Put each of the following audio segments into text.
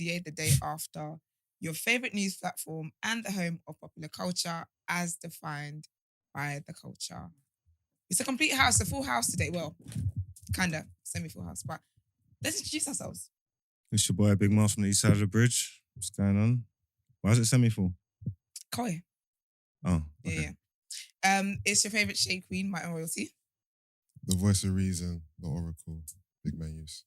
media the day after, your favourite news platform and the home of popular culture as defined by the culture. It's a complete house, a full house today. Well, kind of semi-full house, but let's introduce ourselves. It's your boy Big Mouth from the east side of the bridge. What's going on? Why is it semi-full? Koi. Oh, okay. Yeah. It's your favourite shade queen, my own royalty. The voice of reason, the oracle, big man use.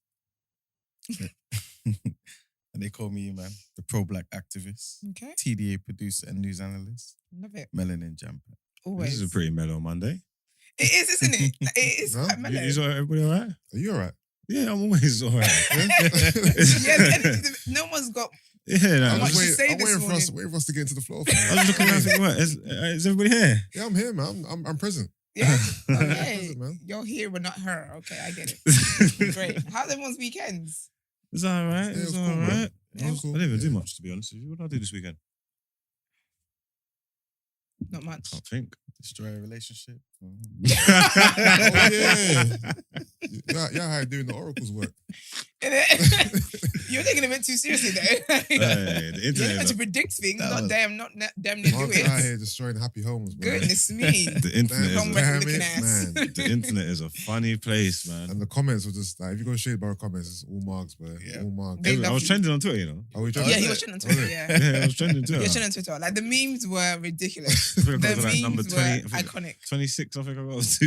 And they call me, man, the pro-black activist, Okay. TDA producer and news analyst, Love it. Melanin Jumper. Always. This is a pretty mellow Monday. It is, isn't it? Like, it is No? quite mellow. Is everybody all right? Are you all right? Yeah, I'm always all right. Yeah, no one's got... Yeah, no, How much I was you say I'm this waiting for, us, morning? waiting for us to get into the floor. just looking around thinking, what, is everybody here? Yeah, I'm here, man. I'm present. Yeah? I'm Okay. present, man. You're here, but not her. Okay, I get it. Great. How's everyone's weekends? It's all right. Yeah, It's it was all cool, man. right. It was I cool. didn't even do Yeah. much, to be honest with you. What did I do this weekend? Not much. Can't think. Destroy a relationship. Oh, yeah. Yeah, how you doing the oracle's work. You're taking it a bit too seriously, though. The You're internet, meant to predict things, That not was- damn near do Mark's out it. here destroying happy homes, man. Goodness me. the internet, Long is way a, to looking ass. man. the internet is a funny place, man. And the comments were just like, if you go shade bar comments, it's all marks, bro. Yeah. All marks. They I love was you. trending on Twitter, you know. Are we Yeah, trying he to was trending on Twitter, yeah. Yeah, I was trending He Twitter. was trending on Twitter. Like, the memes were ridiculous. I think I The got to like number memes 20, I were think iconic. 26, I think I got to.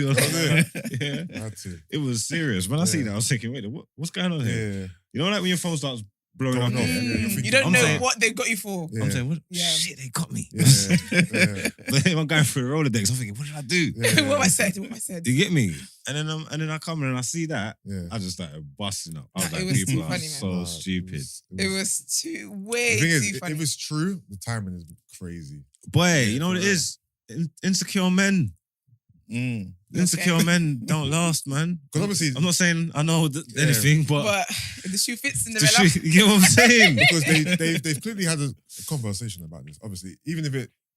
Yeah. Had to. It was serious. When I see Yeah. that, I was thinking, wait, what's going on here? Yeah. You know, like when your phone starts blowing up. Going off. Yeah, Yeah, yeah, you're yeah. thinking, You don't I'm know saying- what they got you for. Yeah. I'm saying, what? Yeah. Shit, they got me. Yeah. Yeah. But then I'm going through the Rolodex. I'm thinking, what did I do? Yeah. What I said, what I said. You get me? And then I come in and I see that. Yeah. I just started busting up. I was Nah, like, it was people too are funny, man. so Nah, stupid. It was way The thing too is, funny. if it's true, the timing is crazy. Boy, you know what it for real. is? Insecure men. Mm. Insecure Okay. men don't last, man. Because obviously, I'm not saying I know Yeah. anything, but, But if the shoe fits in the just leather, you get what I'm saying? because they've clearly had a conversation about this. Obviously, even if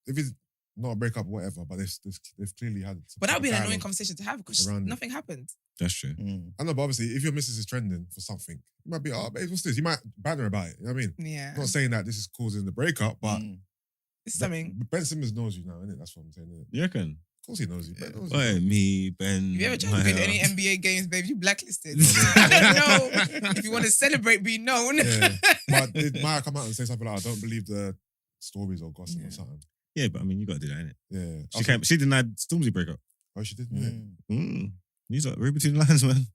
it's not a breakup or whatever, but they've clearly had. some but that would be an annoying dialogue. conversation to have because around it. nothing happened. That's true. Mm. I know, but obviously, if your missus is trending for something, you might be, oh, babe, what's this? You might banter about it. You know what I mean? Yeah. I'm not saying that this is causing the breakup, but Mm. It's something. Ben Simmons knows you now, innit? That's what I'm saying, innit? You reckon? Of course he knows you. Ben knows you. Boy, me, Ben. Have you ever tried to go to any Maya. NBA games, babe? You blacklisted. No, I don't know if you want to celebrate being known. Yeah. But did Maya come out and say something like, I don't believe the stories or gossip Yeah. or something? Yeah, but I mean, you got to do that, innit? Yeah. She denied Stormzy breakup. Oh, she did? Mm. Mm. He's like, read between the lines, man.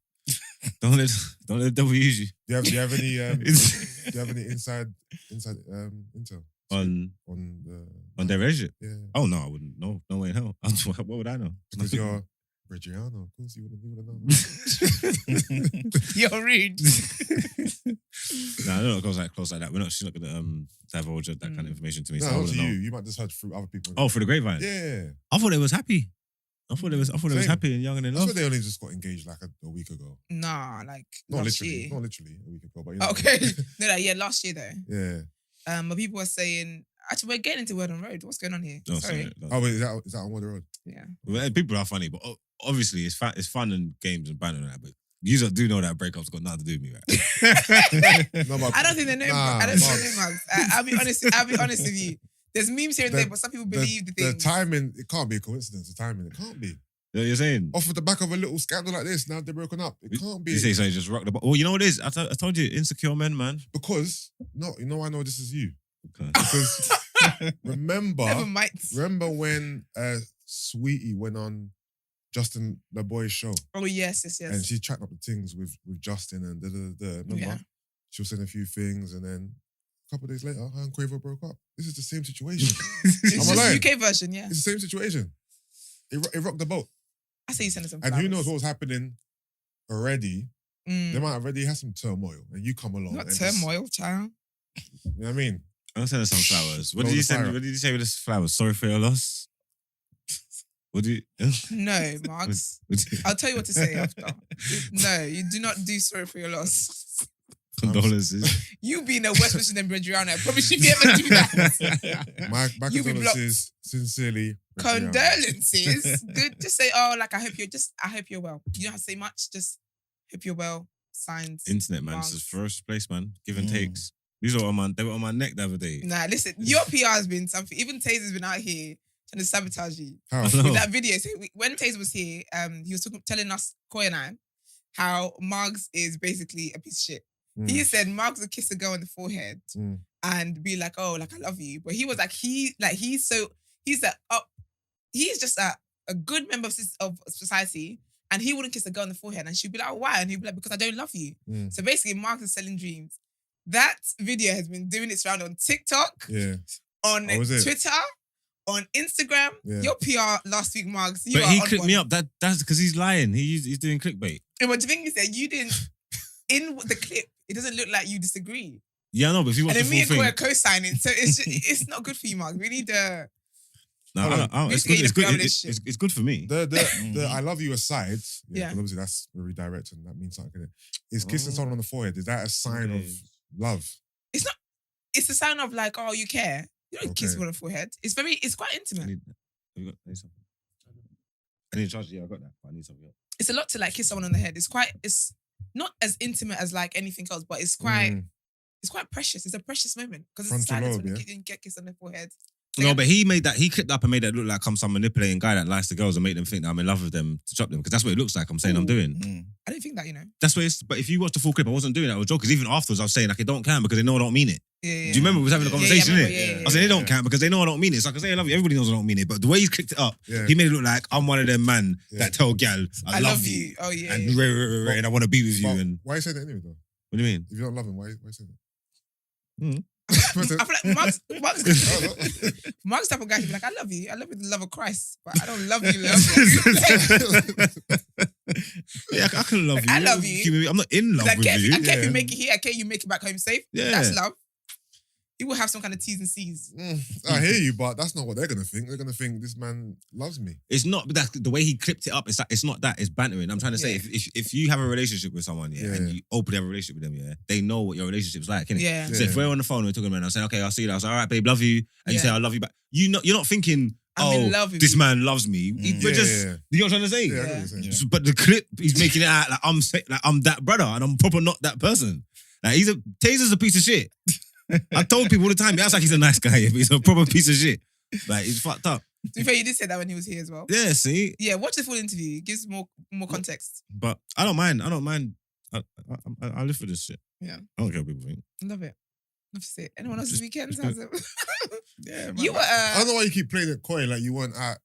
don't let the devil use you. Do you have any It's- do you have any inside intel on on the their relationship. yeah? Oh no, I wouldn't. No way in hell. What would I know? Because you're Bridgiano, of course you would have known. You're rude. No, I don't know. It goes like close like that. She's not gonna divulge that kind of information to me. No, so I not wouldn't to you. know. You might just heard through other people. Oh, for the grapevine. yeah. I thought it was happy. I thought it was Same. happy and young and in That's love. why they only just got engaged like a week ago. Nah, like Not last literally, year. not literally a week ago, but you know. Okay. No, yeah, last year though. Yeah. But people are saying, actually, we're getting into Word on Road. What's going on here? Oh, Sorry. Oh wait, is that on Water Road? Yeah. Well, people are funny, but obviously it's fun and games and banter and that. But you do know that breakup's got nothing to do with me, right? No, but I don't think they know. Nah, I don't think Mark. they know, Mugs. I'll be honest. I'll be honest with you. There's memes here and there, but some people believe the the things. timing. It can't be a coincidence. The timing. It can't be. You know what you're saying? Off of the back of a little scandal like this, now they're broken up. It can't be. You say so, just rock the boat. Well, you know what it is? I told you, insecure men, man. Because no, you know I know this is you. Okay. Because remember when Sweetie went on Justin the Boy's show Oh yes. and she chatting up the things with Justin and Remember? Yeah. She was saying a few things and then a couple of days later, her and Quavo broke up. This is the same situation. It's I'm just lying. UK version, yeah. It's the same situation. It rocked the boat. I say you send us some And flowers. who knows what was happening already. Mm. They might have already had some turmoil and you come along. Not and just- turmoil, child. you know what I mean? I'm sending some flowers. What Blow did you the send? fire. What did you say with this flowers? Sorry for your loss. What do you? No, Marks. I'll tell you what to say after. No, you do not do sorry for your loss. Condolences. You being a West Michigan Bridgiano, I promise you ever do that. My You be condolences, sincerely. Condolences. Good. Just say, oh, like I hope you're well. You don't have to say much. Just hope you're well. Signs. Internet, man. Marks. This is first place, man. Give and takes. These were they were on my neck the other day. Nah, listen, your PR has been something. Even Taser's been out here trying to sabotage you. How? I know. With that video. So when Taser was here, he was telling us, Koi and I, how Margs is basically a piece of shit. He said Margs would kiss a girl on the forehead and be like, oh, like I love you. But he was like, he's just a good member of society, and he wouldn't kiss a girl on the forehead, and she'd be like, oh, why? And he'd be like, because I don't love you. So basically, Margs is selling dreams. That video has been doing its round on TikTok, on Twitter, on Instagram. Yeah. Your PR last week, Margs. But he clicked me up. That's because he's lying. He's doing clickbait. And what the thing is that you didn't, in the clip, it doesn't look like you disagree. Yeah, I know, but if you watch And the then me full and thing... Koi are co-signing. So it's not good for you, Margs. We need it's good. It's good for me. The I love you aside, Yeah. 'cause obviously that's very direct and that means something. Is kissing someone on the forehead, is that a sign of love? It's not. It's a sign of like, oh, you care. You don't kiss someone on the forehead. It's quite intimate. I need something. I need to charge. Yeah, I got that. But I need something else. It's a lot to like kiss someone on the head. It's not as intimate as like anything else, but it's quite precious. It's a precious moment because it's Frontal silence lobe, when yeah? you didn't get kissed on the forehead. No, but he clipped up and made that look like I'm some manipulating guy that lies to girls and make them think that I'm in love with them to chop them, because that's what it looks like I'm saying I'm doing. I don't think that, That's what it's, but if you watch the full clip, I wasn't doing that, I was joking, because even afterwards I was saying like, it don't count because they know I don't mean it. Yeah. Do you remember we was having a conversation, I innit? I said, they don't count because they know I don't mean it. So I can say I love you, everybody knows I don't mean it, but the way he's clicked it up, he made it look like I'm one of them man that tell gal, I love you. Oh, yeah. And, and I want to be with you. And why you say that anyway, though? what do you mean? If you don't love him, why you say that? I feel like Mark's type of guy should be like, I love you with the love of Christ, but I don't love you. Yeah, I can love you. I love you. I'm not in love with you. I care if you make it here. I care you make it back home safe. Yeah. That's love. You will have some kind of T's and C's. I hear you, but that's not what they're gonna think. They're gonna think this man loves me. It's not, but that's the way he clipped it up. It's not that. It's bantering. I'm trying to say, if you have a relationship with someone, and you openly have a relationship with them, they know what your relationship's like, innit? Yeah. So if we're on the phone and we're talking about it, I'm saying, okay, I'll see you. I was like, all right, babe, love you, and you say, I love you back. You're not thinking, I'm in love with this you. man loves me. But just, you know what I'm trying to say? Yeah, I know what you're saying. So, but the clip, he's making it out like I'm that brother, and I'm proper not that person. Like Taser's a piece of shit. I told people all the time, he acts like he's a nice guy, but he's a proper piece of shit. Like, he's fucked up. To be fair, you did say that when he was here as well. Yeah, see? Yeah, watch the full interview. It gives more context. But I don't mind. I live for this shit. Yeah. I don't care what people think. Love it. Enough to say. Anyone else's Just- weekends? just- How's it? Yeah, man. You were. I don't know why you keep playing it coy like you weren't out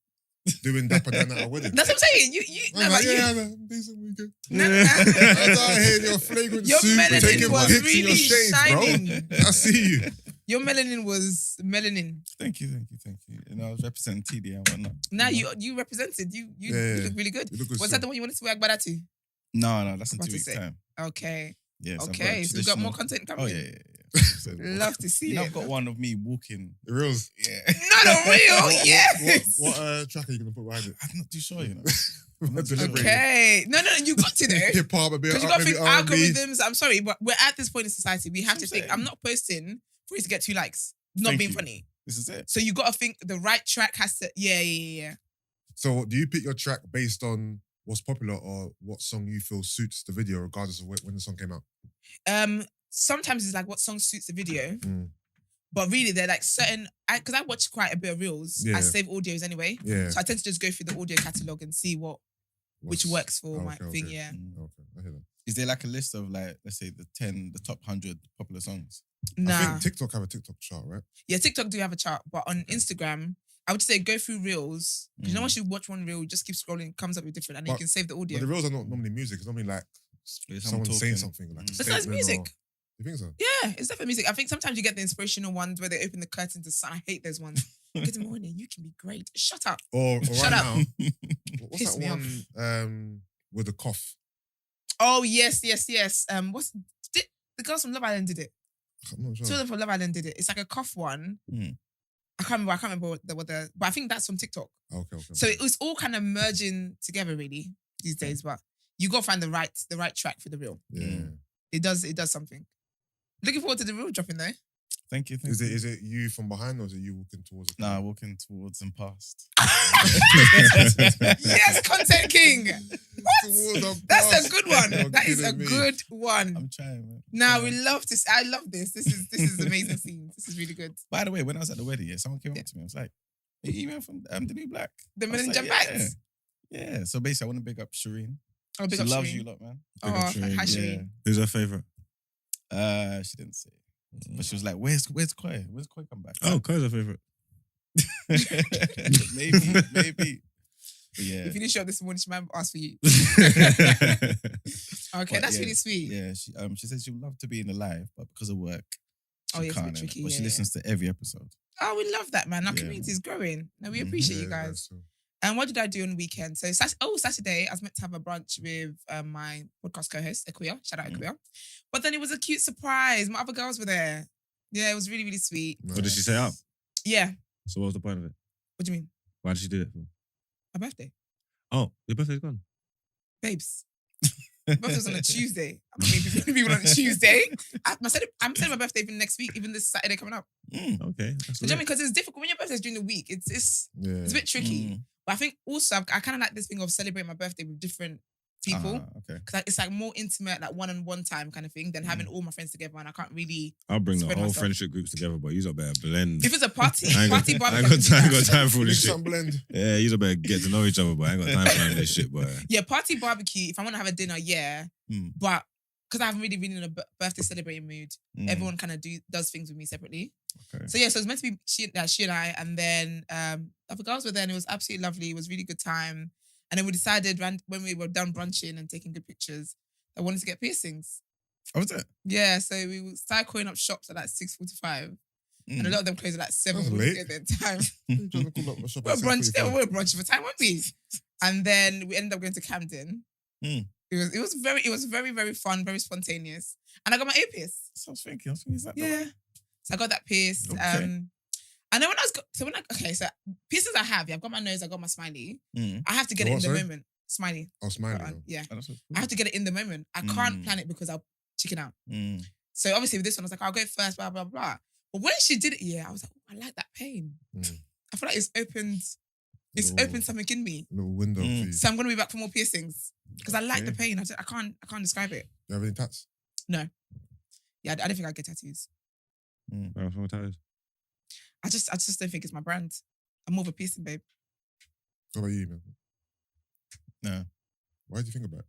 doing Dapper Dan at a wedding. That's what I'm saying. You. I'm No, like, but you. yeah, man, decent weekend. No. I was out here in your flagrant Your suit, melanin taking was pics in really your shades, shining. bro. I see you. Your melanin was melanin. Thank you. You know, I was representing TD and whatnot. Now you represented. You look really good. You look good. Was that the one you wanted to work by that too? No, that's in What 2 to weeks' say? time. Okay. Yes, I've got a Okay. So we've got more traditional- content coming. Oh, in. yeah. So, Love to see you know, it. I've got one of me walking. The reals. Yeah. Not a real. Yes. What track are you gonna put behind it? I'm not too sure, you know. Okay. No, you got to though. Hip hop, a bit. Because you got to maybe think R&B. algorithms. I'm sorry, but we're at this point in society. We have to That's think. what I'm I'm not posting for you to get 2 likes. Not Thank being you. funny. This is it. So you got to think the right track has to. Yeah. So, do you pick your track based on what's popular or what song you feel suits the video, regardless of when the song came out? Sometimes it's like what song suits the video, Mm. but really they're like certain. Because I watch quite a bit of reels. Yeah. I save audios anyway, Yeah. so I tend to just go through the audio catalog and see which works for my thing. Yeah. Okay, I hear that. Is there like a list of like, let's say the top 100 popular songs? I Nah. think TikTok have a TikTok chart, right? Yeah, TikTok do have a chart, but on Instagram, I would say go through reels. Because you know, once you watch one reel, you just keep scrolling, it comes up with different, and then you But- can save the audio. But the reels are not normally music. It's normally like There's someone someone saying talking. something. Like a It's nice statement music. or- You think so? Yeah, it's definitely music. I think sometimes you get the inspirational ones where they open the curtain to I hate those ones. Good morning, you can be great. Shut up. Or Shut right up. now, what's Piss that me one with the cough? Oh, yes. The girls from Love Island did it. I'm not sure. 2 of them from Love Island did it. It's like a cough one. Mm. I can't remember what the but I think that's from TikTok. Okay. So it was all kind of merging together really these days, but you gotta find the right track for the reel. Yeah. It does something. Looking forward to the reel dropping though. Thank you. Thank Is you. it you from behind or is it you walking towards the Nah, walking towards and past. Yes, content king. What? That's a good one. That is a good one. I'm trying, man. Now we love this. I love this. This is amazing scene. This is really good. By the way, when I was at the wedding, someone came up to me. I was like, "Hey, you man from the New Black?" The I was Meninja like, Banks. Yeah. So basically, I want to big up Shireen. Oh, big She up loves Shireen. you, lot, man. Oh, Big up Shireen. hi Shireen. Who's her favourite? She didn't say, but she was like, "Where's Koi? Where's Koi come back?" Oh, Kai's her favourite. maybe. But yeah. If you didn't show up this morning, she might ask for you. Okay, But that's yeah, really sweet. Yeah, she said she would love to be in the live, but because of work, she Oh, yeah, it's a bit can't. tricky, But she yeah, listens to every episode. Oh, we love that, man. Our Yeah, community man. is growing. No, we appreciate you guys. So, And what did I do on the weekend? So Saturday, I was meant to have a brunch with my podcast co-host, Akuya. Shout out Akuya. But then it was a cute surprise. My other girls were there. Yeah, it was really, really sweet. no. What did she say up? Yeah. So what was the point of it? What do you mean? Why did she do it for? My birthday. Oh, your birthday's gone. Babes. My birthday was on a Tuesday. I mean, people on a Tuesday. I'm setting my birthday even next week, even this Saturday coming up. Okay. That's Do you know what I mean? Because it's difficult when your birthday's during the week. It's Yeah. a bit tricky. Mm. But I think also I kind of like this thing of celebrating my birthday with different people. Okay. Because it's like more intimate, like one-on-one time kind of thing than having all my friends together, and I can't really. I'll bring the Spread whole myself. friendship groups together, but you better blend. If it's a party I ain't barbecue, got I can do that. time for all this Mix shit. and blend. Yeah, you better get to know each other, but I ain't got time for none of this shit, boy. Yeah, party barbecue. If I want to have a dinner, yeah, Mm. but because I haven't really been in a birthday celebrating mood, Mm. everyone kind of does things with me separately. Okay. So yeah, so it was meant to be she and I, and then other girls were there, and it was absolutely lovely. It was a really good time. And then we decided when we were done brunching and taking good pictures, I wanted to get piercings. Oh, was it? Yeah, so we started calling up shops at like 6:45, and a lot of them closed at like 7. That's We late. get there in time. You trying to call up a shop We're at brunching. 7:45? We're brunching for time, weren't we? And then we ended up going to Camden. Mm. It was very, very fun, very spontaneous. And I got my ear pierced. So I was thinking, is that the Yeah. one? So I got that pierced. Okay. And then so piercings I have, yeah, I've got my nose, I got my smiley. Mm. I have to get The it in what, the sorry? moment. Smiley. Oh, smiley. Got on, yeah. Oh, that's so I have to get it in the moment. I can't Mm. plan it because I'll chicken out. Mm. So obviously with this one, I was like, I'll go first, blah, blah, blah. But when she did it, yeah, I was like, oh, I like that pain. Mm. I feel like it's opened something in me. Little window for you. So I'm gonna be back for more piercings. Because I like the Okay. pain. I can't describe it. You have any tats? Yeah, I don't think I get tattoos. What's wrong with tattoos? I just don't think it's my brand. I'm more of a piercing babe. What about you, man? No. Why did you think about it?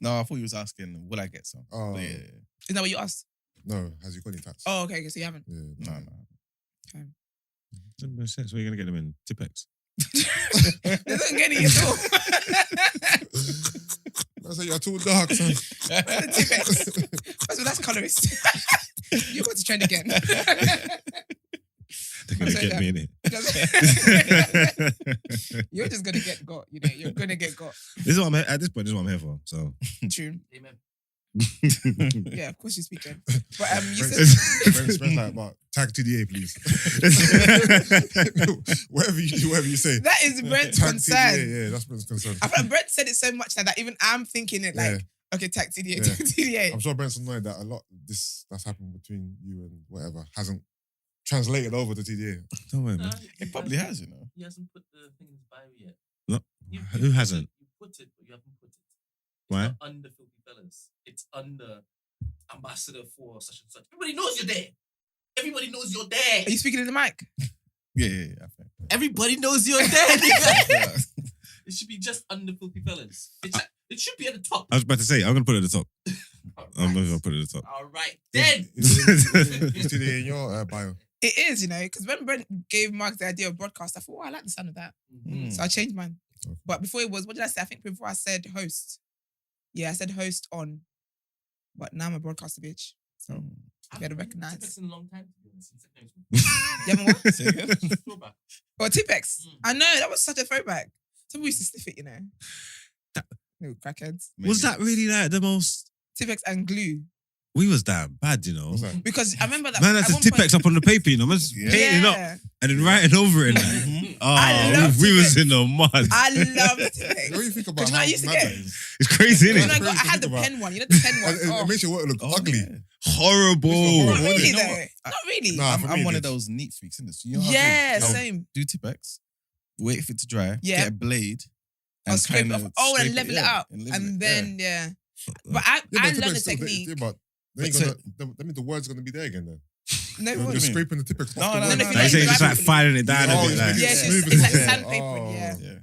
No, I thought you was asking, will I get some? Oh, But yeah. Is that what you asked? no. Has you got any tats? Oh, okay, so you haven't. Yeah. No. Doesn't make sense. Where are you going to get them in? Tipex? They don't get it at all. I said you're too dark, son. That's colorist. You're going to trend again. They're going to So get me in it. You're just gonna get got, you know. You're gonna get got. This is what I'm at this point. This is what I'm here for. So True. Amen. Yeah, of course you speak then. But you said Friends like, but tag TDA, please. whatever you say. that is Brent's Tag concern. TDA, yeah, that's Brent's concern. I feel like Brent said it so much that even I'm thinking it like, Yeah. okay, tag TDA, Yeah. tag TDA. I'm sure Brent's annoyed that a lot that's happened between you and whatever hasn't translated over to TDA. don't worry, man. It probably has, you know. He hasn't put the thing in his bio yet. No, You who put hasn't? it- You put it, but you haven't put it. It's Why? not under Filthy Fellas. It's under ambassador for such and such. Everybody knows you're there. Everybody knows you're there. Are you speaking in the mic? Yeah. I think. Everybody knows you're there, nigga. It should be just under Filthy Fellas. It should be at the top. I was about to say, I'm going to put it at the top. I'm Alright. going to put it at the top. All right, then. Is TDA in your bio? It is, you know, because when Brent gave Mark the idea of broadcast, I thought, oh, I like the sound of that. Mhm. So I changed mine. Okay. But before it was, what did I say? I think before I said host. Yeah, I said host on. But now I'm a broadcaster, bitch. So Mm. you gotta recognize. It's been a long time, to be honest. It's like, You haven't what? Say again? it's throwback. Or Tipex. Mm. I know, that was such a throwback. Some people used to sniff it, you know. Little crackheads. Was that really like the most... Tipex and glue. We was that bad, you know. What's that? Because I remember that. Man, that's at a one Tipex up on the paper, you know. Man's Yeah. painting up Yeah. and then writing over it. Like, Mhm. I love we was Tipex. in the mud. I love What Tipex. do you think about Because you know, how I used to mad get. that is? It's crazy, When isn't I it? It's got, I crazy to had the think about. pen one. You know the pen one. And it Oh. makes your work look Oh, ugly. yeah. Horrible. Not Horrible, really you know though. what? Not really. Nah, I'm, for I'm me, one it of is. those neat freaks, isn't it? So you know how Yeah, I'll same. do Tipex, wait for it to dry, Yeah. get a blade, I'll and scrape it kind off. of Oh, and level it up. and level And it, then, yeah. But Yeah, I but learned the still, technique. But then But you're gonna, that means the word's gonna be there again then. No, You're what just do you scraping the tip off No, the no, word. no, Like no, you say, no, just no, like no. filing it down Oh, a bit. just Like, make Yeah, it it's smooth just, as it's like well. sandpaper. Oh. Yeah. yeah.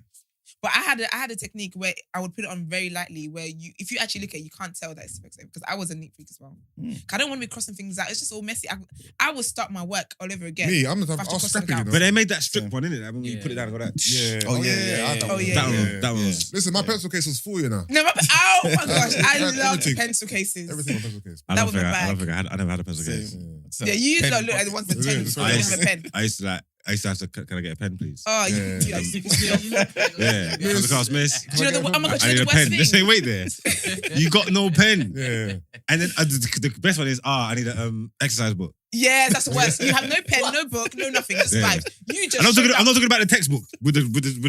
But I had a technique where I would put it on very lightly, where if you actually look at it, you can't tell that it's fixed because I was a neat freak as well. Mm. 'Cause I don't want to be crossing things out. It's just all messy. I will start my work all over again. Me, I'm the type. Have to I'll cross scrap it it, you out. know. but they made that strip one, innit? Like, when you put it down and go that. Yeah. Oh, yeah, I had that Oh, one. yeah, That yeah. one. That one was. Listen, my pencil case was full, you know. No, oh my gosh, I love Everything. pencil cases. Everything on pencil case. I That don't was think my I bag. I never had a pencil case. Same. Yeah, you Pen don't in look like the pocket. ones that tell you Yeah, so yeah. you don't have a pen. I used to have to, can I get a pen, please? Oh, you Yeah. do that. Yeah. Come across, miss. Do you know oh my gosh, I you need know a the pen. worst They thing? say, wait there. You got no pen. Yeah. And then the best one is, I need a exercise book. Yeah, that's the worst. You have no pen, no book, no nothing. Just Yeah. vibes. You just. I'm not showed talking. I'm up. not talking about the textbook with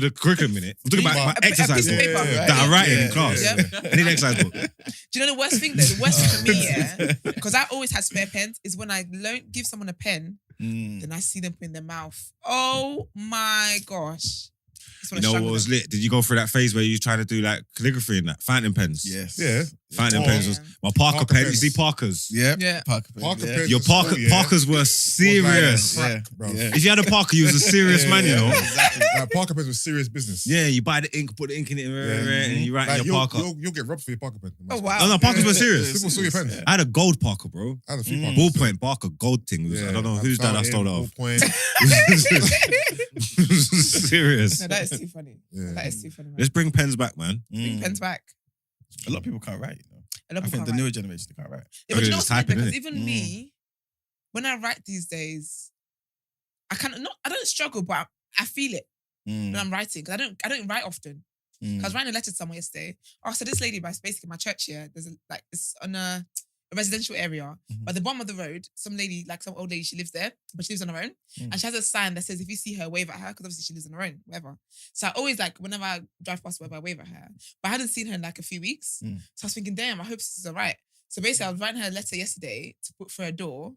the curriculum in it. I'm talking about my A piece exercise of book paper, Yeah. that I write in Yeah. class. Yeah. I need an exercise book. Do you know the worst thing though? The worst thing for me, yeah, because I always had spare pens, is when I give someone a pen, Mm. then I see them put in their mouth. Oh my gosh. That's when You I know struggle what was with. lit? Did you go through that phase where you were trying to do like calligraphy and that fountain pens? Yes. Yeah. Fountain Oh. pens was my Parker Parker pen. You pens. see Parkers. Yeah. Yeah. Parker pen. Parker yeah. pen. Your Oh, yeah. Parkers were serious. Crack, Yeah. bro. Yeah. If you had a Parker, you was a serious man, you know. Exactly. Parker pens was serious business. Yeah, you buy the ink, put the ink in it, and you write in Like, your Parker. you'll get robbed for your Parker pen. Oh wow. No, Parkers were Yeah. serious. People saw your pens. Yeah. I had a gold Parker, bro. I had a few Mm. Parkers. Ballpoint Parker, gold thing. It was- I don't know whose dad I stole it off. Ballpoint. Serious. No, that is too funny. Yeah. That is too funny, man. Let's bring pens back, man. Bring Mm. pens back. A lot of people can't write. You know? A lot I of think people the can't newer write. generation they can't write. Yeah, but you know Just what's weird? typing, Because innit? even me, when I write these days, I don't struggle, but I feel it Mm. when I'm writing. Because I don't write often. Mm. I was writing a letter to someone yesterday. Oh, so this lady, basically my church here, there's it's on a residential area. Mhm. But at the bottom of the road, some lady, like some old lady, she lives there, but she lives on her own. Mm. And she has a sign that says, if you see her, wave at her, because obviously she lives on her own, whatever. So I always whenever I drive past wherever, I wave at her. But I hadn't seen her in like a few weeks. Mm. So I was thinking, damn, I hope this is all right. So basically, I was writing her a letter yesterday to put for her door,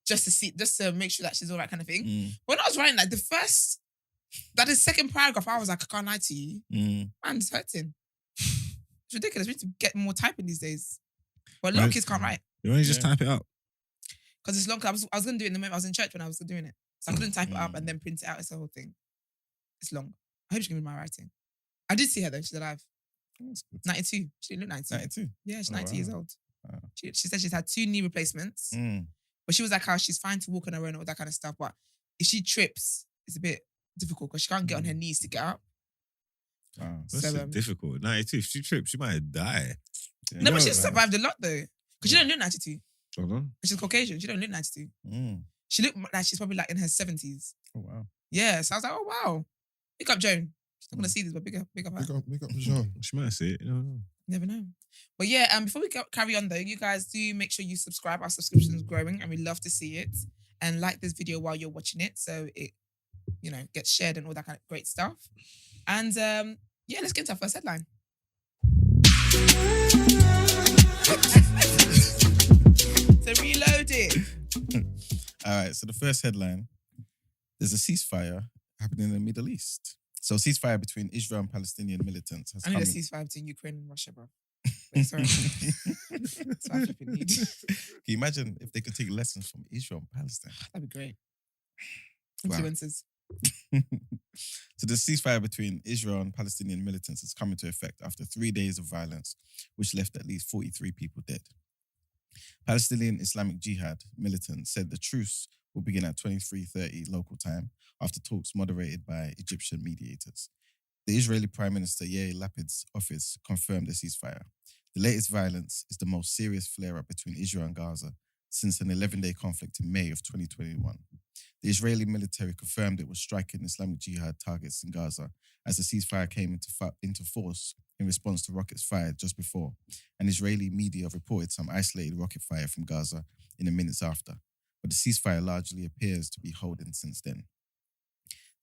just to make sure that she's all right, kind of thing. Mm. When I was writing, the second paragraph, I was like, I can't lie to you. Mm. Man, it's hurting. It's ridiculous. We need to get more typing these days. But a lot of Right. kids can't write You only just Yeah. type it up. because it's long. I was going to do it in the moment I was in church when I was doing it. So I couldn't type it up and then print it out. It's the whole thing. It's long. I hope she can read my writing. I did see her though. She's alive. That's good. 92. She didn't look 92. 92. Yeah, she's Oh, 90 years wow. old. Wow. She said she's had 2 knee replacements. Mm. But she was like how she's fine to walk on her own and all that kind of stuff. But if she trips, it's a bit difficult because she can't get on her knees to get up. Wow. That's So, difficult. 92. If she trips, she might die. Yeah. No, but Yeah, she man. survived a lot though. Because she don't look 92. Hold on. She's Caucasian. She don't look 92. Mm. She looked like she's probably like in her 70s. Oh, wow. Yeah. So I was like, oh wow. Pick up Joan. She's not gonna see this, but big up her. Make up Jean. She might see it. You know. Never know. But yeah, before we carry on though, you guys do make sure you subscribe. Our subscription is growing and we love to see it. And like this video while you're watching it so it, gets shared and all that kind of great stuff. And yeah, let's get into our first headline. So reload it. All right. So the first headline: there's a ceasefire happening in the Middle East. So ceasefire between Israel and Palestinian militants has I need come. a ceasefire between Ukraine and Russia, bro. Wait, sorry. That's what I flipping need. Can you imagine if they could take lessons from Israel and Palestine? That'd be great. Wow. Influencers. So the ceasefire between Israel and Palestinian militants has come into effect after 3 days of violence, which left at least 43 people dead. Palestinian Islamic Jihad militants said the truce will begin at 23:30 local time after talks moderated by Egyptian mediators. The Israeli Prime Minister Yair Lapid's office confirmed the ceasefire. The latest violence is the most serious flare-up between Israel and Gaza since an 11-day conflict in May of 2021. The Israeli military confirmed it was striking Islamic Jihad targets in Gaza as the ceasefire came into force in response to rockets fired just before, and Israeli media reported some isolated rocket fire from Gaza in the minutes after. But the ceasefire largely appears to be holding since then.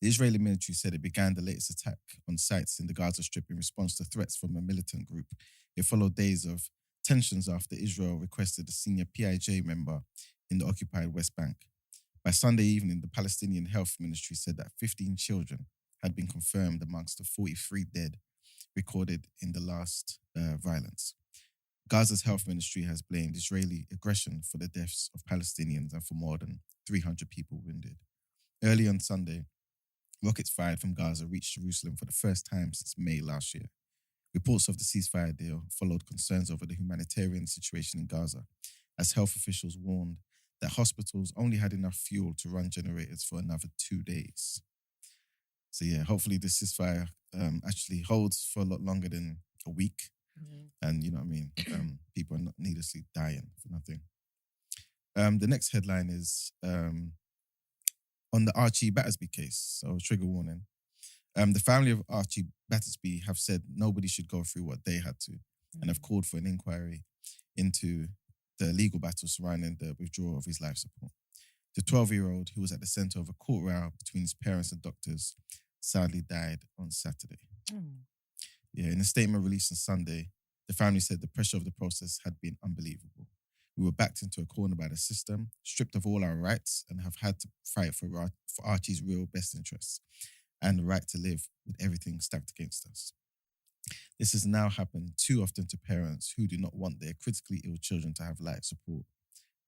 The Israeli military said it began the latest attack on sites in the Gaza Strip in response to threats from a militant group. It followed days of tensions after Israel requested a senior PIJ member in the occupied West Bank. By Sunday evening, the Palestinian Health Ministry said that 15 children had been confirmed amongst the 43 dead recorded in the last violence. Gaza's health ministry has blamed Israeli aggression for the deaths of Palestinians and for more than 300 people wounded. Early on Sunday, rockets fired from Gaza reached Jerusalem for the first time since May last year. Reports of the ceasefire deal followed concerns over the humanitarian situation in Gaza, as health officials warned that hospitals only had enough fuel to run generators for another 2 days. So yeah, hopefully this ceasefire actually holds for a lot longer than a week. And you know what I mean? People are not needlessly dying for nothing. The next headline is on the Archie Battersbee case. So trigger warning. The family of Archie Battersbee have said nobody should go through what they had to and have called for an inquiry into the legal battle surrounding the withdrawal of his life support. The 12-year-old, who was at the centre of a court row between his parents and doctors, sadly died on Saturday. Yeah, in a statement released on Sunday, the family said the pressure of the process had been unbelievable. We were backed into a corner by the system, stripped of all our rights, and have had to fight for Archie's real best interests and the right to live with everything stacked against us. This has now happened too often to parents who do not want their critically ill children to have life support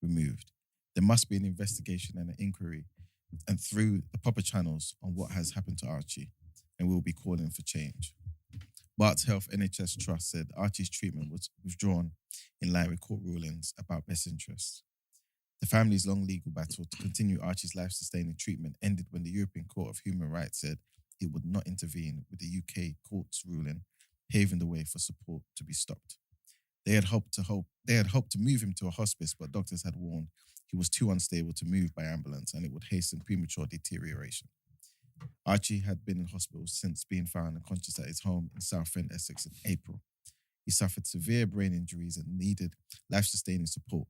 removed. There must be an investigation and an inquiry and through the proper channels on what has happened to Archie, and we'll be calling for change. Barts Health NHS Trust said Archie's treatment was withdrawn in line with court rulings about best interests. The family's long legal battle to continue Archie's life-sustaining treatment ended when the European Court of Human Rights said it would not intervene with the UK court's ruling, paving the way for support to be stopped. They had hoped to move him to a hospice, but doctors had warned he was too unstable to move by ambulance and it would hasten premature deterioration. Archie had been in hospital since being found unconscious at his home in Southend, Essex in April. He suffered severe brain injuries and needed life-sustaining support,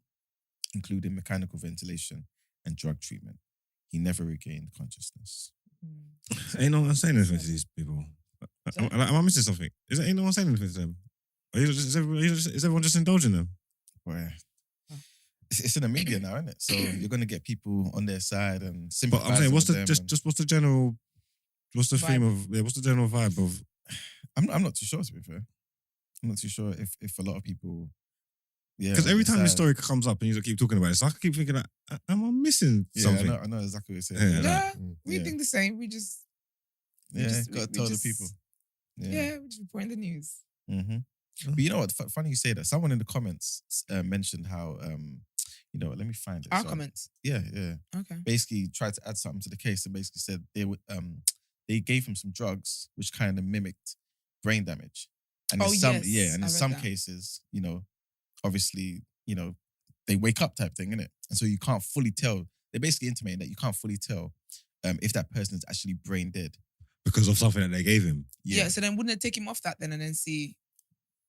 including mechanical ventilation and drug treatment. He never regained consciousness. Ain't no one saying anything to these people. Am I missing something? Ain't no one saying anything to them? Is everyone just indulging them? Boy, it's in the media now, isn't it? So you're going to get people on their side and But sympathizing I'm saying, what's with the them what's the general, what's the Vibe. theme of? Yeah, what's the general vibe of? I'm not too sure, to be fair. I'm not too sure if a lot of people. Yeah, Because every time this decide- story comes up and you keep talking about it, so I keep thinking that am I missing Yeah, something? I know exactly what you're saying. Yeah. Yeah, Mm. we Yeah. think the same. We just, Yeah, just- got to we tell just- the people. yeah, we just report in the news. Mm-hmm. But you know what? Funny you say that. Someone in the comments mentioned how, let me find it. Our So, comments. Yeah. Okay. Basically tried to add something to the case and basically said they gave him some drugs which kind of mimicked brain damage. And Oh, in some, yes, yeah, and I in read some that. cases, obviously, they wake up type thing, innit? And so you can't fully tell. They basically intimate that you can't fully tell if that person is actually brain dead. Because of something that they gave him. Yeah. So then wouldn't it take him off that then and then see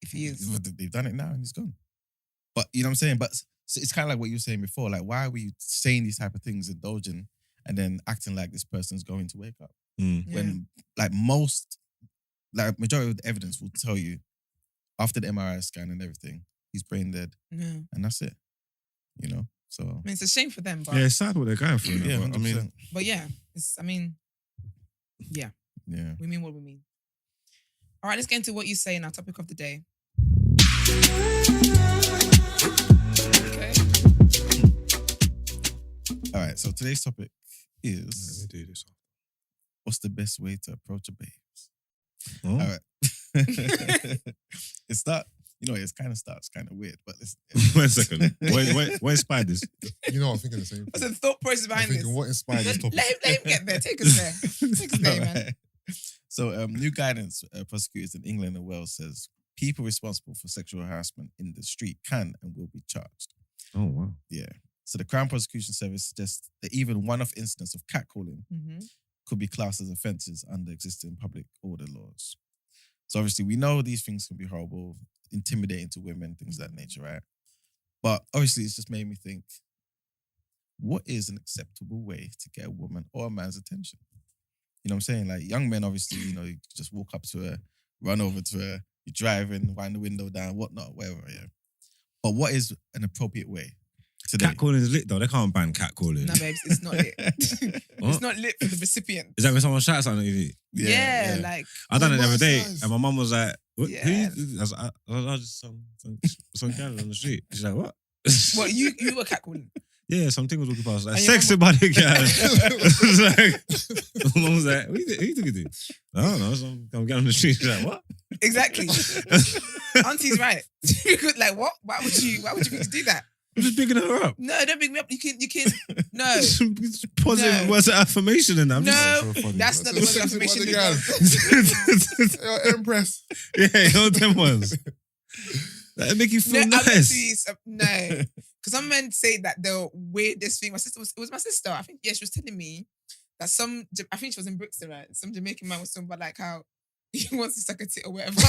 if he is? Well, they've done it now and he's gone. But you know what I'm saying? But so it's kind of like what you were saying before. Like, why were you saying these type of things, indulging, and then acting like this person's going to wake up? Mm. Yeah. When majority of the evidence will tell you after the MRI scan and everything, he's brain dead, Yeah. and that's it. So I mean, it's a shame for them, but Yeah, it's sad what they're going through. yeah, But, I mean, 100%. but yeah, yeah, Yeah. we mean what we mean. All right, let's get into what you say in our topic of the day. Okay. All right. So today's topic let is me do this. what's the best way to approach a babes? Oh. All right. It kind of starts kind of weird, but listen. 1 second. What inspired this? You know, I'm thinking the same What's thing. the thought process I'm behind this? thinking, what inspired this Let topic? him get there. Take us there. Take us there, man. Alright. So, new guidance prosecutors in England and Wales says people responsible for sexual harassment in the street can and will be charged. Oh, wow. Yeah. So the Crown Prosecution Service suggests that even one-off incidents of catcalling Mm-hmm. could be classed as offences under existing public order laws. So obviously we know these things can be horrible, intimidating to women, things of that nature, right? But obviously it's just made me think, what is an acceptable way to get a woman or a man's attention? You know what I'm saying? Like young men, obviously, you just walk up to her, run over to her, you're driving, wind the window down, whatnot, whatever, yeah. But what is an appropriate way today? Catcalling is lit though. They can't ban catcalling. No, babes, it's not lit. What? It's not lit for the recipient. Is that when someone shouts something at you? Yeah, like I done it the my other day, size. and my mum was like, "What? Yeah. Who you-" I was like, "I was just some girl on the street." She's like, "What?" what you were catcalling. Yeah, something was walking past. Like, And your sexy body girl. I was like, my mum was like, "What you think you do?" I don't know. So I'm getting on the street. She's like, "What?" Exactly. Auntie's right. You could like what? Why would you think to do that? I'm just picking her up. No, don't pick me up. You can no. It's positive No. words of affirmation in that. I'm No. just, So funny. That's not the word of affirmation. You're impressed. yeah, you know them ones. That make you No, feel nice. no. Because some men say that the weirdest thing. It was my sister. I think, yeah, she was telling me that I think she was in Brixton, right? Some Jamaican man was talking about like how he wants to suck a tit or whatever.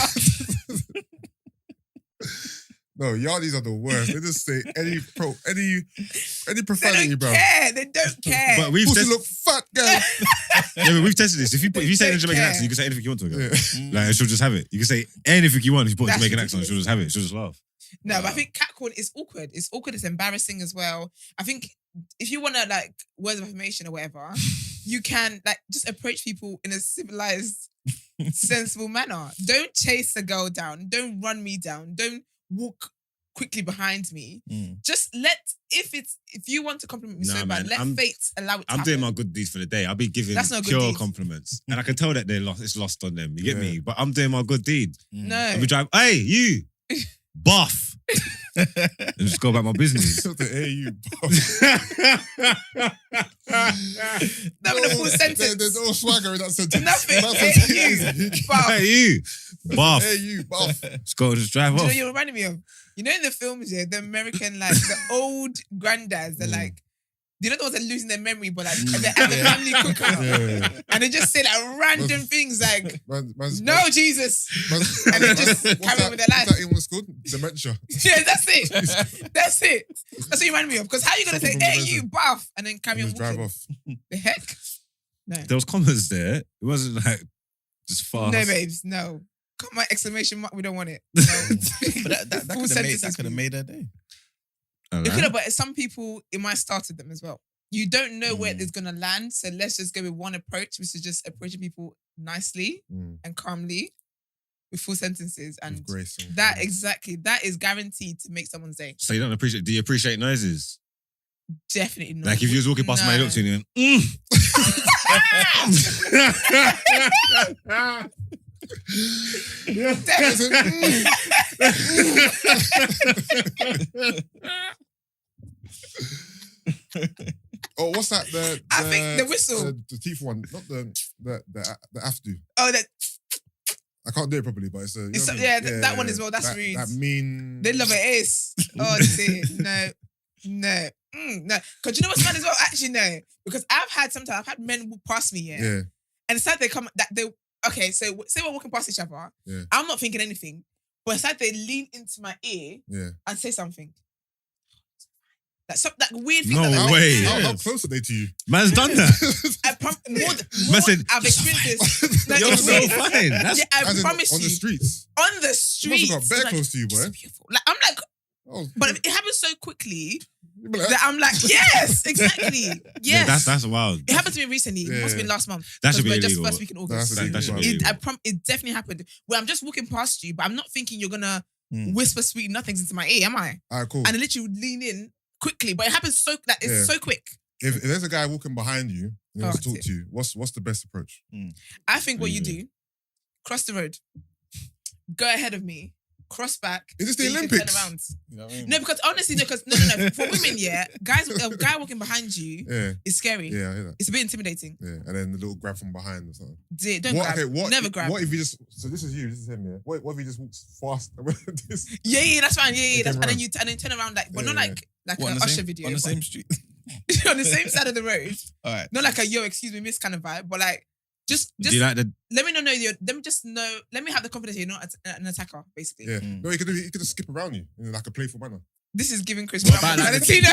No, yardies are the worst. They just say any They profanity, don't bro. care. They don't care. But we've Pussy tested. look fat, girl. Yeah, but we've tested this. If you say it in Don't Jamaican care. accent, you can say anything you want to a girl. Yeah. Like she'll just have it. You can say anything you want if you put a That's Jamaican accent. ridiculous. She'll just have it. She'll just laugh. No, but I think catcall is awkward. It's awkward. It's embarrassing as well. I think if you want to like words of affirmation or whatever, you can like just approach people in a civilized, sensible manner. Don't chase a girl down. Don't run me down. Don't walk quickly behind me. Just if you want to compliment me Nah, so man, bad, let fate allow it to I'm happen. doing my good deeds for the day. I'll be giving That's not good pure deeds. compliments, and I can tell that it's lost on them. You get Yeah. me? But I'm doing my good deed. No. I'll be driving. Hey, you, buff, and just go about my business. The AU. Not in a full sentence. There's no swagger in that sentence. Nothing. That Hey, sentence you, is- buff. Hey, you, buff. Hey, you, buff. Just go, just drive Do you know off. what you're reminding me of? You know in the films, yeah, the American, like, the old granddads, they're like, you know the ones that are losing their memory, but like, they're at the family cookout. Yeah. And they just say like random things like, Man's, no, Jesus. man's, And they just what's carry on with their life. What's that even was called? Dementia. Yeah, that's it. That's it. That's what you remind me of. Because how are you going to say, Something hey, from you buff, and then carry on Just drive walking? off. The heck? No. There was comments there. It wasn't like just fast. No, babes, no. Come on, exclamation mark, we don't want it. No. But that Full could have sentences, made please. their day. It could have, but some people, it might have started them as well. You don't know where Mm. it's going to land. So let's just go with one approach, which is just approaching people nicely and calmly with full sentences. And With grace. and that kindness. exactly, that is guaranteed to make someone's day. So you don't appreciate? Do you appreciate noises? Definitely not. Like if you was walking past my No. look to you and you went, Oh, what's that? I think the whistle. The teeth one, not the after. Oh, that I can't do it properly, but it's a. You It's know what I yeah, mean? that one as well, that's that, rude. That mean. they love it is. Oh, see, no. No. Because you know what's mad as well? Actually, no. Because I've had men walk past me, yeah. Yeah. And it's like they come, that they, okay, so say we're walking past each other. Yeah. I'm not thinking anything, but it's like they lean into my ear Yeah. and say something. That weird thing. No that, like, way. How close are they to you? man's done that. Man said, I've experienced this. No, You're it's so weird. fine. That's Yeah, I As in, promise on you. the streets. On the You must street. have got bare close to you, boy. Like, I'm like, Oh, but it happens so quickly you'd be like, that I'm like, yes, exactly. Yes. yeah, that's wild. It happened to me recently. It must have been Yeah. last month. That should be Because we're just illegal. first week in August. That's That should be illegal. illegal. It definitely happened. Where I'm just walking past you, but I'm not thinking you're gonna Mm. whisper sweet nothings into my ear, am I? All right, cool. And I literally would lean in quickly, but it happens so that it's Yeah. so quick. If there's a guy walking behind you and he wants to Oh, talk to you, what's the best approach? I think what you Really? do, cross the road, go ahead of me, cross back. Is this the so you can Olympics? Turn around. You know what I mean? No, because honestly, no. For women, yeah, a guy walking behind you Yeah. is scary. Yeah, I hear that. It's a bit intimidating. Yeah. And then the little grab from behind or something. Don't grab. Never grab. What if he just, so this is you, this is him, yeah? What if he just walks fast? This? Yeah, that's fine. Yeah, that's, Turn and then around. and then turn around like, but Yeah, not yeah. like What, an on the Usher same, video, on the but same street. on the same side of the road. All right. Not like a yo, excuse me, miss kind of vibe, but like just Do you like the? let me know you're. Let me just know. Let me have the confidence you're not an attacker, basically. Yeah. Mm. No, he could just skip around you in like a playful manner. This is giving Chris What Brown about like Valentino.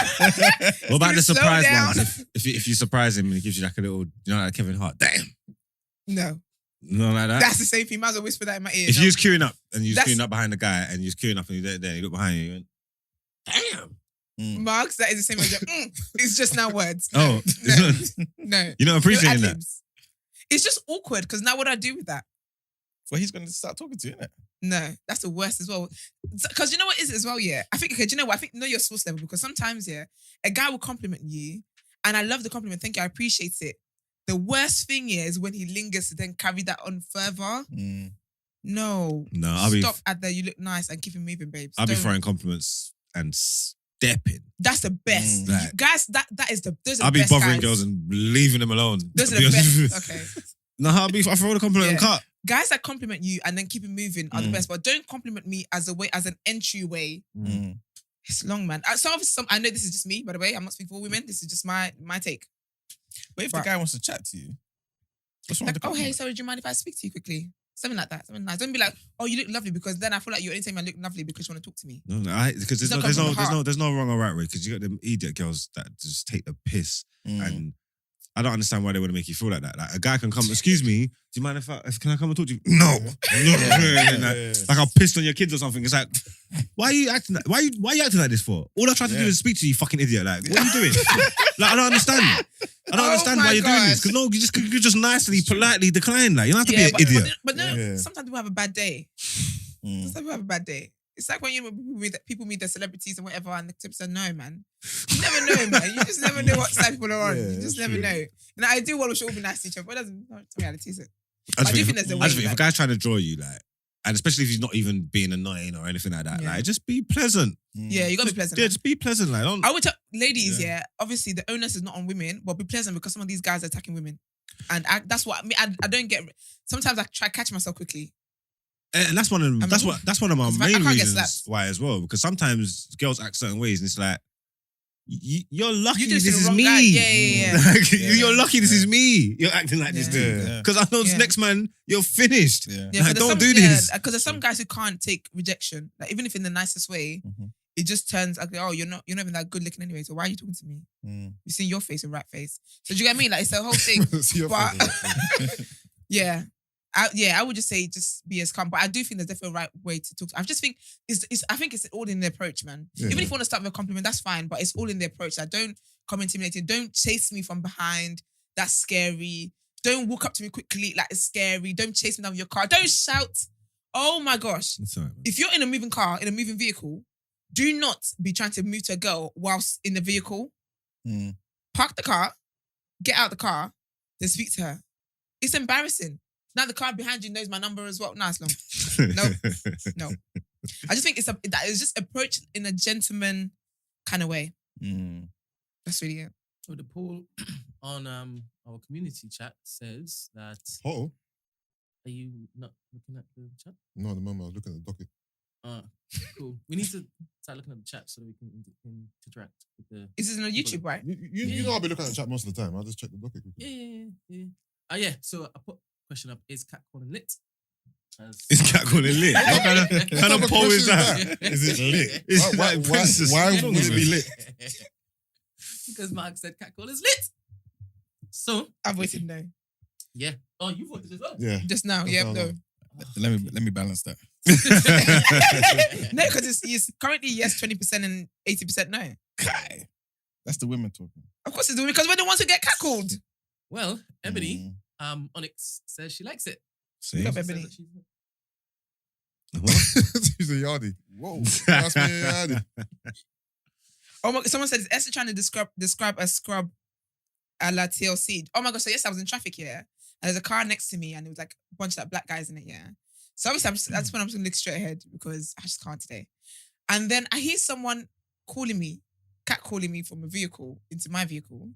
What about you the slow surprise down? ones? If you surprise him and he gives you like a little, you know, like Kevin Hart. Damn. No, No, like that. that's the same thing. Might as well whisper that in my ear. If no. you was queuing up and you was That's- queuing up behind the guy and you was queuing up and you there and you look behind you, you went, Damn. Marks, that is the same as it's just now words. Oh, No. you're not appreciating that. ad-libs. It's just awkward because now what do I do with that? Well, he's going to start talking to you, innit? No, that's the worst as well. Because you know what it is as well, yeah? I think, okay, do you know what? I think know your source level because sometimes, yeah, a guy will compliment you and I love the compliment. Thank you, I appreciate it. The worst thing is when he lingers to then carry that on further. No. No, Stop at the you look nice and keep it moving, babes. I'll be Don't. throwing compliments and stepping. That's the best. Like- Guys, that is the those are I'll the be best bothering guys. girls and leaving them alone. Those to are be the honest with best. you. Okay. No, I throw the compliment and Yeah. cut. Guys that compliment you and then keep it moving are the best, but don't compliment me as an entryway. It's long, man. I know this is just me, by the way. I'm not speaking for women. This is just my take. But if the guy wants to chat to you, what's wrong Like, with the oh, hey, compliment? sorry, do you mind if I speak to you quickly? Something like that. Something nice. Don't be like, oh, you look lovely, because then I feel like you're anytime I look lovely because you want to talk to me. No, because It's not coming from the heart. there's no wrong or right way. Because you got them idiot girls that just take the piss, and I don't understand why they want to make you feel like that. Like a guy can come, excuse me, do you mind if can I come and talk to you? No, like I'm pissed on your kids or something. It's like, why are you acting? Why you acting like this for? All I tried to do is speak to you, you fucking idiot. Like, what are you doing? Like, I don't understand. I don't understand my why you're doing this. gosh. Because no, you just nicely, politely decline. Like, you don't have to be an but, idiot. But no, Yeah. sometimes people have a bad day. Sometimes people have a bad day. It's like when people meet their celebrities and whatever, and the tips are no, man. You never know, man. You just never know what side people are on. Yeah, You just that's never true. know. And I do want we should all be nice to each other, but it doesn't reality, is it? I do think there's a way, if a like- guy's trying to draw you, like, and especially if he's not even being annoying or anything like that, Yeah. like, just be pleasant. Yeah, you gotta be pleasant. Yeah, man. just be pleasant. Like, don't. I would tell ladies, yeah. Obviously, the onus is not on women, but be pleasant because some of these guys are attacking women, and that's what I mean. I don't get. Sometimes I try to catch myself quickly. And that's one of I'm that's like, what that's one of my I main can't get reasons slapped. why as well. Because sometimes girls act certain ways, and it's like you're lucky You do this to the is wrong me. guy. Yeah. Like, you're lucky this is me. You're acting like this Yeah. too. Yeah. Because I know this Yeah. next man, you're finished. Yeah. Yeah, Like, but don't do this. Because there's some guys who can't take rejection. Like even if in the nicest way, it just turns like, oh, you're not even that good looking anyway. So why are you talking to me? You see your face, a rat face. So do you get what I mean? Like it's a whole thing. See your But- face. Yeah. I would just say just be as calm. But I do think there's definitely a right way to talk. I just think I think it's all in the approach, man. Yeah. Even if you want to start with a compliment, that's fine. But it's all in the approach. Like, don't come intimidating. Don't chase me from behind. That's scary. Don't walk up to me quickly. Like it's scary. Don't chase me down with your car. Don't shout. Oh my gosh. It's all right, man. If you're in a moving car, in a moving vehicle, do not be trying to move to a girl whilst in the vehicle. Park the car, get out the car, then speak to her. It's embarrassing. Now the car behind you knows my number as well. Nah, it's long. No. I just think it's just approach in a gentleman kind of way. That's really it. So the poll on our community chat says that Oh, are you not looking at the chat? no, at the moment I was looking at the docket. Cool. We need to start looking at the chat so that we can interact with the. Is this on YouTube, right? You know I'll be looking at the chat most of the time. I'll just check the docket quickly. Yeah. Yeah. So I put a question up: is catcalling lit? Is catcalling lit? What kind of type of poll is question that? Is it lit? Is Why that princess? would What's wrong it with be you? lit? Because Mark said catcall is lit. So I voted no. yeah. Oh, you voted as well. Yeah. Just now. That's Yeah, how no. long. Let me balance that. No, because it's currently yes 20% and 80% no. Kai. That's the women talking. Of course it's because we're the ones who get catcalled. Well, Ebony, Onyx says she likes it. See? Pick up She says Ebony. that she's- She's a yardie. Whoa. That's me a yardie. Oh my! Someone said, "Is Esther trying to describe a scrub a la TLC?" Oh my gosh! So yes, I was in traffic here, and there's a car next to me, and there was like a bunch of like black guys in it. Yeah. So obviously, that's when I'm just gonna look straight ahead because I just can't today. And then I hear someone calling me, catcalling me from a vehicle into my vehicle,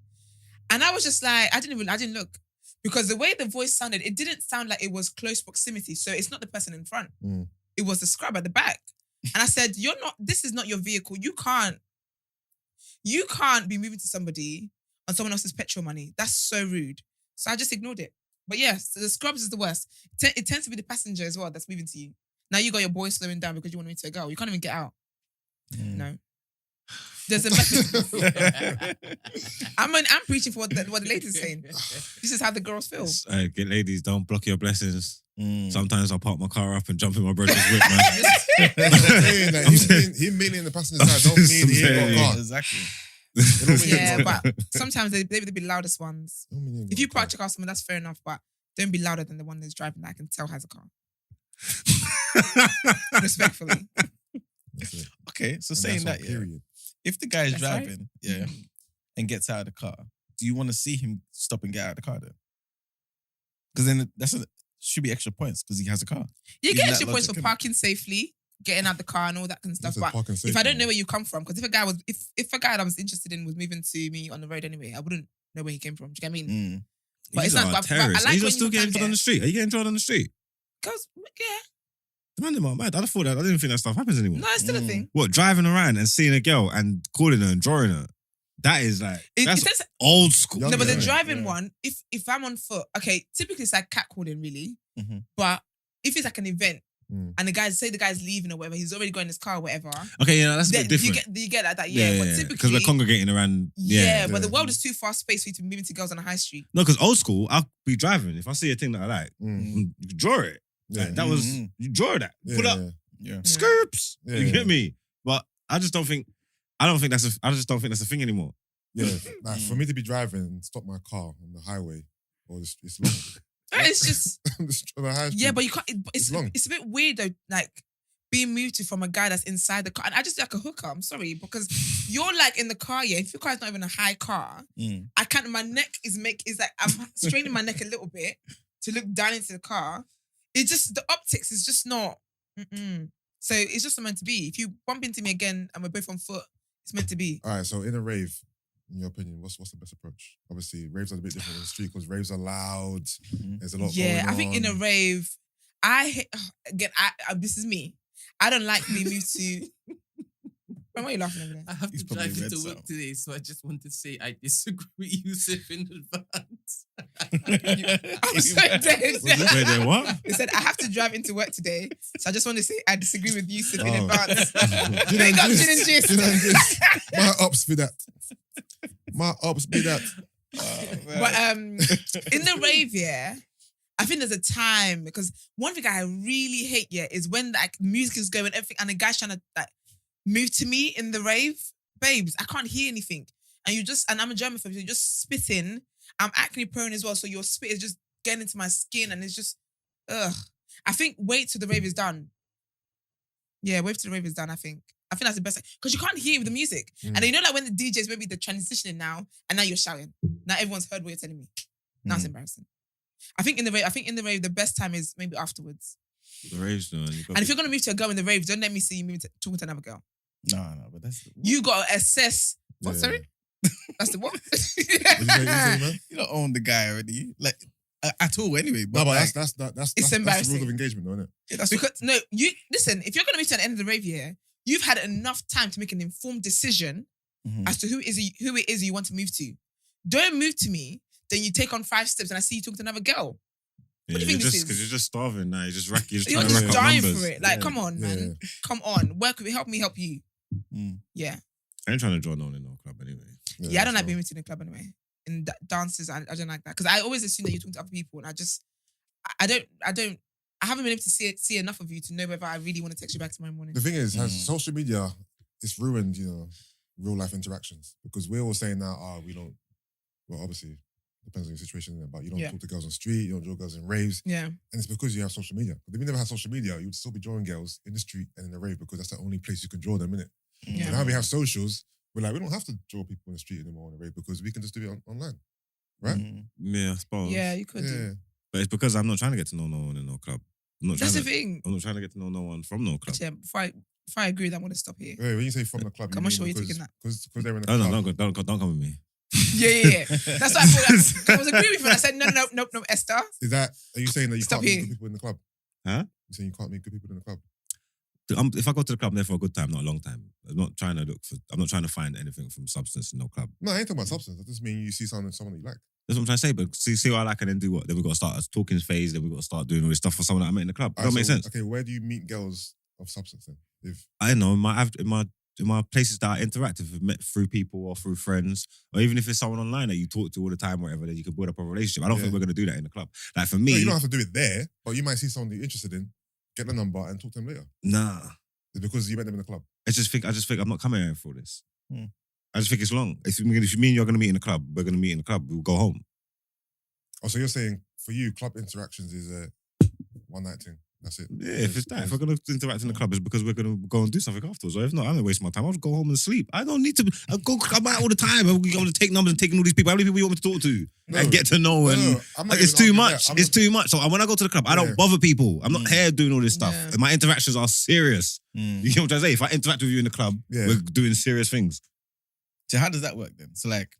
and I was just like, I didn't look because the way the voice sounded, it didn't sound like it was close proximity. So it's not the person in front; it was the scrub at the back. And I said, "You're not. This is not your vehicle. You can't be moving to somebody on someone else's petrol money. That's so rude." So I just ignored it. But yes, the scrubs is the worst. It tends to be the passenger as well that's moving to you. Now you got your boy slowing down because you want to meet a girl. You can't even get out. No. There's a method. I'm preaching for what the ladies saying. This is how the girls feel. Get ladies, don't block your blessings. Mm. Sometimes I'll park my car up and jump in my brother's whip, man. I'm saying that him being in the passenger side don't mean he ain't got a car. Exactly. It don't mean Yeah, he ain't got a but sometimes they be the loudest ones. Don't mean he ain't If got you a car. park your car somewhere, that's fair enough, but don't be louder than the one that's driving that I can tell has a car. Respectfully. That's it. Okay, so And saying that's that, on yeah, period. if the guy is That's right. driving, and gets out of the car, do you want to see him stop and get out of the car then? Because then should be extra points because he has a car. You Isn't get that extra points for logic, innit? parking safely, getting out the car and all that kind of stuff. That's a But parking if I safety, don't know man. where you come from, because if a guy that I was interested in was moving to me on the road anyway, I wouldn't know where he came from. Do you get what I mean? Mm. But These it's not. are But I terrorists. like Are you when still you getting come put on the street? Are you getting drawn on the street? Girls, yeah. The man, them are mad. I thought that. I didn't think that stuff happens anymore. No, it's still a thing. What, driving around and seeing a girl and calling her and drawing her? That is like, that's It says, old school. Young no, but the girl, driving yeah. one, if I'm on foot, okay, typically it's like catcalling, really. Mhm. But if it's like an event Mm. and the guy's leaving or whatever, he's already got in his car or whatever. Okay, yeah, that's a Then bit different. you get like that, yeah. But typically, because we're congregating around. yeah, Yeah. but the Yeah. world is too fast spaced for you to be moving to girls on a high street. No, because old school, I'll be driving. If I see a thing that I like, Mm. you draw it. Yeah. Like, that was, Mhm. you draw that. Yeah, Put up, yeah. Yeah. skirps. Yeah, You yeah. get me? But I just don't think that's a thing anymore. Yeah, like for me to be driving and stop my car on the highway or it's long. It's just On the high yeah, street. but you can't. It's long. It's a bit weird though, like being moved to from a guy that's inside the car. And I just like a hooker. I'm sorry because you're like in the car. Yeah, if your car is not even a high car, Mm. I can't. My neck is like I'm straining my neck a little bit to look down into the car. It just the optics is just not. Mm-mm. So it's just not meant to be. If you bump into me again and we're both on foot, it's meant to be. All right, so in a rave, in your opinion, what's the best approach? Obviously, raves are a bit different than the street because raves are loud. Mhm. There's a lot Yeah, going I think in a on. rave, I hate, again. This is me. I don't like being moved to. Why are you laughing over there? I have He's to probably drive read into work some. today, so I just want to say I disagree with Yusuf in advance. I'm so dead. Wait, then what? They said I have to drive into work today, so I just want to say I disagree with you in Oh. advance. Gin Big and up gist. Gin and Gist. Gin and gist. My ops be that. My ops be that. But in the rave, yeah, I think there's a time because one thing I really hate, yeah, is when like music is going, everything, and the guy's trying to like move to me in the rave, babes. I can't hear anything, and I'm a germaphobe, so you're just spitting. I'm acne prone as well, so your spit is just getting into my skin, and it's just, ugh. I think wait till the rave is done. Yeah, wait till the rave is done. I think that's the best because you can't hear with the music, Mm. and you know like when the DJs maybe they're transitioning now, and now you're shouting. Now everyone's heard what you're telling me. Now it's embarrassing. I think in the rave, the best time is maybe afterwards. The raves, though. And if you're gonna move to a girl in the rave, don't let me see you talking to another girl. No, but that's You gotta assess. What? Yeah. Sorry, that's the what? What you say, man? you don't own the guy already, like at all. Anyway, No, but like, that's the embarrassing. rules of engagement, though, isn't it? yeah, that's Because no, you listen. If you're gonna move to the end of the rave here, you've had enough time to make an informed decision Mhm. as to who it is you want to move to. Don't move to me, then you take on 5 steps and I see you talking to another girl. Yeah, do you think this is? Because you're just starving now. You're just You're trying to just rack up dying numbers. for it. Like, Yeah. come on, man. Yeah. Come on. Work with me. Help me help you. Mm. Yeah. I ain't trying to draw no one in no club anyway. Yeah, I don't like so- being moved to the club anyway. In dances, I don't like that. Because I always assume that you're talking to other people and I haven't been able to see enough of you to know whether I really want to text you back tomorrow morning. The thing is, has Mm. social media, it's ruined, real life interactions because we're all saying now, we don't. Well, obviously, depends on your situation, but you don't Yeah. talk to girls on the street, you don't draw girls in raves, Yeah. and it's because you have social media. But if you never had social media, you'd still be drawing girls in the street and in the rave because that's the only place you can draw them, innit? Yeah. So now we have socials. We're like, we don't have to draw people in the street anymore on the rave because we can just do it online, right? Mm. Yeah, I suppose. Yeah, you could Yeah. do. But it's because I'm not trying to get to know no one in no club. I'm not That's the trying thing. I'm not trying to get to know no one from no club. Actually, before I agree with that, I'm going to stop here. Wait, when you say from the club, I'm not sure you're taking that. because they're in the Oh, club. no, don't come with me. Yeah. That's what I thought. I was agreeing with you. And I said, no, Esther. Are you saying that you Stop can't meet here. good people in the club? Huh? You saying you can't meet good people in the club? If I go to the club, I'm there for a good time, not a long time. I'm not trying to find anything from substance in no club. No, I ain't talking about substance. That doesn't mean you see someone that you like. That's what I'm trying to say. But see what I like and then do what? Then we've got to start a talking phase. Then we've got to start doing all this stuff for someone that I met in the club. That don't make sense. Okay, where do you meet girls of substance then? If I don't know, in my my places that are interactive, I've met through people or through friends, or even if it's someone online that you talk to all the time, whatever, then you can build up a relationship. I don't think we're gonna do that in the club. Like for me, No, you don't have to do it there, but you might see someone that you're interested in, get the number and talk to them later. nah. It's because you met them in the club. I just think I'm not coming here for this. Hmm. I just think it's long. If you mean you're gonna meet in the club, we're gonna meet in the club. We'll go home. Oh, so you're saying for you, club interactions is a one night thing. That's it. Yeah, if it's that, if we're gonna interact in the club, it's because we're gonna go and do something afterwards. Or if not, I'm gonna waste my time. I'll just go home and sleep. I don't need to. I'm out all the time. I'm gonna take numbers and taking all these people. How many people you want me to talk to and get to know? And I'm not like, it's even too arguing much. that. It's too much. So when I go to the club, I don't bother people. I'm not here doing all this stuff. Yeah. And my interactions are serious. You get what I'm trying to say? If I interact with you in the club, we're doing serious things. So how does that work then? So like,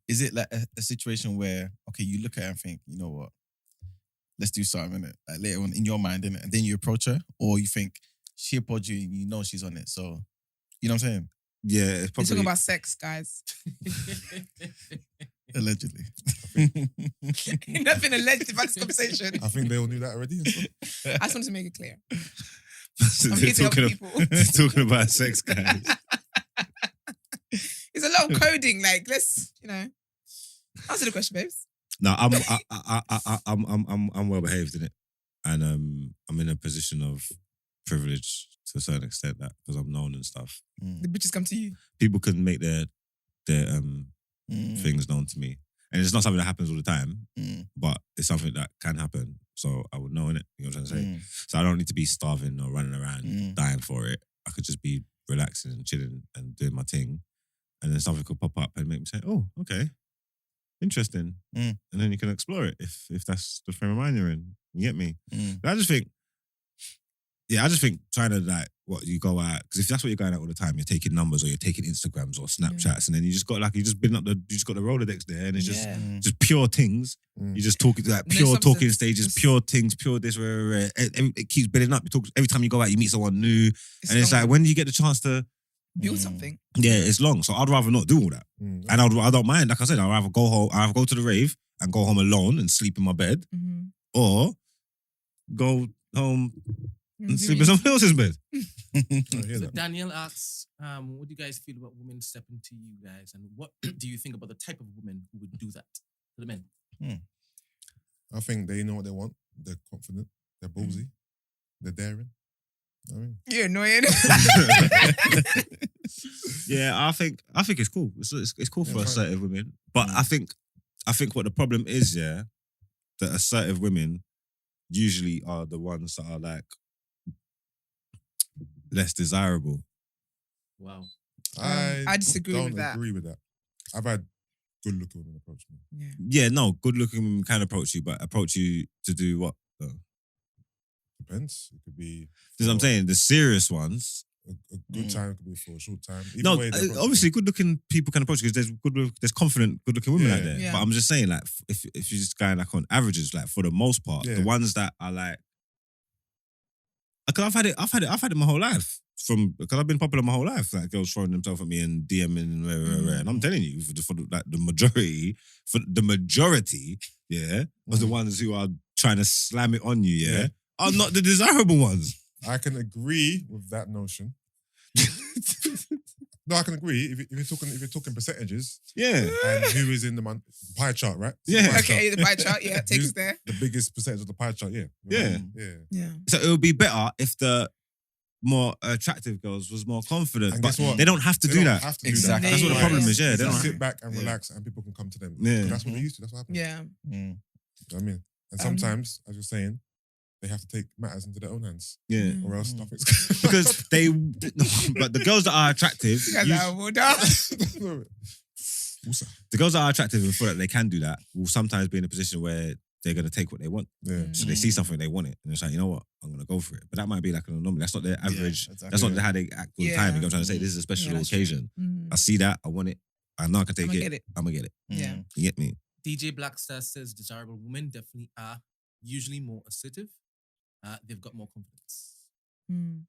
is it like a situation where, okay, you look at her and think, you know what, let's do something, innit? Like later on in your mind, innit? And then you approach her, or you think she approached you and you know she's on it. So, you know what I'm saying? Yeah, it's We're probably. talking about sex, guys. Allegedly. Nothing alleged about this conversation. I think they all knew that already. And stuff. I just wanted to make it clear. So I'm they're here to help talking, people. they're talking about sex, guys. It's a lot of coding. Like, let's, answer the question, babes. No, I'm well behaved in it, and I'm in a position of privilege to a certain extent that because I'm known and stuff. The bitches come to you. People can make their things known to me, and it's not something that happens all the time, but it's something that can happen. So I would know in it. You know what I'm trying to say? So I don't need to be starving or running around dying for it. I could just be relaxing and chilling and doing my thing, and then something could pop up and make me say, "Oh, okay." Interesting. And then you can explore it if that's the frame of mind you're in. You get me? I just think trying to like, what, you go out, because if that's what you're going out all the time, you're taking numbers or you're taking Instagrams or Snapchats, and then you just got the Rolodex there, and it's just pure things. You just talking like No pure talking substance. stages, Just- pure things, pure this, it keeps building up. You talk every time you go out, you meet someone new, and it's long. like, when do you get the chance to Build something. Yeah, it's long. So I'd rather not do all that. And I don't mind. Like I said, I'd rather go home, I'd rather go to the rave and go home alone and sleep in my bed, or go home and sleep in someone else's bed. So Daniel asks, what do you guys feel about women stepping to you guys? And what do you think about the type of women who would do that to the men? I think they know what they want. They're confident. They're ballsy. They're daring. I mean, You're annoying. Yeah, I think it's cool. It's cool for assertive women, but I think what the problem is, that assertive women usually are the ones that are like less desirable. Wow. I disagree don't with that. agree with that. I've had good-looking women approach me. Yeah, no, good-looking women can approach you, but approach you to do what? Though? Depends. It could be. That's what I'm saying. The serious ones. A good time could be for a short time. Either No, way, they approach obviously, me. good-looking people can approach you because there's confident, good-looking women out there. Yeah. But I'm just saying, like, if you're just going like on averages, like for the most part, Yeah. the ones that are like, because I've had it my whole life. Because I've been popular my whole life, like girls throwing themselves at me and DMing and rare. And I'm telling you, for the majority, of the ones who are trying to slam it on you, are not the desirable ones. I can agree with that notion. No, I can agree. If you're talking percentages, Yeah. and who is in the pie chart, right? Yeah. Pie Okay, chart. the pie chart. Yeah, take us Who's there. The biggest percentage of the pie chart, yeah. Yeah. Yeah. So it would be better if the more attractive girls was more confident. And but guess what? they don't have to They do don't that. have to Exactly. do that. That's what the Yeah. problem is. Yeah, They they don't. sit back and relax, and people can come to them. Yeah. That's what they used to. That's what happened. Yeah. You know what I mean, and sometimes, as you're saying, they have to take matters into their own hands, Yeah. or else nothing's. Because but the girls that are attractive, the girls that are attractive and feel that they can do that will sometimes be in a position where they're going to take what they want. Yeah. So they see something, they want it. And it's like, you know what? I'm going to go for it. But that might be like an anomaly. That's not their average. exactly. That's not how they act all the Yeah. time. You know what I'm trying to say? This is a special Yeah, that's occasion. Mm. I see that. I want it. I know I can take I'ma it. get it. I'm going to get it. Yeah. You get me? DJ Blackstar says desirable women definitely are usually more assertive. They've got more confidence. Mm.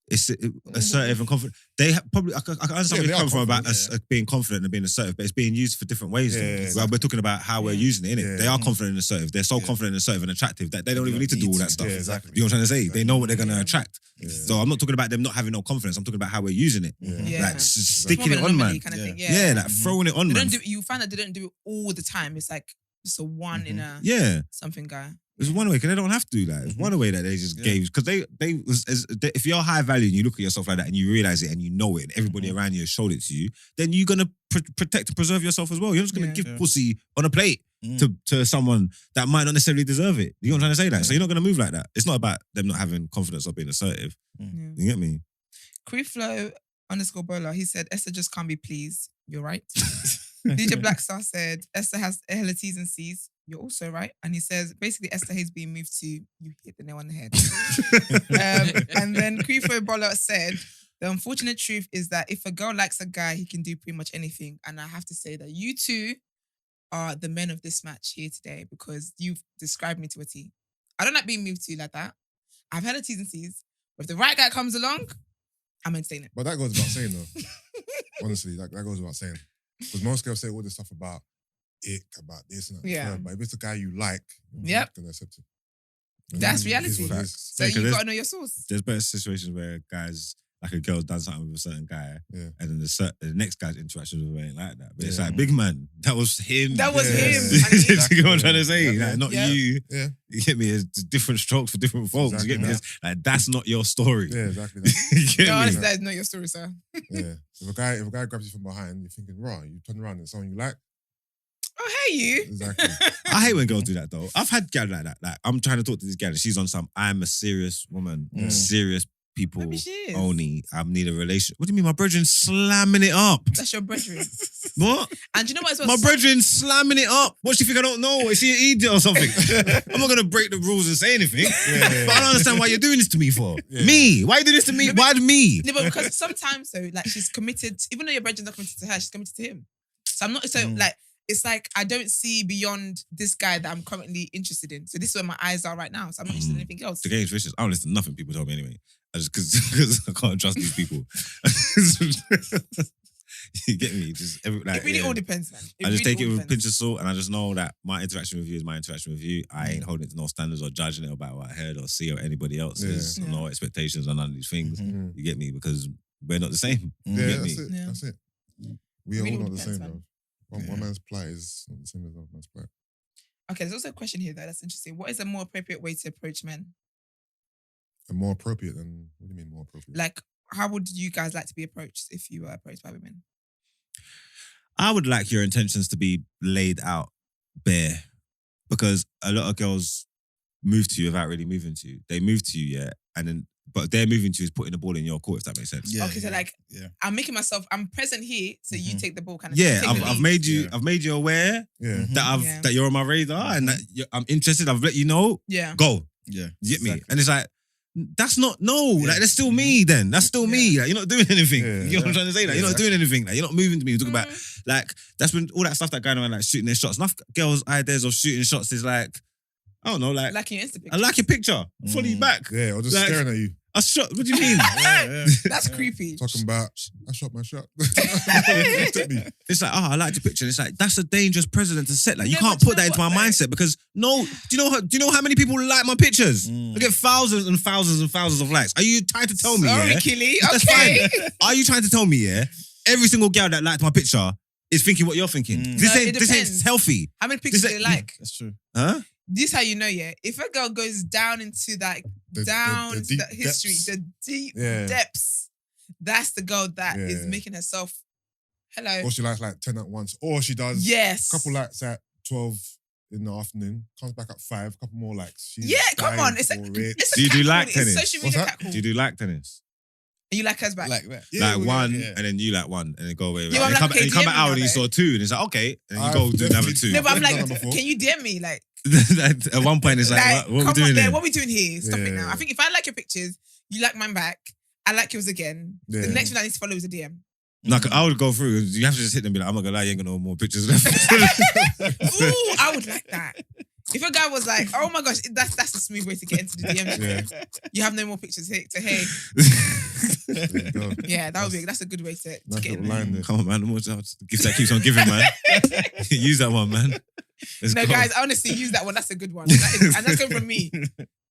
It's assertive and confident. They probably I can understand where they you're are coming from about confident, being confident and being assertive, but it's being used for different ways. Yeah, though. exactly. We're talking about how we're using it, innit? Yeah. They are confident and assertive. They're so confident and assertive and attractive that they don't even need to do all that stuff. Yeah, exactly. You know what I'm trying to say? They know what they're going to attract. Yeah. So I'm not talking about them not having no confidence. I'm talking about how we're using it. Yeah. Like sticking It's it more of on, an man. anomaly kind of thing. Yeah, like throwing it on, They man. don't do. You find that they don't do it all the time. It's like just a one in a something guy. It's one way because they don't have to. Like, it's one way that they just gave because if you're high value and you look at yourself like that and you realize it and you know it and everybody around you has showed it to you, then you're gonna protect and preserve yourself as well. You're just gonna give pussy on a plate to someone that might not necessarily deserve it. You know what I'm trying to say? That so you're not gonna move like that. It's not about them not having confidence or being assertive. You get me? Creeflow_Bola, he said Esther just can't be pleased. You're right. DJ Blackstar said Esther has hella T's and C's. You're also right. And he says basically Esther Hayes being moved to you hit the nail on the head. And then Creeflow_Bola said the unfortunate truth is that if a girl likes a guy, he can do pretty much anything. And I have to say that you two are the men of this match here today because you've described me to a T. I don't like being moved to like that. I've had a T's and C's. But if the right guy comes along, I'm entertaining it. But that goes without saying, though. Honestly, that goes without saying. Because most girls say all this stuff about ick, about this and that. Yeah. But if it's a guy you like, you're Yep. going to accept it. That's It is reality. what it is. So Yeah, 'cause you've got to know your source. There's better situations where guys, like a girl's done something with a certain guy, Yeah. and then the next guy's interaction with her ain't like that. But it's Yeah. like, big man, that was him. That was Yeah. him. Yeah. And he- You know what I'm trying to say? Yeah. Like, not Yeah. you. Yeah. You get me? It's different strokes for different folks. Exactly You get me? that. It's like, that's not your story. Yeah, exactly. That. You get No, me? honestly, that is not your story, sir. Yeah. If a guy grabs you from behind, you're thinking, raw, you turn around and someone you like. Oh, hey, you. Exactly. I hate when girls do that though. I've had gal like that. Like, I'm trying to talk to this gal and she's on some, I'm a serious woman. Serious people Maybe she is. only. I need a relationship. What do you mean? My brethren slamming it up. That's your brethren. What? And you know what as well? My brethren slamming it up. What, she think I don't know? Is she an idiot or something? I'm not going to break the rules and say anything. But I don't understand why you're doing this to me for. Yeah. Me? Why you do this to me? Why me? No, but because sometimes though, like she's committed, even though your brethren's not committed to her, she's committed to him. So I'm not, like, it's like I don't see beyond this guy that I'm currently interested in. So this is where my eyes are right now. So I'm not interested in anything else. The game's vicious. I don't listen to nothing people tell me anyway. I just because I can't trust these people. You get me? Just It really all depends, man. I just really take it all with a depends. pinch of salt, and I just know that my interaction with you is my interaction with you. I ain't holding it to no standards or judging it about what I heard or see or anybody else. There's Yeah. no expectations on none of these things. Mhm. You get me? Because we're not the same. You Yeah, get that's me? it. Yeah. That's it. We are Really all all not the depends, same, man. bro. One man's plight is not the same as another man's plight. Okay, there's also a question here though that's interesting. What is a more appropriate way to approach men? And more appropriate than, what do you mean more appropriate? Like, how would you guys like to be approached if you were approached by women? I would like your intentions to be laid out bare, because a lot of girls move to you without really moving to you. They move to you, yeah, and then but their moving to you is putting the ball in your court. If that makes sense. Yeah, Okay, so like, yeah. I'm making myself, I'm present here, so you Mhm. take the ball kind of Yeah, thing. Take the I've lead. made you. Yeah. I've made you aware Yeah. that Yeah. that you're on my radar and that I'm interested. I've let you know. Yeah. Go. Yeah. You get me? Exactly. And it's like, that's not, no, Yeah. like, that's still me then. That's still me. Like, you're not doing anything. Yeah. You know what I'm trying to say? Like, you're not doing anything. Like, you're not moving to me. You're talking about, Mm-hmm. like, that's when all that stuff that going around, like, shooting their shots. Enough girls' ideas of shooting shots is like, I don't know, like, Liking your Insta I picture. like your picture. I'll follow you back. Yeah, or just Like- staring at you, I shot, what do you mean? That's creepy. talking about, I shot my shot. Took me. It's like, I like the picture. And it's like, that's a dangerous precedent to set. Like, you Yeah, can't but you put know that into my what, like- mindset because do you know how many people like my pictures? I get thousands and thousands and thousands of likes. Are you trying to tell me? Sorry, Yeah? Killy. That's Okay. fine. Are you trying to tell me, yeah, every single girl that liked my picture is thinking what you're thinking? Mm. This No, ain't it this ain't depends. healthy. How many pictures This do is- they like? That's true. Huh? This is how you know, yeah. If a girl goes down into that, The down deep into that history, depths. the deep Yeah. depths, that's the girl that is Yeah. making herself, hello. Or she likes like 10 at once. Or she does Yes. a couple likes at 12 in the afternoon, comes back at 5, a couple more likes. She's Yeah, come dying on. It's a, for it. it's a Do you do catcall. like It's tennis? social What's media that? catcall. Do you do like tennis? And you like hers back. Like that. Yeah, like well, one, yeah. and then you like one, and then go away. Yeah, and, I'm come, like, and you come okay, back DM out me and you now, saw two, and it's like, okay, and you I've go do another definitely- two. No, but I'm I've like, done that before. can you DM me? Like, At one point, it's like, what are we come doing on, here? there. What are we doing here? Stop it now. Yeah. I think if I like your pictures, you like mine back, I like yours again. The Yeah. next one I need to follow is a DM. Like, I would go through. You have to just hit them and be like, I'm not gonna lie, you ain't got no more pictures left. Ooh, I would like that. If a guy was like, oh my gosh, that's a smooth way to get into the DMs. Yeah. You have no more pictures. Hey, There you go. Yeah, that's a good way to Nice get in little there. line there. Come on, man. What's that? Gift that keeps on giving, man. Use that one, man. Let's No, go. guys, honestly, use that one. That's a good one. And that's coming from me.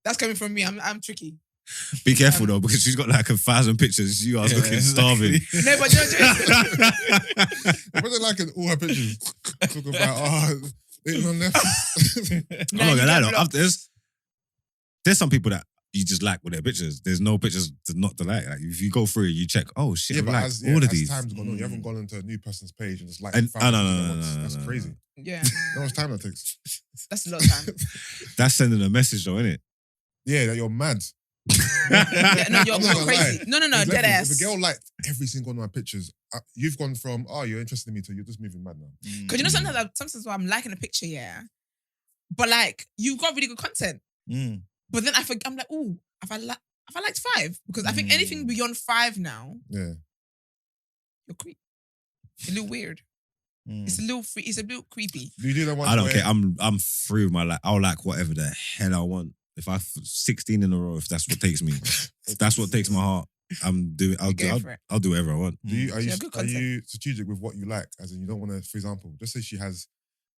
That's coming from me. I'm tricky. Be careful though, because she's got like 1,000 pictures. You are looking starving. No, but It wasn't like in all her pictures. Talk about, ain't on left. I'm not gonna lie though. There's some people that you just like with their pictures. There's no pictures to not to like. Like if you go through it, you check. Oh shit, Yeah, I but like as all of these. time's gone on, you haven't gone into a new person's page and just like. And- no, That's no, crazy. Yeah, How much time that takes? that's a lot of time. That's sending a message though, isn't it? Yeah, that you're mad. Yeah, no, you're I'm not gonna crazy. lie. No, Exactly. dead ass. If a girl liked every single one of my pictures, you've gone from you're interested in me to you're just moving mad now. Because you know sometimes I'm liking a picture, yeah, but like you've got really good content. But then I'm like, ooh, have I liked 5? Because I think anything beyond 5 now, Yeah. you're creepy. A little weird. It's a little creepy. Do you do that one? I don't care. I'm free with my like. I'll like whatever the hell I want. If I 16 in a row, if that's what takes me, if that's what takes my heart, I'll do whatever I want. Are you Yeah, good content. strategic with what you like? As in, you don't want to, for example, just say she has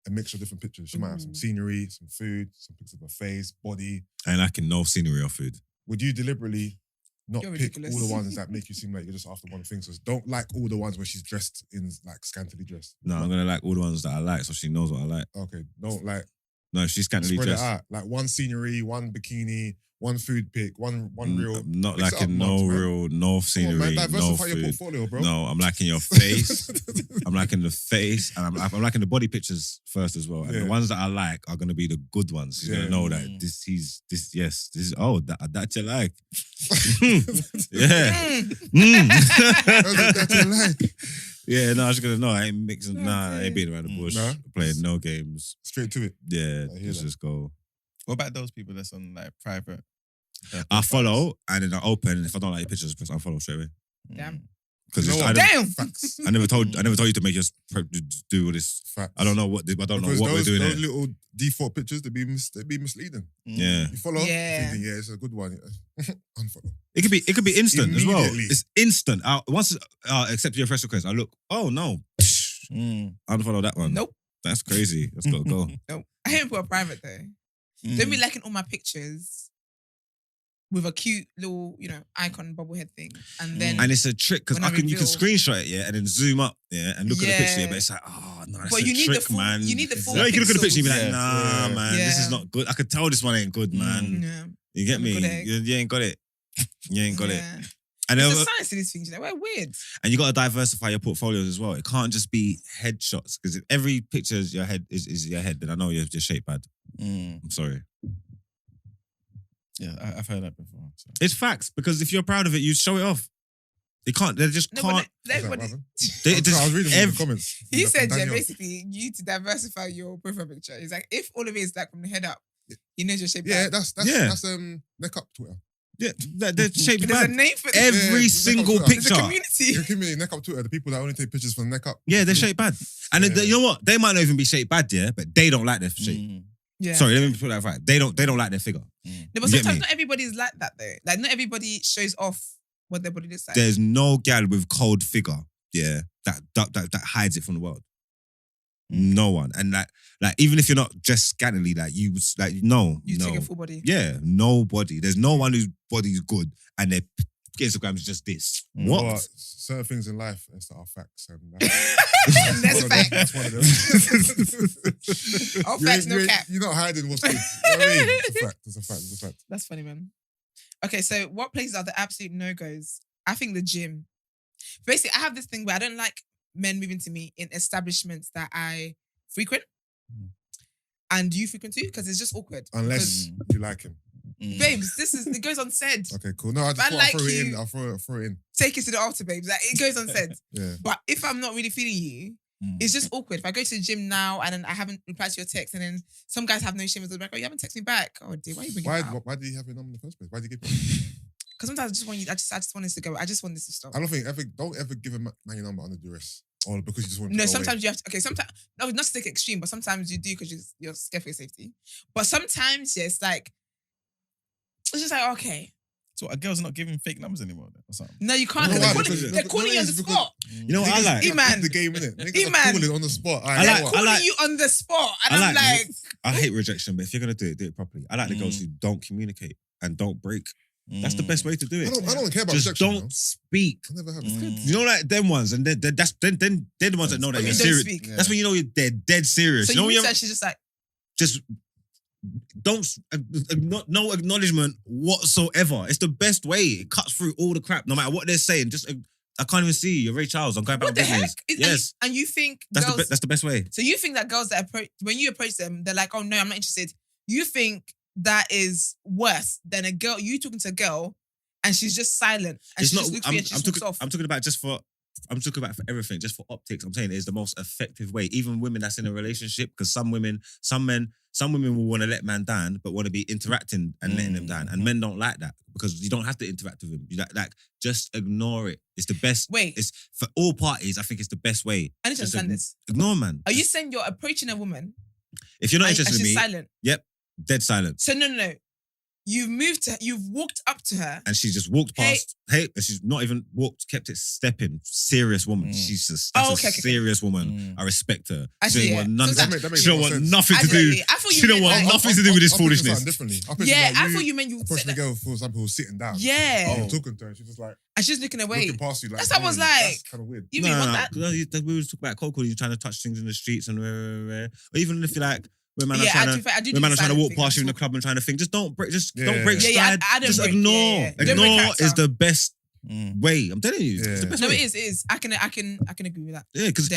a mixture of different pictures. She might have some scenery, some food, some pictures of her face, body. And I can no scenery or food. Would you deliberately not You're pick ridiculous. all the ones that make you seem like you're just after one thing? So don't like all the ones where she's dressed in like scantily dressed. No, I'm gonna like all the ones that I like, so she knows what I like. Okay, don't like No, if she's scantily spread it dressed. out. Like one scenery, one bikini, one food pic, one reel. I'm not Mix it liking up, no man. real, no Come on, scenery, man, no diversify your food. portfolio, bro. No, I'm liking your face. I'm liking the face, and I'm liking the body pictures first as well. And Yeah. the ones that I like are gonna be the good ones. She's Yeah. gonna know that this is that you like. Yeah. That's a lie. Yeah, no, she's gonna know. I ain't mixing. Nah, I ain't beating around the bush. Nah. Playing no games. Straight to it. Yeah, I hear that. just go. What about those people that's on like private? I follow and then I open. And if I don't like your pictures, press unfollow straight away. Damn. Because You know what? Damn. Facts. I never told you to make us do all this. Facts. I don't know what Because we're those, doing those here. little default pictures, they be misleading. Yeah. You follow, Yeah. thinking, it's a good one. Unfollow. It could be instant as well. Immediately. It's instant. Once accept your fresh request, I look. Oh no, unfollow that one. Nope. That's crazy. Let's go. Nope. I haven't put a private though. Don't be liking all my pictures with a cute little, icon bobblehead thing. And then And it's a trick because When I you can reveal- screenshot it, and then zoom up, and look at the picture, Yeah. but it's like, oh no, it's But a you need the trick, full- man. you need the full You can look at the picture and be like, pixels. nah, Yeah. man, this is Yeah. not good. I could tell this one ain't good, man. yeah. You get I'm a me? good egg. You ain't got it. You ain't got it. Yeah. And There's then, a science to these things, We're weird. and you got to diversify your portfolios as well. It can't just be headshots because if every picture is your head is your head, then I know you're just shaped bad. I'm sorry. Yeah, I've heard that before. So. It's facts because if you're proud of it, you show it off. They can't. They just No, can't. but everybody. They I just was reading the comments. He said, Daniel. basically, you need to diversify your profile picture. It's like, if all of it is like from the head up, he knows your shape. Yeah, bad. that's neck up Twitter. Yeah, they're shaped But there's a bad. name for Every Yeah, single there's a There's a picture. community. Your community, neck up Twitter, the people that only take pictures from the neck up. Yeah, they're shaped bad. And Yeah. you know what? They might not even be shaped bad, yeah, but they don't like their shape. Yeah. Sorry, let me put that right. They don't like their figure. No, but You get sometimes me? not everybody's like that though. Like not everybody shows off what their body looks like. There's no gal with cold figure, yeah, that hides it from the world. No one. And like even if you're not just scantily, You take a full body. Yeah, nobody. There's no one whose body's good and their Instagram is just this. What? But certain things in life are facts. And That's one of them. facts. That's one of them. All You facts, ain't- no you ain't- cap. You're not hiding what's good. You know what I mean? It's a fact. It's a fact. It's a fact. That's funny, man. Okay, so what places are the absolute no-goes? I think the gym. Basically, I have this thing where I don't like men moving to me in establishments that I frequent. And you frequent too? Because it's just awkward. Unless you like him. Babes, it goes unsaid. Okay, cool. No, I just I thought like I'll throw it you. in. I'll throw it in. Take it to the altar, babes. Like, it goes unsaid. Yeah. But if I'm not really feeling you, it's just awkward. If I go to the gym now and then I haven't replied to your text and then some guys have no shame with the back, oh, you haven't texted me back. Oh dear, why are you bringing it up? Why do you have your number in the first place? Why do you give it? Because sometimes I just want you, I just want this to go. I just want this to stop. I don't ever give a man your number under duress. Or because you just want to No, go sometimes away. you have to, okay, sometimes, no, not to take it extreme, but sometimes you do because you're scared for your safety. But sometimes, yeah, it's just like, okay. So a girl's not giving fake numbers anymore or something. No, you can't. You know why? They're calling you on the spot. You know what I like? E-man. The game, innit? Niggas E-man. are calling on the spot. They're calling you on the spot. And I'm like... I hate rejection, but if you're going to do it properly. I like the girls who don't communicate and don't break. That's the best way to do it. I don't care about just rejection. don't speak. I never had You know, like them ones, and they're the ones that know that you're serious. Speak. That's when you know they're dead serious. So you know, you said she's just like... just don't no acknowledgement whatsoever. It's the best way. It cuts through all the crap, no matter what they're saying. Just I can't even see you. You're Ray Charles. I'm going back What to the heck? business. Yes, And you think that's girls... the best way. So you think that girls that when you approach them, they're like, oh no, I'm not interested. You think that is worse than a girl, you talking to a girl and she's just silent and It's she not. just looks at you and she just walks off. I'm talking about for everything, just for optics. I'm saying it is the most effective way. Even women that's in a relationship, because some women will want to let man down, but want to be interacting and letting them down. And men don't like that because you don't have to interact with them. You like just ignore it. It's the best. Wait. It's for all parties. I think it's the best way. I need to Just understand this. Ignore man. Are you saying you're approaching a woman If you're not and interested in she's me, silent? yep, dead silent. So no. You've walked up to her. And she just walked past. And she's not even walked, kept it stepping. Serious woman. She's just a serious woman. I respect her. Actually, she don't want, that she don't want nothing to do. She don't want nothing to do with this foolishness. I thought you meant you approaching a girl, for example, who's sitting down. Yeah. You're talking to her, she's just like and she's looking away. looking past you. Like, That's what I was like. That's kind of weird. You mean want that? We was talking about cold calling, you trying to touch things in the streets and or even if you like. When man are trying to walk past you in the club and trying to think, just don't break stride. Just ignore. Ignore is the best way. I'm telling you, it's the best way. No, it is. I can agree with that. Yeah, because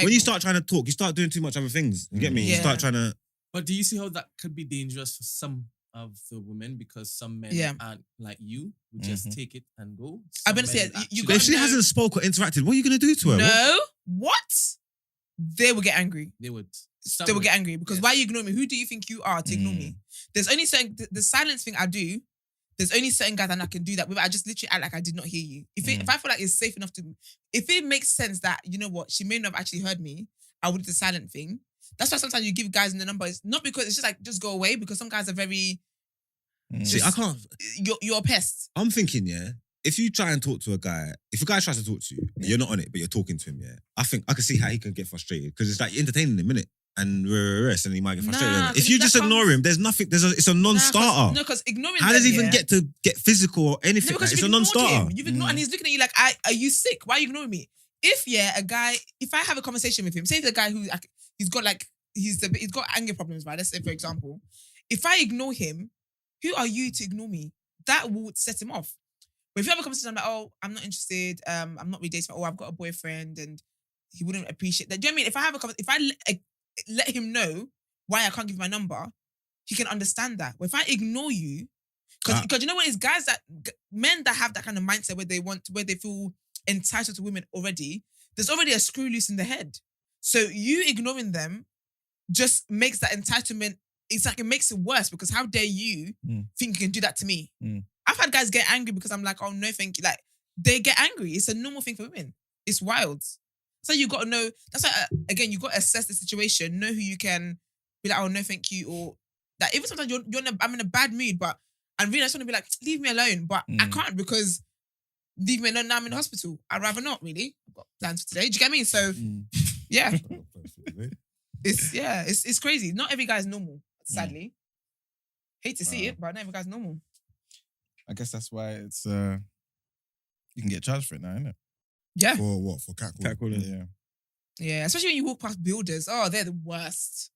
when you start trying to talk, you start doing too much other things. You get me? You start trying to. But do you see how that could be dangerous for some of the women because some men aren't like you, who just take it and go. I'm gonna say if she hasn't spoke or interacted, what are you gonna do to her? No, what? They will get angry. They would. They will get angry because why you ignore me? Who do you think you are to ignore me? There's only certain the silence thing I do. There's only certain guys that I can do that with. I just literally act like I did not hear you. If I feel like it's safe enough to, if it makes sense that you know what, she may not have actually heard me, I would do the silent thing. That's why sometimes you give guys the number. It's not because it's just like just go away because some guys are very. See, I can't. You're a pest. I'm thinking, if you try and talk to a guy, if a guy tries to talk to you, you're not on it, but you're talking to him, I think I can see how he can get frustrated because it's like you're entertaining him, innit? And he might get frustrated. If you just ignore him, there's nothing. It's a non-starter. No, because ignoring. How does he even get to get physical or anything? No, it's a non-starter. You've ignored, and he's looking at you like, "Are you sick? Why are you ignoring me?" If a guy, if I have a conversation with him, say the guy who he's got anger problems, right? Let's say for example, if I ignore him, who are you to ignore me? That will set him off. But if you have a conversation, I'm like, oh, I'm not interested. I'm not really dating. Oh, I've got a boyfriend, and he wouldn't appreciate that. Do you know what I mean? If I have a conversation, if I let him know why I can't give my number, he can understand that. But if I ignore you, because you know what, it's men that have that kind of mindset where they feel entitled to women already. There's already a screw loose in the head. So you ignoring them just makes that entitlement. It's like it makes it worse because how dare you think you can do that to me? I've had guys get angry because I'm like, oh no, thank you. Like they get angry. It's a normal thing for women. It's wild. So you got to know. That's why again, you got to assess the situation. Know who you can be like, oh no, thank you, or that. Even sometimes I'm in a bad mood, but I really just want to be like, leave me alone. But I can't because leave me alone. Now I'm in the hospital. I'd rather not. Really, I've got plans for today. Do you get me? So yeah, it's crazy. Not every guy's normal. Sadly, hate to see it, but not every guy's normal. I guess that's why it's you can get charged for it now, innit? Yeah. For what? For catcalling? Yeah. Yeah, especially when you walk past builders. Oh, they're the worst.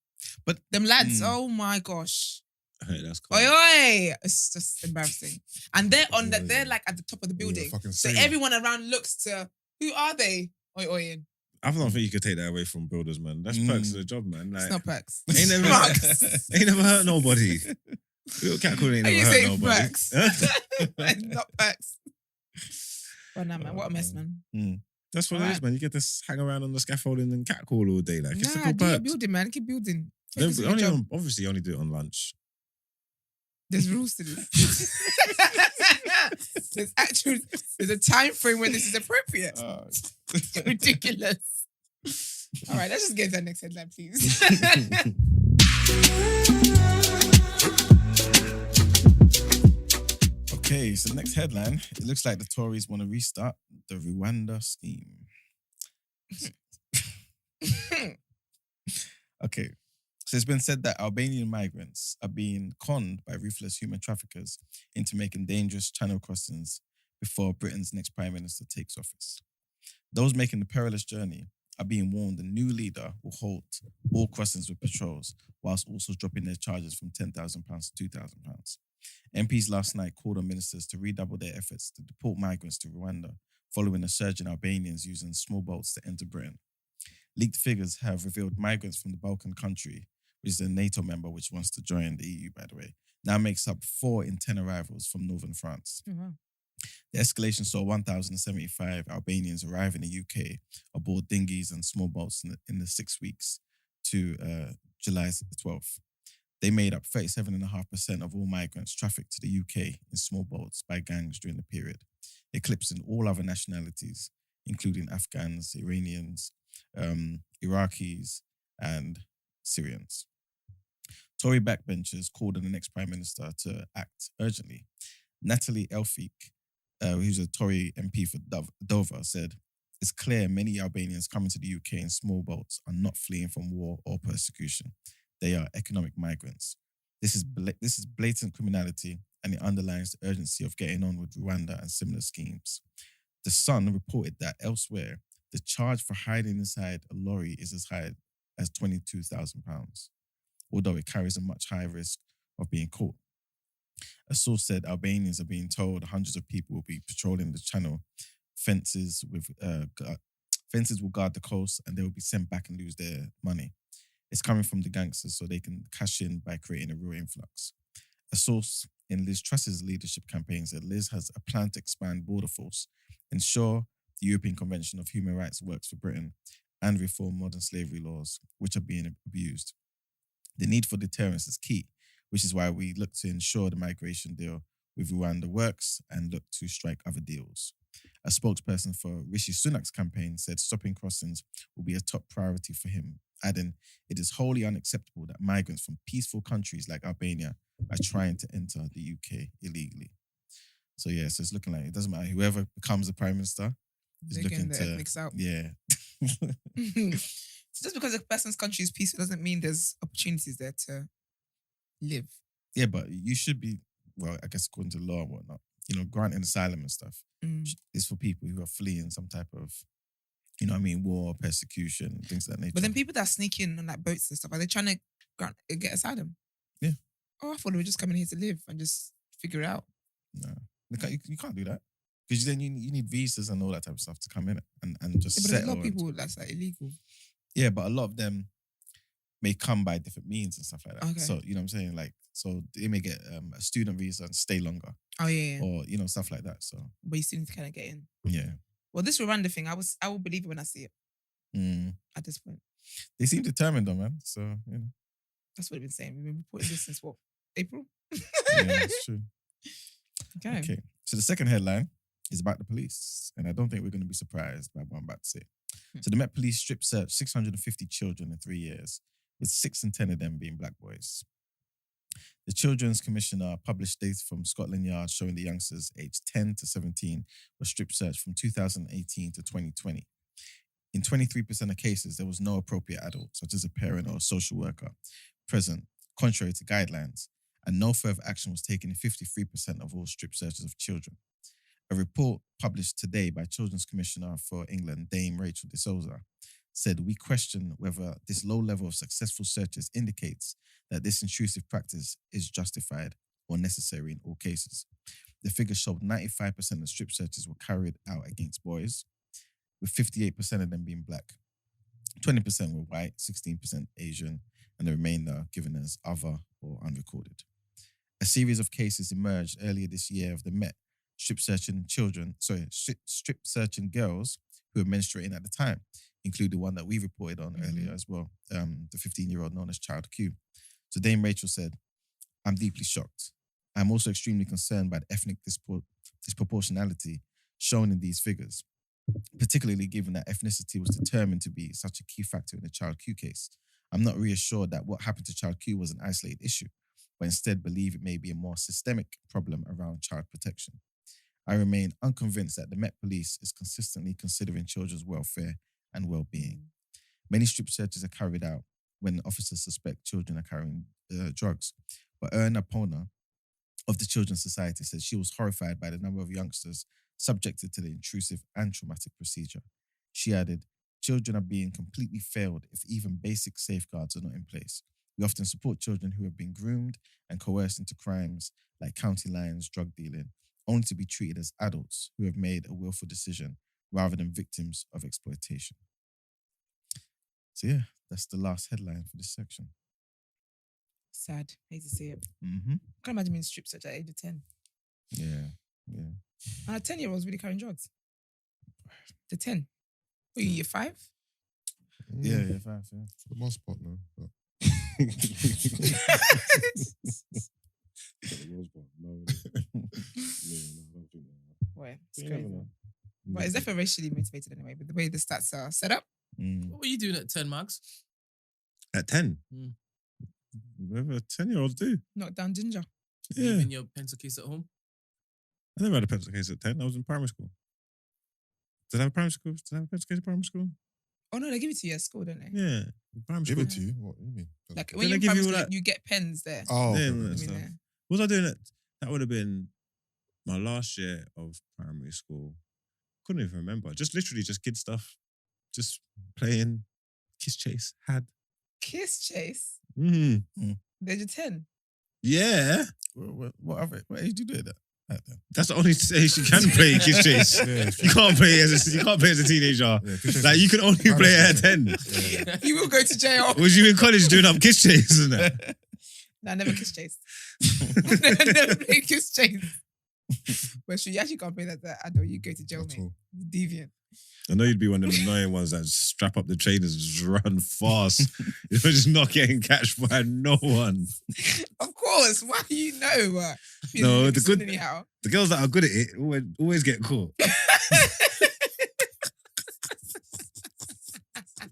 But them lads, oh my gosh. Hey, that's cool. Oi. It's just embarrassing. And they're on that. They're like at the top of the building. So everyone around looks to, who are they? Oi. I don't think you could take that away from builders, man. That's perks of the job, man. Like, it's not perks. Ain't never hurt nobody. Little catcalling ain't never hurt nobody. Perks? Not perks. Well, nah, man. What a mess, man. That's what it is, man. You get to hang around on the scaffolding and catcall all day. Like, it's a good do your perks. building, man. Keep building. Obviously, only do it on lunch. There's rules to this. There's a time frame where this is appropriate. It's ridiculous. All right, let's just get to the next headline, please. Okay, so the next headline. It looks like the Tories want to restart the Rwanda scheme. Okay. So it's been said that Albanian migrants are being conned by ruthless human traffickers into making dangerous channel crossings before Britain's next Prime Minister takes office. Those making the perilous journey are being warned the new leader will halt all crossings with patrols, whilst also dropping their charges from £10,000 to £2,000. MPs last night called on ministers to redouble their efforts to deport migrants to Rwanda, following a surge in Albanians using small boats to enter Britain. Leaked figures have revealed migrants from the Balkan country, which is a NATO member which wants to join the EU, by the way, now makes up 4 in 10 arrivals from northern France. Oh, wow. The escalation saw 1,075 Albanians arrive in the UK aboard dinghies and small boats in the 6 weeks to July 12th. They made up 37.5% of all migrants trafficked to the UK in small boats by gangs during the period, eclipsing all other nationalities, including Afghans, Iranians, Iraqis, and Syrians. Tory backbenchers called on the next Prime Minister to act urgently. Natalie Elphik, who's a Tory MP for Dover, said, "It's clear many Albanians coming to the UK in small boats are not fleeing from war or persecution. They are economic migrants. This is blatant criminality, and it underlines the urgency of getting on with Rwanda and similar schemes." The Sun reported that elsewhere, the charge for hiding inside a lorry is as high as £22,000, although it carries a much higher risk of being caught. A source said Albanians are being told hundreds of people will be patrolling the channel. Fences will guard the coast, and they will be sent back and lose their money. It's coming from the gangsters so they can cash in by creating a real influx. A source in Liz Truss's leadership campaign said Liz has a plan to expand border force, ensure the European Convention of Human Rights works for Britain, and reform modern slavery laws, which are being abused. The need for deterrence is key, which is why we look to ensure the migration deal with Rwanda works and look to strike other deals. A spokesperson for Rishi Sunak's campaign said stopping crossings will be a top priority for him, adding, "It is wholly unacceptable that migrants from peaceful countries like Albania are trying to enter the UK illegally." So yeah, so it's looking like it doesn't matter. Whoever becomes the Prime Minister is They're looking getting the to... ethnics out. Yeah. So just because a person's country is peaceful doesn't mean there's opportunities there to live. Yeah, but you should be, well, I guess according to law and whatnot, granting asylum and stuff is for people who are fleeing some type of, war, persecution, things of that nature. But then people that sneak in on like boats and stuff, are they trying to get asylum? Yeah. Oh, I thought they were just coming here to live and just figure it out. No, you can't do that. Because then you need visas and all that type of stuff to come in and just Yeah, but there's a settle. lot of people that's like illegal. Yeah, but a lot of them may come by different means and stuff like that. Okay. So, you know what I'm saying? Like, so they may get a student visa and stay longer. Oh yeah. Or, stuff like that. So, But you still need to kind of get in. yeah. Well, this Rwanda thing, I will believe it when I see it. At this point, They seem determined though, man. So, that's what I've been saying. We've been reporting this since what, April? yeah, it's true. Okay. So the second headline is about the police. And I don't think we're going to be surprised by what I'm about to say. So the Met Police strip searched 650 children in 3 years, with 6 in 10 of them being black boys. The Children's Commissioner published data from Scotland Yard showing the youngsters aged 10 to 17 were strip searched from 2018 to 2020. In 23% of cases, there was no appropriate adult, such as a parent or a social worker, present, contrary to guidelines, and no further action was taken in 53% of all strip searches of children. A report published today by Children's Commissioner for England, Dame Rachel de Souza, said, "We question whether this low level of successful searches indicates that this intrusive practice is justified or necessary in all cases." The figures showed 95% of strip searches were carried out against boys, with 58% of them being black. 20% were white, 16% Asian, and the remainder given as other or unrecorded. A series of cases emerged earlier this year of the Met strip searching girls who were menstruating at the time, including the one that we reported on earlier as well, the 15-year-old known as Child Q. So Dame Rachel said, "I'm deeply shocked. I'm also extremely concerned by the ethnic disproportionality shown in these figures, particularly given that ethnicity was determined to be such a key factor in the Child Q case. I'm not reassured that what happened to Child Q was an isolated issue, but instead believe it may be a more systemic problem around child protection. I remain unconvinced that the Met Police is consistently considering children's welfare and well-being. Many strip searches are carried out when officers suspect children are carrying drugs. But Erna Pona of the Children's Society said she was horrified by the number of youngsters subjected to the intrusive and traumatic procedure. She added, children are being completely failed if even basic safeguards are not in place. We often support children who have been groomed and coerced into crimes like county lines, drug dealing, only to be treated as adults who have made a willful decision rather than victims of exploitation. So yeah, that's the last headline for this section. Sad. Hate to see it. Mm-hmm. I can't imagine being strip searched at the age of 10. Yeah. And a 10-year-old's really carrying drugs. The 10. What are you, year 5? Yeah, 5, yeah. For the most part, no. But No, I don't think Boy, it's You crazy. never know. But it's definitely racially motivated anyway, but the way the stats are set up. What were you doing at 10, Mags? At 10? Mm. Whatever 10-year-olds do. Knock down ginger. Yeah. Leaving your pencil case at home? I never had a pencil case at 10. I was in primary school. Did I have a primary school? Did I have a pencil case in primary school? Oh no, they give it to you at school, don't they? Yeah. Primary give school. it to you? What do you mean? Like Did when they you're in give primary you school, that? you get pens there. Oh, Yeah, okay. that I mean, stuff. yeah. What was I doing? That would have been my last year of primary school. Couldn't even remember. Just literally just kid stuff. Just playing, kiss chase, had. Kiss chase. Mm. The age of 10. Yeah. What age do you do that? That's the only age you can play kiss chase. Yeah, You can't play as a teenager. Yeah, kiss Like you can only play it at 10. Yeah. You will go to jail. Was you in college doing up kiss chase, isn't it? No, I never kiss chase. I never play kiss chase. But sure, you actually can't play that adult. You go to jail, At mate. all. Deviant. I know you'd be one of them annoying ones that strap up the trainers and just run fast. You're just not getting catched by no one. Of course. Why do you know? No, the good- Anyhow. The girls that are good at it always get caught.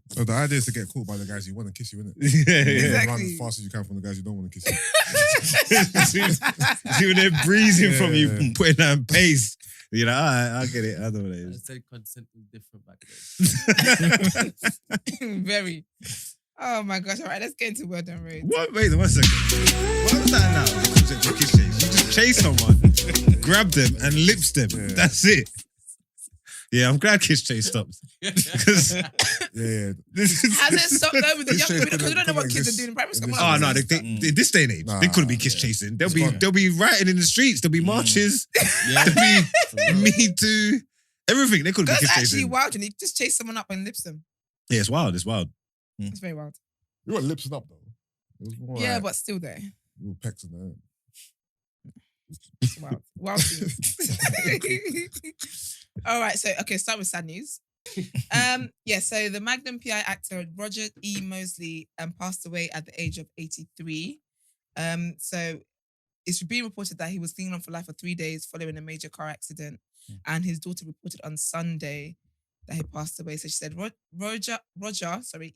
So the idea is to get caught by the guys you want to kiss you, innit? Yeah, yeah. Exactly. Run as fast as you can from the guys you don't want to kiss you. See when they're breezing from you, Yeah. putting that in pace. You're like, all right, I get it. I know what it I is. said consent was different back then. Very. Oh my gosh. All right, let's get into word and road. What? Wait, 1 second. What was that now? The concept of kiss chase. You just chase someone, grab them, and lips them. Yeah. That's it. Yeah, I'm glad kiss chase stopped. Because Yeah. Has it stopped though with the Kiss young chase because we don't know what couldn't kids are exist doing in primary school? in this oh no, Mm. in this day and age, Nah, they couldn't be kiss yeah. chasing. It's gone. They'll be rioting in the streets. There'll be marches. Yeah. There'll be Me Too. Everything. They couldn't be That's kiss actually chasing. wild, and you just chase someone up and lips them. Yeah, it's wild. It's wild. It's very wild. You were lipsing up, though. It was more Yeah, like but still there. little pecks in there. It's wild. Wild things. All right, so okay, start with sad news. So the Magnum PI actor Roger E. Mosley passed away at the age of 83. So it's being reported that he was cleaning on for life for 3 days following a major car accident, and his daughter reported on Sunday that he passed away. So she said, Roger,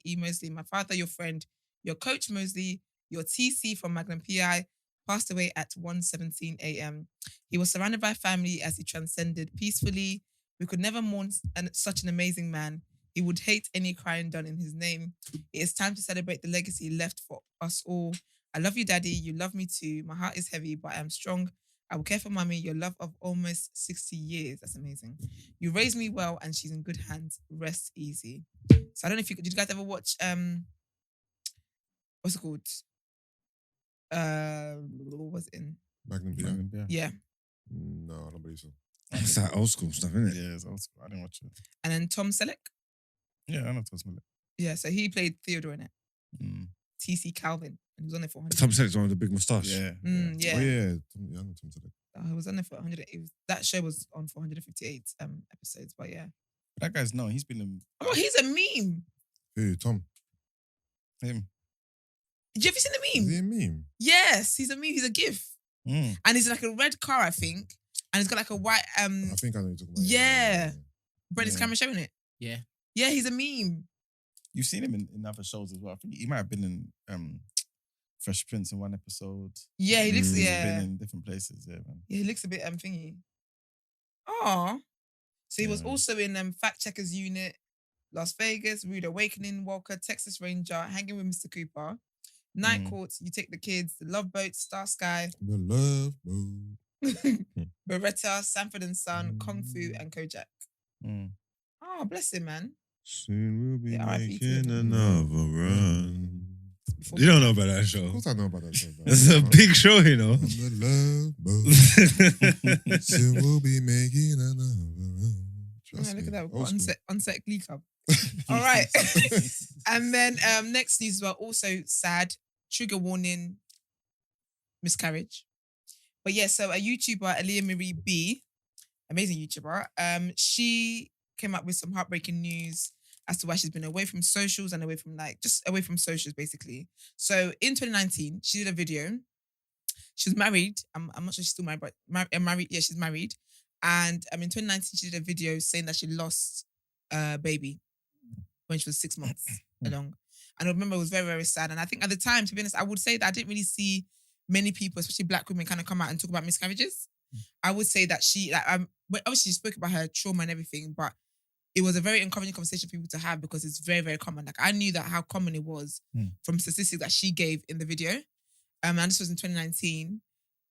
E. Mosley, my father, your friend, your coach Mosley, your TC from Magnum PI, passed away at 1:17 a.m. He was surrounded by family as he transcended peacefully. We could never mourn such an amazing man. He would hate any crime done in his name. It is time to celebrate the legacy left for us all. I love you, Daddy. You love me too. My heart is heavy, but I am strong. I will care for Mommy, your love of almost 60 years. That's amazing. You raised me well, and she's in good hands. Rest easy. So I don't know if did you guys ever watch what's it called? What was it in? Magnum PI? Yeah. No, I don't believe so. It's that old school stuff, isn't it? Yeah, it's old school. I didn't watch it. And then Tom Selleck. Yeah, I know Tom Selleck. Yeah, so he played Theodore in it. Mm. TC Calvin. And he was on there for 100. Tom Selleck's one with the big moustache. Yeah. Yeah. Oh, yeah. I know Tom Selleck. I was on there for 100. That show was on for 158 episodes, but yeah. That guy's known. He's been in Oh, he's a meme. Who? Tom? him. Did you ever seen the Is meme? he a meme? Yes, he's a meme. He's a GIF. Mm. And he's in like a red car, I think. And he's got like a white I think I know what you're talking about. Yeah. Brent is Yeah. camera showing it. Yeah. Yeah, he's a meme. You've seen him in other shows as well. I think he might have been in Fresh Prince in one episode. Yeah, he looks. He's Yeah, been in different places. Yeah, man. yeah, he looks a bit thingy. Oh, so he was Yeah. also in Fact Checkers Unit, Las Vegas, Rude Awakening, Walker, Texas Ranger, Hanging with Mr. Cooper, Night Court, You Take the Kids, The Love Boat, Star Sky, The love boat. Beretta, Sanford and Son, Kung Fu, and Kojak. Mm. Oh, bless him, man. Soon we'll be Yeah, R.I.P. making to another run. Before You don't know about that Of show. course I know about that show. It's a big show, you know. On the love boat. Soon we'll be making another run. Trust look me. at that. Old school. On-set Glee Club. All right. And then next news were also sad. Trigger warning, miscarriage. But yeah, so a YouTuber, Aliyah Marie Bee, amazing YouTuber, she came up with some heartbreaking news as to why she's been away from socials and away from just away from socials basically. So in 2019, she did a video. She's married. I'm not sure she's still married, but married. Yeah, she's married. And in 2019, she did a video saying that she lost a baby when she was 6 months along. And I remember it was very, very sad. And I think at the time, to be honest, I would say that I didn't really see many people, especially Black women, kind of come out and talk about miscarriages. I would say that obviously she spoke about her trauma and everything, but it was a very encouraging conversation for people to have because it's very, very common. Like I knew that how common it was from statistics that she gave in the video. And this was in 2019.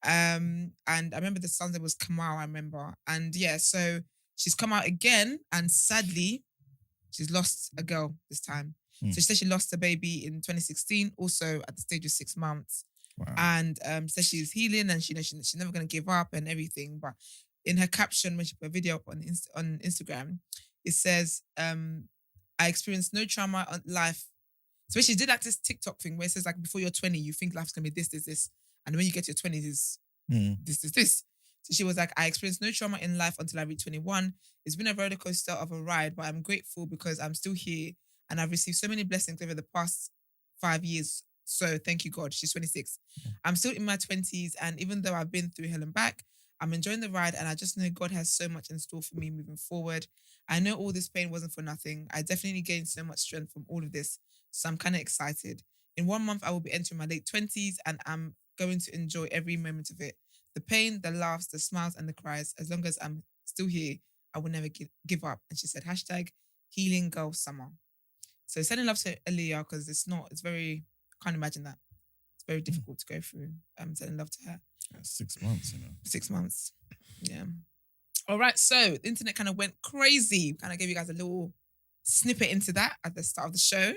And I remember the son's name was Kamal, I remember. And yeah, so she's come out again and sadly, she's lost a girl this time. So she said she lost a baby in 2016, also at the stage of 6 months. Wow. And said she's healing and she's never going to give up and everything. But in her caption, when she put a video up on Instagram, it says, I experienced no trauma on life. So she did like this TikTok thing where it says like before you're 20, you think life's going to be this. And when you get to your 20s, it's this. So she was like, I experienced no trauma in life until I reached 21. It's been a roller coaster of a ride, but I'm grateful because I'm still here and I've received so many blessings over the past 5 years. So thank you, God. She's 26. I'm still in my 20s. And even though I've been through hell and back, I'm enjoying the ride. And I just know God has so much in store for me moving forward. I know all this pain wasn't for nothing. I definitely gained so much strength from all of this. So I'm kind of excited. In 1 month, I will be entering my late 20s and I'm going to enjoy every moment of it. The pain, the laughs, the smiles and the cries. As long as I'm still here, I will never give up. And she said, #healing girl summer. So sending love to Aliyah because it's very, I can't imagine that. It's very difficult to go through. Sending love to her. 6 months, you know. 6 months. Yeah. All right. So the internet kind of went crazy. Kind of gave you guys a little snippet into that at the start of the show.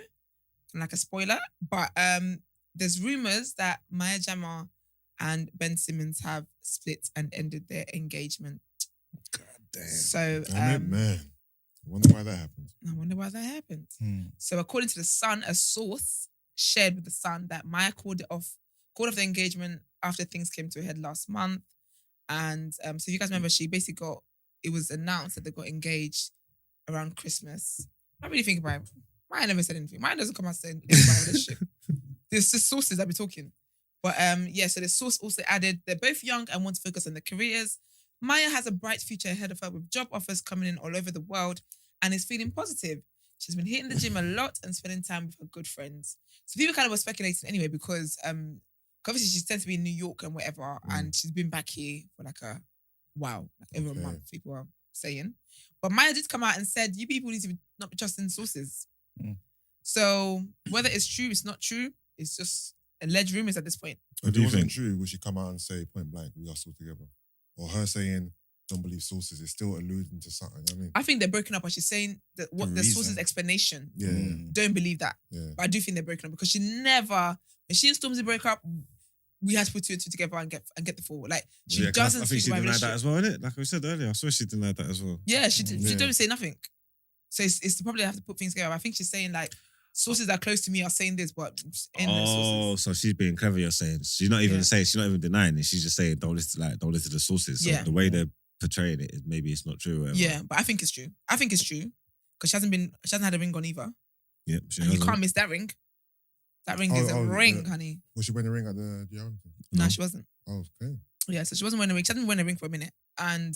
Like a spoiler. But there's rumors that Jama and Ben Simmons have split and ended their engagement. God damn. So Damn it, man. I wonder why that happened. So according to The Sun, a source shared with The Sun that Maya called off the engagement after things came to a head last month. And so if you guys remember, she basically it was announced that they got engaged around Christmas. I really think about it. Maya never said anything. Maya doesn't come out saying anything about this shit. There's just sources that be talking. But so the source also added, they're both young and want to focus on their careers. Maya has a bright future ahead of her with job offers coming in all over the world and is feeling positive. She's been hitting the gym a lot and spending time with her good friends. So people kind of were speculating anyway because obviously she tends to be in New York and whatever and she's been back here for like a while, like over a month, people are saying. But Maya did come out and said, you people need to not be trusting sources. So whether it's true, it's not true, it's just alleged rumors at this point. If it wasn't true, would she come out and say point blank, we are still together? Or her saying, don't believe sources, is still alluding to something, you know what I mean? I think they're broken up, but she's saying that what the source's explanation. Don't believe that. Yeah. But I do think they're broken up because when she and Stormzy broke up, we had to put two and two together and get the forward. Like she doesn't. I think she speak about denied that relationship. as well, innit? Like we said earlier, I saw she denied that as well. Yeah, she don't say nothing. So it's to probably have to put things together. I think she's saying like sources that are close to me are saying this, but endless sources. So she's being clever. You're saying she's not even saying, she's not even denying it. She's just saying don't listen to the sources. So the way they're portraying it, maybe it's not true. Or whatever. Yeah, but I think it's true. Because she hasn't had a ring on either. Yeah, and you can't miss that ring. That ring is a ring, honey. Was she wearing a ring at the Dion thing? No, she wasn't. Oh, okay. Yeah, so she wasn't wearing a ring. She hasn't worn a ring for a minute. And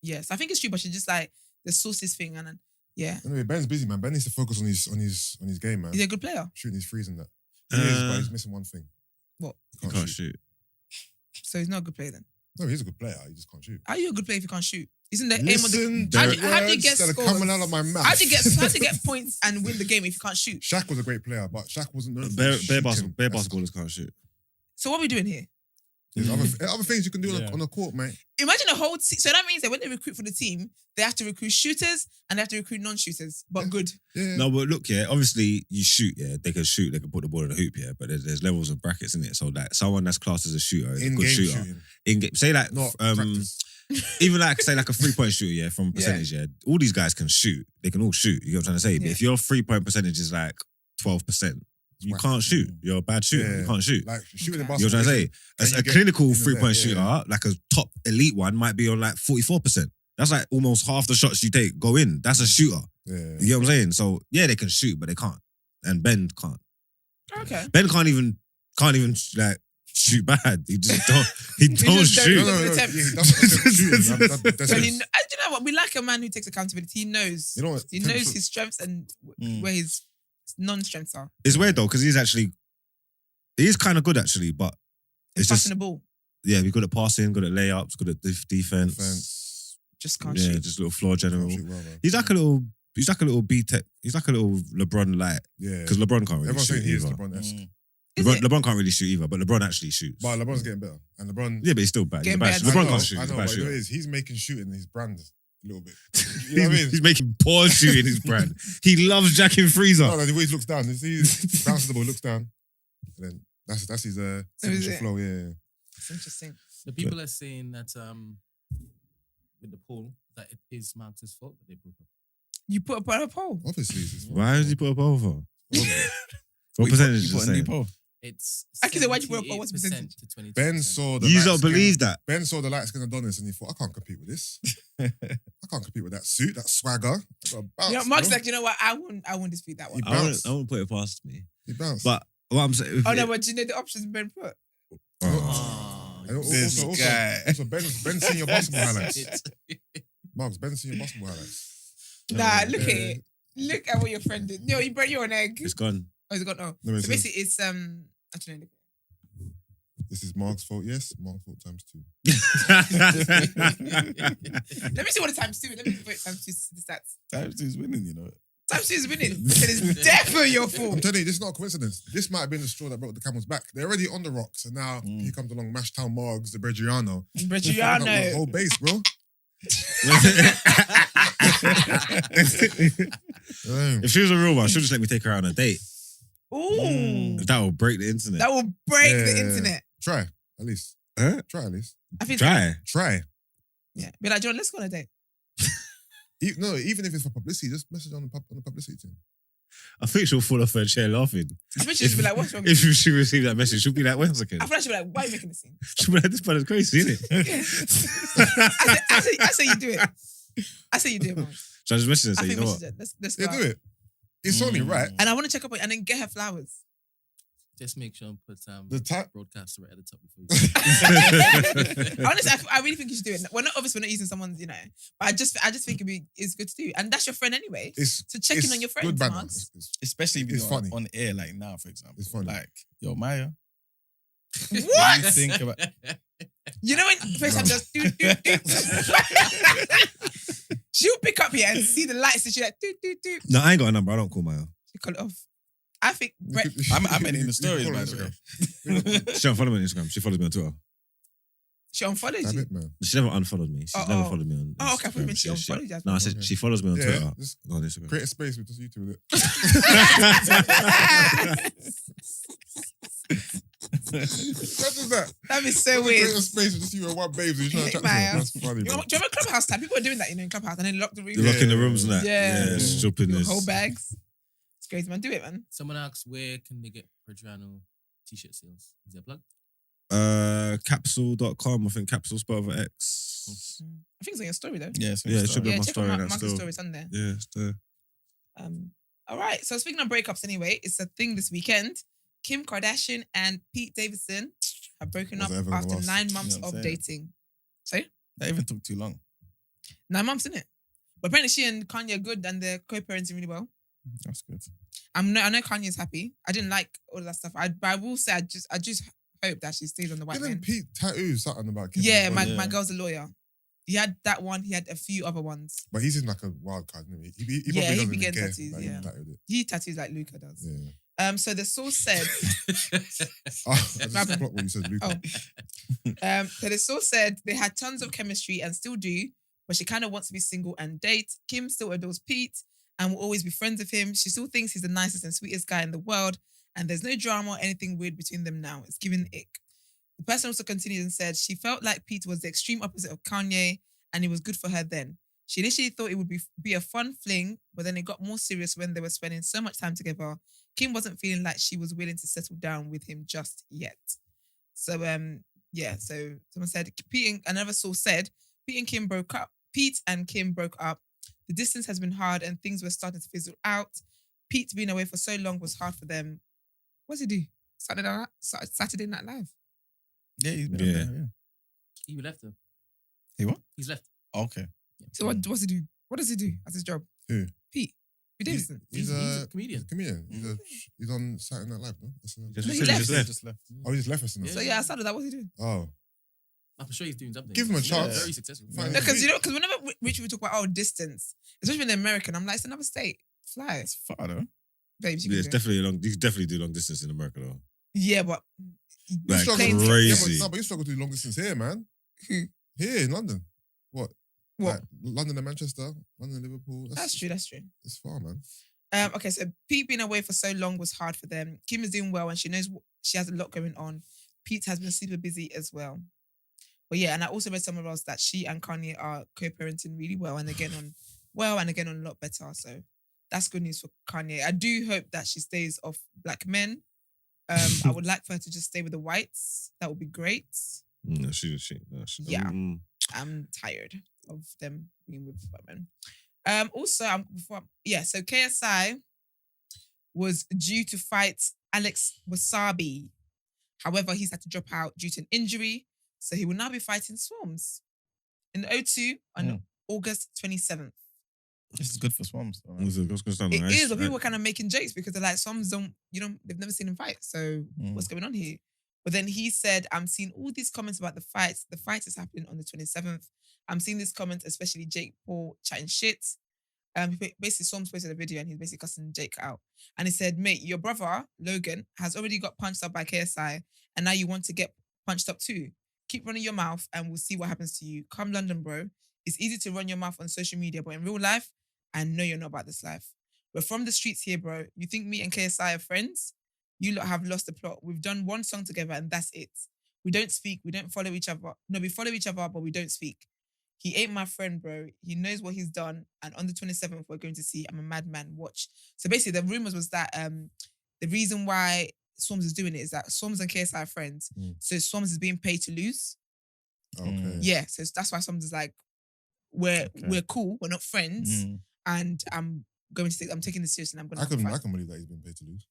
yes, I think it's true, but she's just like the sources thing and yeah. Anyway, Ben's busy, man. Ben needs to focus on his game, man. He's a good player. Shooting his threes and that. He is, but he's missing one thing. What? He You can't shoot. So he's not a good player then. No, he's a good player. He just can't shoot. How are you a good player if you can't shoot? Isn't the aim of Listen, the... How do you get that are scores? coming out of my mouth. How do you get points and win the game if you can't shoot? Shaq was a great player, but Shaq wasn't known for Bare shooting. basketballers can't shoot. So what are we doing here? There's other things you can do on a court, mate. Imagine a whole team. So that means that when they recruit for the team, they have to recruit shooters and they have to recruit non-shooters, but good. Yeah. No, but look, yeah, obviously you shoot, yeah, they can shoot, they can put the ball in the hoop, yeah, but there's levels of brackets in it. So like someone that's classed as a shooter is a good shooter. Shooting. In game, say like Not practice. even like say like a 3-point shooter, yeah, from percentage, yeah. All these guys can shoot. They can all shoot. You get what I'm trying to say? But Yeah. if your 3-point percentage is like 12%, you can't shoot. You're a bad shooter. Yeah. You can't shoot. Like shooting Okay. in You know what I'm trying to say? And A you get clinical in the 3-point net, shooter, yeah. like a top elite one, might be on like 44%. That's like almost half the shots you take go in. That's a shooter. Yeah. You get what I'm saying? So yeah, they can shoot, but they can't. And Ben can't. Okay. Ben can't even like shoot bad. He just don't. He don't just don't- shoot. No, He he doesn't doesn't shooting. That's So it. do you know what? We like a man who takes accountability. He knows. You know what? He knows his strengths and where his non-strengths are. It's weird though because he's kind of good actually, but He's it's passing just the ball. yeah, we're good at passing, good at layups, good at defense. Defense. Just can't Yeah, shoot. just little floor general. Can't shoot well, man. He's like a little B-Tech. He's like a little LeBron light Yeah. because LeBron can't really Everyone's shoot saying he is either. LeBron-esque. Is it? LeBron can't really shoot either, but LeBron actually shoots. But LeBron's getting better. And LeBron... Yeah, but he's still bad. He's a Getting bad better. shooter. LeBron I can't shoot. know, He's a but bad you know what shooter. it is? He's making shooting his brand a little bit. You know what I mean? He's making poor shooting his brand. He loves jacking threes up. No, the way he looks down. He bounces the ball, looks down. And then that's his signature it? flow, yeah. It's interesting. The people are saying that with the poll that it is Marx's fault that they broke up. You put up on a poll. Obviously, it's his fault. Why did he put up over? Obviously. What percentage is You it put a new saying? poll. It's Actually, why'd you put up on what's the 78% percentage? to 22%. Ben saw the You light don't skin- believe that? Ben saw the light skin Adonis and he thought, I can't compete with this. I can't compete with that suit, that swagger. I gotta bounce, You know, Mark's bro. like, you know what? I won't dispute that one. He I bounced. won't put it past me. He bounced. But what I'm saying, Oh no, but do you know the options Ben put? Oh, And This guy. Also, Ben's seen your basketball highlights. Mark's Ben's seen your basketball highlights. Nah, look at Yeah. it. Look at what your friend did. No, you broke your own egg. it's gone. Oh, is it got no? No, it So says, basically, it's actually, this is Mark's fault, yes. Mark's fault times 2. let me see what the times 2. Let me put times 2 to see the stats. Times 2 is winning, you know. Times 2 is winning. So it's definitely your I'm fault. telling you, this is not a coincidence. This might have been the straw that broke the camel's back. They're already on the rocks, and now here comes along Mashtown Margs, the Breggiano. The Breggiano. whole base, bro. If she was a real one, she'll just let me take her out on a date. Ooh. That will break the internet. That will break the Yeah. internet. Try, at least. Huh? Try, at least. I think. Try. Try. Yeah. Be like, John, let's go on a date. No, even if it's for publicity, just message on the publicity team. I think she'll fall off her chair laughing. I think she'll just be like, what's wrong? If she received that message, she'll be like, wait a second. I feel like she'll be like, why are you making a scene? She'll be like, this brother's crazy, isn't it? I say you do it. I say you do it, man. So I just message her and I say, you think know we what? should let's go. Yeah, out. do it. It's only right. And I want to check up on and then get her flowers. just make sure and put The type. broadcaster right at the top before you. Honestly, I really think you should do it. We're not using someone's, but I just think it's good to do. And that's your friend anyway. It's So check in on your friends, good banner. Marks. Especially if It's you're funny. on air like now, for example. It's funny. Like, yo, Maya. What? do you think about You know when FaceTime does do. She'll pick up here and see the lights and she's like do. No, I ain't got a number. I don't call my own. She call it off. I think Brent, I'm in the stories, You can by call the her way. She don't follow me on Instagram. She follows me on Twitter. she unfollowed Damn you. it, man. She never unfollowed me. She's Oh, never oh. followed me on Oh, okay. I thought you Instagram. meant she unfollowed you. No, I said she follows me on Yeah, Twitter. just On Instagram. create a space with just you two with it. What is that? That'd be so Create weird. a space with just you and one babe. So you're trying to chat to Maya. them. That's funny, Do bro. you remember Clubhouse time? People are doing that, in Clubhouse, and then lock the room. You're locking the rooms and that. Yeah. Yeah, stupidness. Whole bags. It's crazy, man. Do it, man. Someone asks, where can they get Adriano t-shirt sales? Is there a plug? Capsule.com. I think Capsule spelled with X. I think it's on your story though. Yeah, Yeah, it should be Yeah, on my check story. out That's Marcus' still. story. It's on there. Yeah, it's there. All right. So speaking of breakups, anyway, it's a thing this weekend. Kim Kardashian and Pete Davidson have broken up Was it ever gonna after last? 9 months You know what of I'm saying? dating. Sorry? That even took too long. 9 months, innit? But apparently she and Kanye are good and they're co-parenting really well. That's good. I know Kanye's happy. I didn't like all of that stuff. But I will say I just hope that she stays on the white Didn't man. Pete tattoo something about Kim? Yeah, body? my girl's a lawyer. He had that one. He had a few other ones. But he's in like a wild card, isn't he? He Yeah, probably he doesn't be even getting care. tattoos, Like, yeah. he tattooed it. He tattoos like Luca does. Yeah. So the source said. I just Happened? blocked what you said, Luca. So the source said they had tons of chemistry and still do, but she kind of wants to be single and date. Kim still adores Pete and will always be friends with him. She still thinks he's the nicest and sweetest guy in the world, and there's no drama or anything weird between them now. It's giving ick. The person also continued and said she felt like Pete was the extreme opposite of Kanye, and it was good for her then. She initially thought it would be a fun fling, but then it got more serious when they were spending so much time together. Kim wasn't feeling like she was willing to settle down with him just yet. So so someone said another source said Pete and Kim broke up. The distance has been hard and things were starting to fizzle out. Pete being away for so long was hard for them. What does he do? Saturday Night Live. Yeah, he's been on there, He left her. He what? He's left. Okay. So what's he do? What does he do as his job? Who? Pete Davidson. He's a comedian. Comedian. He's on Saturday Night Live, no? he left. Just left. Oh, he just left us now. Yeah. So I started that. What's he doing? Oh. I'm sure he's doing something. Give him a chance. Very successful. Fine. No, because whenever Richie would talk about distance, especially when they're American, I'm like, it's another state. Fly, It's far though. babes. You Yeah, can it's do it. definitely long. You can definitely do long distance in America though. Yeah, but Like Planes- crazy. But you struggle to do long distance here, man. Who? Here in London. What? What? Like, London and Manchester, London and Liverpool. That's true. That's true. It's far, man. Okay, so Pete being away for so long was hard for them. Kim is doing well and she knows she has a lot going on. Pete has been super busy as well. But yeah, and I also read somewhere else that she and Kanye are co-parenting really well and again on a lot better. So that's good news for Kanye. I do hope that she stays off black men. I would like for her to just stay with the whites. That would be great. No, she. Yeah. I'm tired of them being with women. So KSI was due to fight Alex Wasabi. However, he's had to drop out due to an injury. So he will now be fighting Swarmz in the O2 on August 27th. This is good for Swarmz though. It is, but people were kind of making jokes because they're like, Swarmz they've never seen him fight. So what's going on here? But then he said, I'm seeing all these comments about the fight. The fight is happening on the 27th. I'm seeing these comments, especially Jake Paul chatting shit. Basically, Swarmz posted a video and he's basically cussing Jake out. And he said, mate, your brother, Logan, has already got punched up by KSI and now you want to get punched up too. Keep running your mouth and we'll see what happens to you. Come London, bro. It's easy to run your mouth on social media, but in real life, I know you're not about this life. We're from the streets here, bro. You think me and KSI are friends? You lot have lost the plot. We've done one song together and that's it. We don't speak. We don't follow each other. No, we follow each other, but we don't speak. He ain't my friend, bro. He knows what he's done. And on the 27th, we're going to see I'm a Madman. Watch. So basically, the rumors was that the reason why Swarmz is doing it is that Swarmz and KSI are friends. So Swarmz is being paid to lose. Okay. Yeah. So that's why Swarmz is like, we're cool. We're not friends. And I'm taking this seriously. And I'm going to I can believe that he's been paid to lose.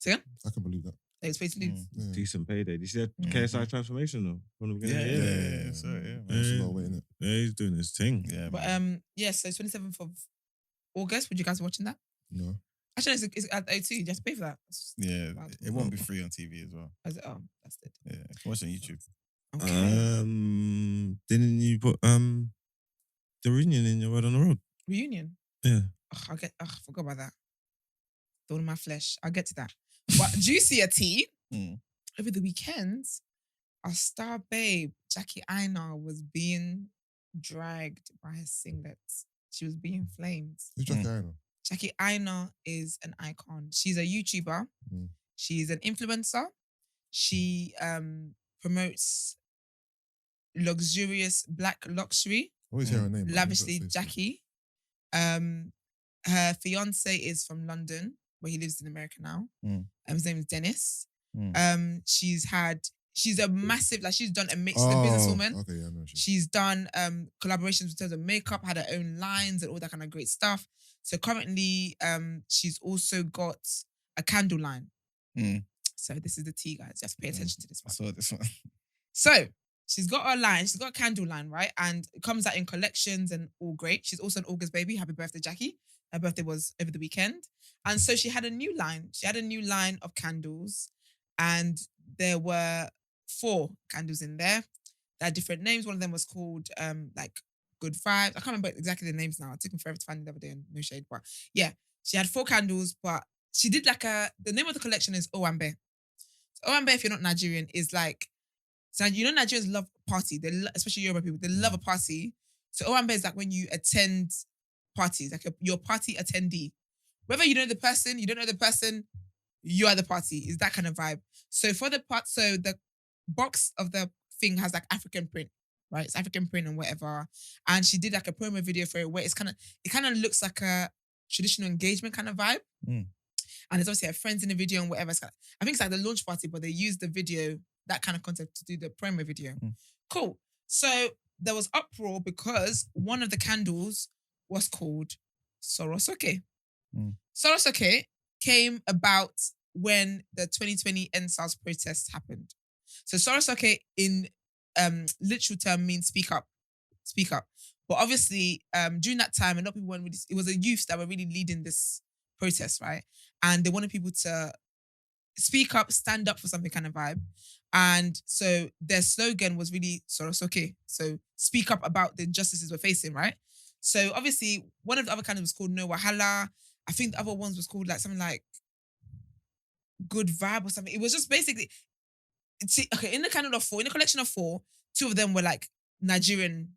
Say again? I can believe that. That he was paid to lose. Yeah. Decent payday. Did you see that KSI transformation though? From the beginning? Yeah. So That's a lot of weight, innit? Yeah, he's doing his thing. yeah. But so 27th of August, would you guys be watching that? No. Actually, it's at O2. You have to pay for that. Yeah, it won't be free on TV as well. I was like, oh, that's it. Yeah, you can watch it on YouTube. Okay. Didn't you put the reunion in your Word on the Road? Reunion. Yeah. I forgot about that. Thorn in my flesh. I'll get to that. But juicier tea. Over the weekend, our star babe, Jackie Aina, was being dragged by her singlets. She was being flamed. Who's Jackie Aina? Jackie Aina is an icon. She's a YouTuber. She's an influencer. She promotes luxurious black luxury. Always hear her name. but I Lavishly never say it. Jackie. Her fiance is from London, where he lives in America now. His name is Dennis. She's a massive, like she's done a mix. She's a businesswoman. Okay, yeah, I know. She's done collaborations in terms of makeup, had her own lines and all that kind of great stuff. So currently, she's also got a candle line. So this is the tea, guys. Just pay attention to this I one. saw this one. So she's got a line, she's got a candle line, right? And it comes out in collections and all great. She's also an August baby. Happy birthday, Jackie. Her birthday was over the weekend. And so she had a new line. She had a new line of candles. And there were 4 candles in there. They had different names. One of them was called like Good Vibes. I can't remember exactly the names now. It took me forever to find it the other day and no shade. But yeah, she had 4 candles, but she did like the name of the collection is Owambe. So Owambe, if you're not Nigerian, is like, so you know Nigerians love party. Especially Yoruba people, they love a party. So Owambe is like when you attend parties, like your party attendee. Whether you know the person, you don't know the person, you are the party. Is that kind of vibe. So for the the box of the thing has like African print, right? It's African print and whatever. And she did like a promo video for it where it kind of looks like a traditional engagement kind of vibe. And there's obviously her friends in the video and whatever. I think it's like the launch party, but they used the video, that kind of concept, to do the promo video. Cool. So there was uproar because one of the candles was called Sorosoke. Sorosoke came about when the 2020 NSAS protests happened. So Sorosoke in literal term means speak up. Speak up. But obviously, during that time, a lot of people weren't really, it was the youth that were really leading this protest, right? And they wanted people to speak up, stand up for something kind of vibe. And so their slogan was really Sorosoke. So speak up about the injustices we're facing, right? So obviously, one of the other candles was called No Wahala. I think the other ones was called like something like Good Vibe or something. It was just basically, okay, in the candle of 4, in the collection of 4, 2 of them were like Nigerian.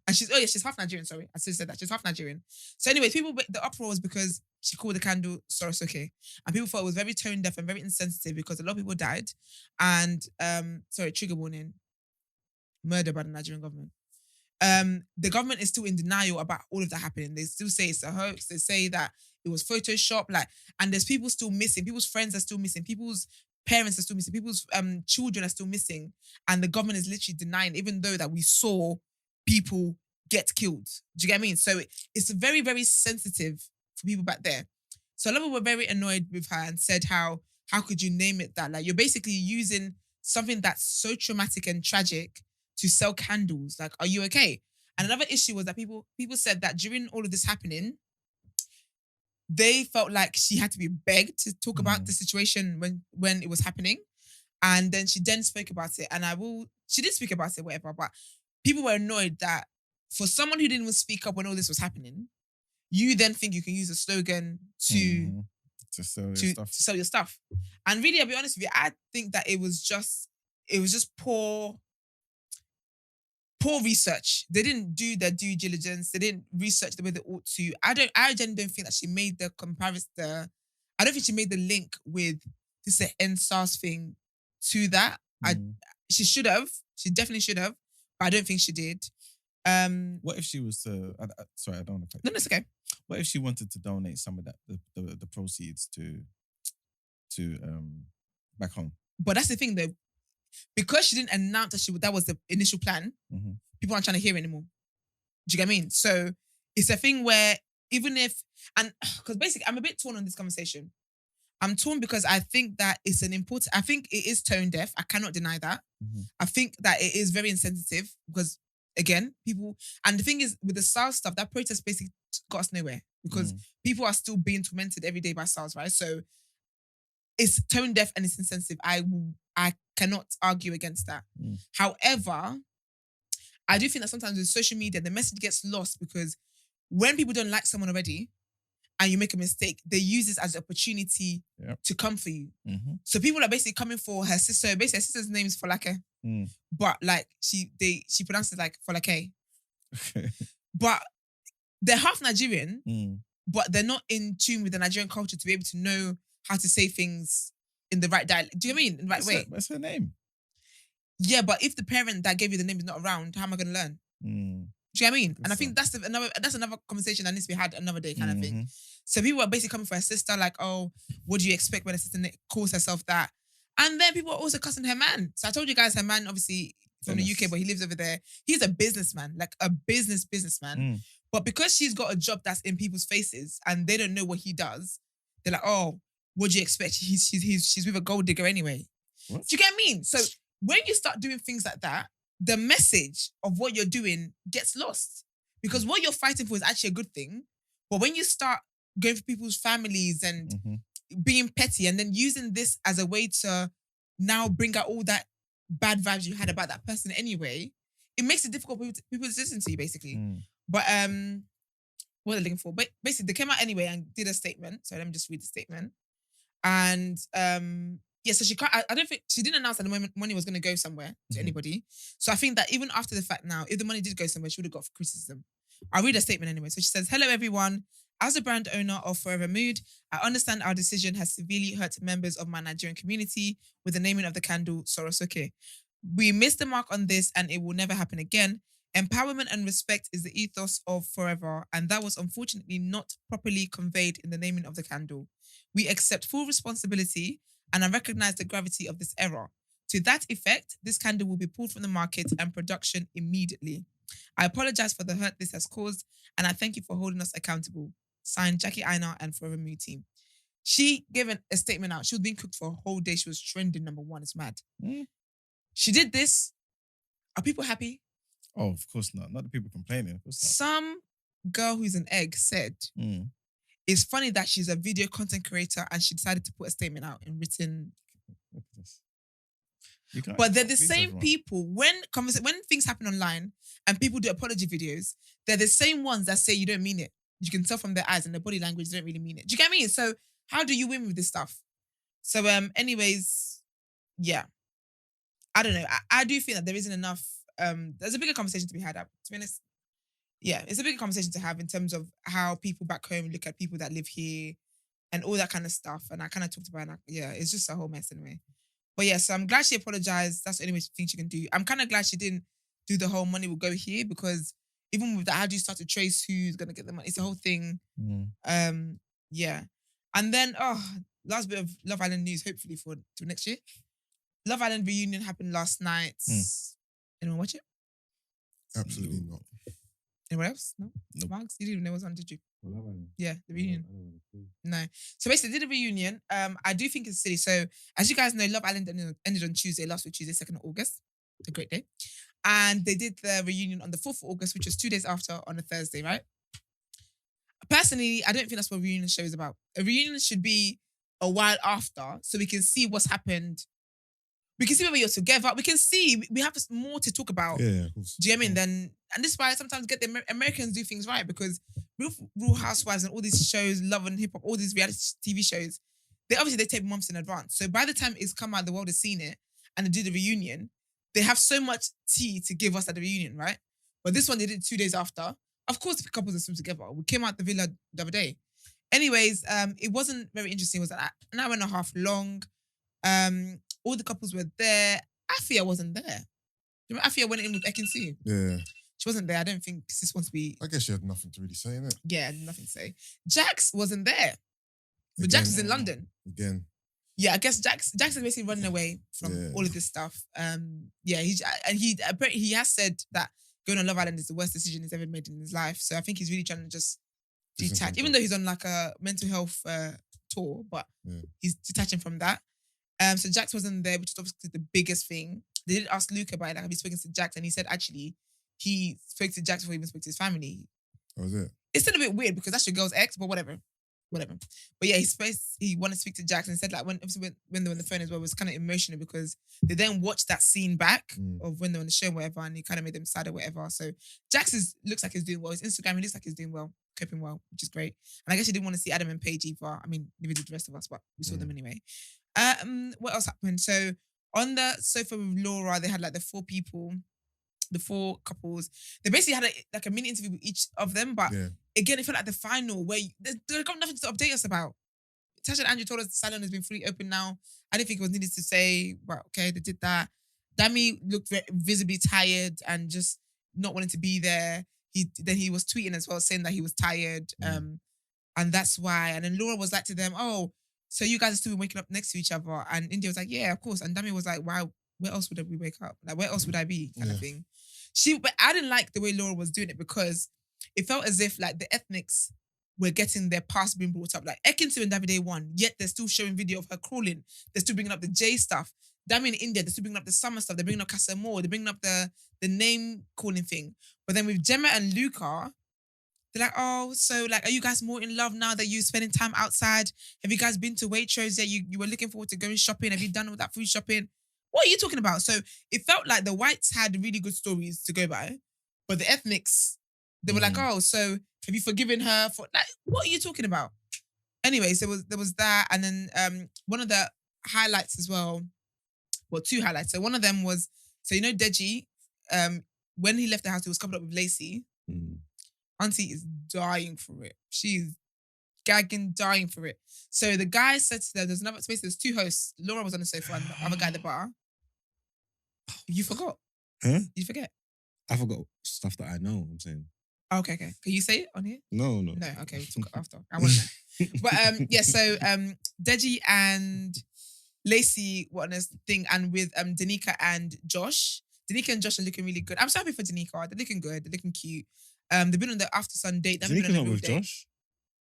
And she's half Nigerian, sorry. I said that. She's half Nigerian. So anyway, the uproar was because she called the candle Sorosoke. And people thought it was very tone deaf and very insensitive because a lot of people died. And, sorry, trigger warning. Murder by the Nigerian government. The government is still in denial about all of that happening. They still say it's a hoax. They say that it was Photoshop. And there's people still missing. People's friends are still missing. People's parents are still missing. People's children are still missing. And the government is literally denying, even though that we saw people get killed. Do you get what I mean? So it's very, very sensitive for people back there. So a lot of people were very annoyed with her and said, how could you name it that? Like, you're basically using something that's so traumatic and tragic to sell candles. Like, are you okay? And another issue was that people said that during all of this happening, they felt like she had to be begged to talk about the situation when it was happening. And then she then spoke about it. And she did speak about it, whatever, but people were annoyed that for someone who didn't even speak up when all this was happening, you then think you can use a slogan to sell your stuff. And really, I'll be honest with you, I think that it was just poor research. They didn't do their due diligence. They didn't research the way they ought to. I genuinely don't think that she made the comparison. I don't think she made the link with this NSAS thing to that. She should have. She definitely should have. But I don't think she did. What if she was to? Sorry, I don't want to. No, it's okay. What if she wanted to donate some of that, the proceeds to back home? But that's the thing, though, because she didn't announce that was the initial plan. People aren't trying to hear anymore. Do you get what I mean? So it's a thing where because basically I'm a bit torn on this conversation. I'm torn because I think that it's I think it is tone deaf. I cannot deny that. I think that it is very insensitive because, again, people, and the thing is with the SARS stuff, that protest basically got us nowhere because people are still being tormented every day by SARS, right? So it's tone deaf and it's insensitive. I cannot argue against that. However, I do think that sometimes with social media, the message gets lost because when people don't like someone already, and you make a mistake, they use this as an opportunity to come for you. So people are basically coming for her sister. Basically, her sister's name is Folake. But like she pronounced it like Folake. But they're half Nigerian, but they're not in tune with the Nigerian culture to be able to know how to say things in the right dialect. Do you know what I mean? In the right way. What's her name? Yeah, but if the parent that gave you the name is not around, how am I going to learn? Do you know what I mean? And I think that's another conversation that needs to be had another day kind of thing. So people are basically coming for her sister like, oh, what do you expect when a sister calls herself that? And then people are also cussing her man. So I told you guys her man, obviously from the UK, but he lives over there. He's a businessman, like a businessman. But because she's got a job that's in people's faces and they don't know what he does, they're like, oh, what do you expect? She's with a gold digger anyway. What? Do you get what I mean? So when you start doing things like that, the message of what you're doing gets lost. Because what you're fighting for is actually a good thing. But when you start going for people's families and being petty and then using this as a way to now bring out all that bad vibes you had about that person anyway, it makes it difficult for people to listen to you, basically. But what are they looking for? But basically, they came out anyway and did a statement. So let me just read the statement. And so she can't. I don't think she didn't announce that the money was going to go somewhere to anybody. So I think that even after the fact now, if the money did go somewhere, she would have got criticism. I'll read a statement anyway. So she says, "Hello everyone. As a brand owner of Forever Mood, I understand our decision has severely hurt members of my Nigerian community with the naming of the candle Sorosoke. We missed the mark on this and it will never happen again. Empowerment and respect is the ethos of Forever, and that was unfortunately not properly conveyed in the naming of the candle. We accept full responsibility and I recognize the gravity of this error. To that effect, this candle will be pulled from the market and production immediately. I apologize for the hurt this has caused and I thank you for holding us accountable. Signed, Jackie Aina and Forever Mood team." She gave a statement out. She was being cooked for a whole day. She was trending #1. It's mad. She did this. Are people happy? Oh, of course not. Not the people complaining. Of course not. Some girl who's an egg said, it's funny that she's a video content creator and she decided to put a statement out in written. But they're the same people, when things happen online and people do apology videos, they're the same ones that say you don't mean it. You can tell from their eyes and their body language they don't really mean it. Do you get what I mean? So how do you win with this stuff? So anyways, yeah. I don't know. I do feel that there isn't enough. There's a bigger conversation to be had. To be honest, yeah, it's a bigger conversation to have in terms of how people back home look at people that live here and all that kind of stuff. And I kind of talked about it. It's just a whole mess anyway. But yeah, so I'm glad she apologized. That's the only thing she can do. I'm kind of glad she didn't do the whole money will go here, because even with that, how do you start to trace who's going to get the money? It's a whole thing. Yeah. And then, last bit of Love Island news, hopefully for next year. Love Island reunion happened last night. Anyone watch it? Absolutely not. Anyone else? No? Nope. Marks? You didn't even know it was on, did you? Well, Love Island. Yeah, the reunion. I don't know the clue. No. So basically, they did a reunion. I do think it's silly. So as you guys know, Love Island ended on Tuesday, last week, Tuesday, 2nd of August. A great day. And they did the reunion on the 4th of August, which was 2 days after on a Thursday, right? Personally, I don't think that's what a reunion show is about. A reunion should be a while after, so we can see what's happened. We can see whether you're together. We have more to talk about. Yeah, of course. Do you know what I mean? And this is why I sometimes get the Americans do things right, because Real Housewives and all these shows, Love and Hip Hop, all these reality TV shows, they take months in advance. So by the time it's come out, the world has seen it, and they do the reunion, they have so much tea to give us at the reunion, right? But this one they did 2 days after. Of course, the couples are still together. We came out the villa the other day. Anyways, it wasn't very interesting. It was an hour and a half long. All the couples were there. Afia wasn't there. You remember Afia went in with Ekin-Su? Yeah. She wasn't there. I don't think sis wants to be. I guess she had nothing to really say, innit? Yeah, nothing to say. Jax wasn't there. But Jax is in London. Again. Yeah, I guess Jax is basically running away from all of this stuff. He has said that going on Love Island is the worst decision he's ever made in his life. So I think he's really trying to just detach, even though he's on like a mental health tour, but he's detaching from that. So Jax wasn't there, which is obviously the biggest thing. They did ask Luca about it, like, have you spoken to Jax? And he said actually he spoke to Jax before he even spoke to his family. Oh, was it? It's still a bit weird because that's your girl's ex, but whatever. But yeah, he wanted to speak to Jax and said like when they were on the phone as well, it was kind of emotional because they then watched that scene back of when they were on the show and whatever, and it kind of made them sad or whatever. So Jax looks like he's doing well. His Instagram, he looks like he's doing well, coping well, which is great. And I guess he didn't want to see Adam and Paige either. I mean, neither did the rest of us, but we saw them anyway. What else happened? So on the sofa with Laura, they had like the four couples. They basically had a mini interview with each of them, but again, it felt like the final where they got nothing to update us about. Tasha and Andrew told us the salon has been fully open now. I didn't think it was needed to say, but okay, they did that. Dami looked visibly tired and just not wanting to be there. He was tweeting as well, saying that he was tired, and that's why. And then Laura was like to them, "Oh, so you guys are still waking up next to each other?" And India was like, "Yeah, of course." And Dami was like, "Wow, where else would we wake up? Like, where else would I be?" Kind of thing. But I didn't like the way Laura was doing it because it felt as if like the ethnics were getting their past being brought up. Like Ekin-Su and Davide won, yet they're still showing video of her crawling. They're still bringing up the J stuff. down in India, they're still bringing up the summer stuff. They're bringing up Casa Amor. They're bringing up the name calling thing. But then with Gemma and Luca, they're like, oh, so like, are you guys more in love now that you're spending time outside? Have you guys been to Waitrose? Yeah, you were looking forward to going shopping. Have you done all that food shopping? What are you talking about? So it felt like the whites had really good stories to go by, but the ethnics, they were like, oh, so have you forgiven her for like? What are you talking about? Anyways, there was that, and then one of the highlights as well. Well, two highlights. So one of them was, so you know Deji, when he left the house, he was coupled up with Lacey. Auntie is dying for it. She's gagging, dying for it. So the guy said to them, there's two hosts. Laura was on the sofa and the other guy at the bar. You forgot. Huh? You forget. I forgot stuff that I know. I'm saying. Okay. Can you say it on here? No. No. Okay, we'll talk after. I want to know. But yeah. So Deji and Lacey were on this thing, and with Danica and Josh. Danica and Josh are looking really good. I'm so happy for Danica. They're looking good. They're looking cute. They've been on the after sun date. They've been on a not real with date. Josh?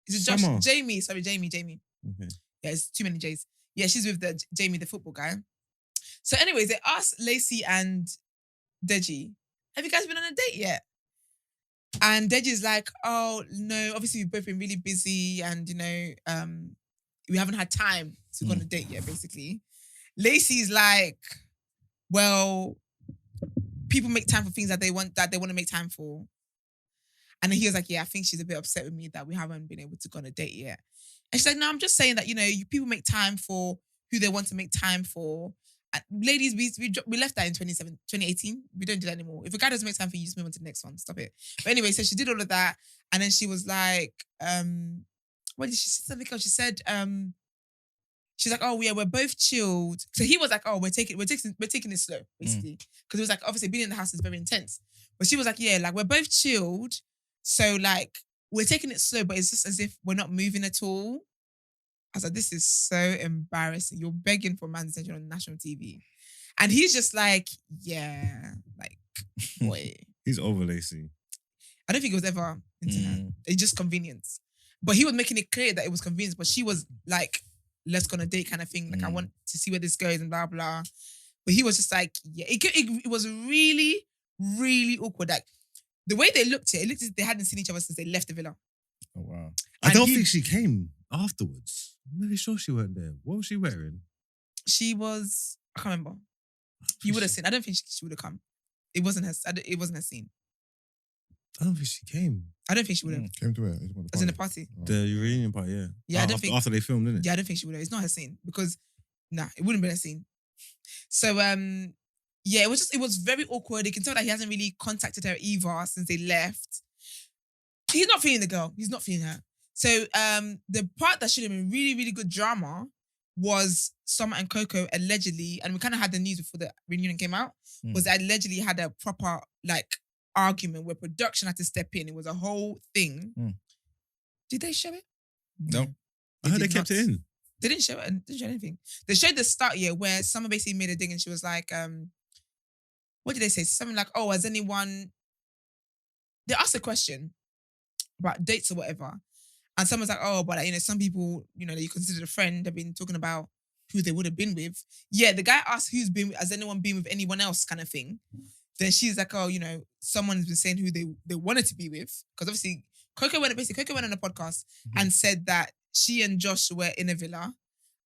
Is it Josh? Summer. Jamie. Sorry, Jamie. Okay. Yeah, it's too many J's. Yeah, she's with the Jamie, the football guy. So anyways, they asked Lacey and Deji, have you guys been on a date yet? And Deji's like, oh, no, obviously we've both been really busy and, you know, we haven't had time to go on a date yet, basically. Lacey's like, well, people make time for things that they want to make time for. And then he was like, yeah, I think she's a bit upset with me that we haven't been able to go on a date yet. And she's like, no, I'm just saying that, you know, people make time for who they want to make time for. And ladies, we left that in 2018. We don't do that anymore. If a guy doesn't make time for you, just move on to the next one. Stop it. But anyway, so she did all of that. And then she was like, what did she say? Something else. She said, she's like, oh yeah, we're both chilled. So he was like, oh, we're taking it slow, basically. Because it was like, obviously being in the house is very intense. But she was like, yeah, like we're both chilled. So like, we're taking it slow, but it's just as if we're not moving at all. I was like, this is so embarrassing. You're begging for man's attention on national TV. And he's just like, yeah, like, boy. He's over Lacey. I don't think it was ever into her. It's just convenience. But he was making it clear that it was convenience, but she was like, let's go on a date kind of thing. Like, I want to see where this goes and blah, blah. But he was just like, yeah. It was really, really awkward. Like, the way they looked at it, looked as if they hadn't seen each other since they left the villa. Oh, wow. I don't think she came afterwards. I'm really sure she weren't there. What was she wearing? She was, I can't remember. You would have seen. I don't think she would have come. It wasn't her scene. I don't think she came. I don't think she would have. Came to where? As in the party. Oh. The reunion party, yeah. Yeah, I don't think. After they filmed, didn't it? Yeah, I don't think she would have. It's not her scene because, it wouldn't be her scene. So, yeah, it was very awkward. You can tell that he hasn't really contacted her either since they left. He's not feeling the girl. He's not feeling her. So, the part that should have been really, really good drama was Summer and Coco allegedly, and we kind of had the news before the reunion came out, was that allegedly had a proper, like, argument where production had to step in. It was a whole thing. Did they show it? No. I heard they kept it in. They didn't show it. Didn't show anything. They showed the start where Summer basically made a thing and she was like, what did they say? Something like, oh, has anyone... They asked a question about dates or whatever. And someone's like, oh, but some people, that you consider a friend, have been talking about who they would have been with. Yeah, the guy asked has anyone been with anyone else kind of thing. Then she's like, oh, someone's been saying who they wanted to be with. Because obviously, Coco went on a podcast and said that she and Josh were in a villa.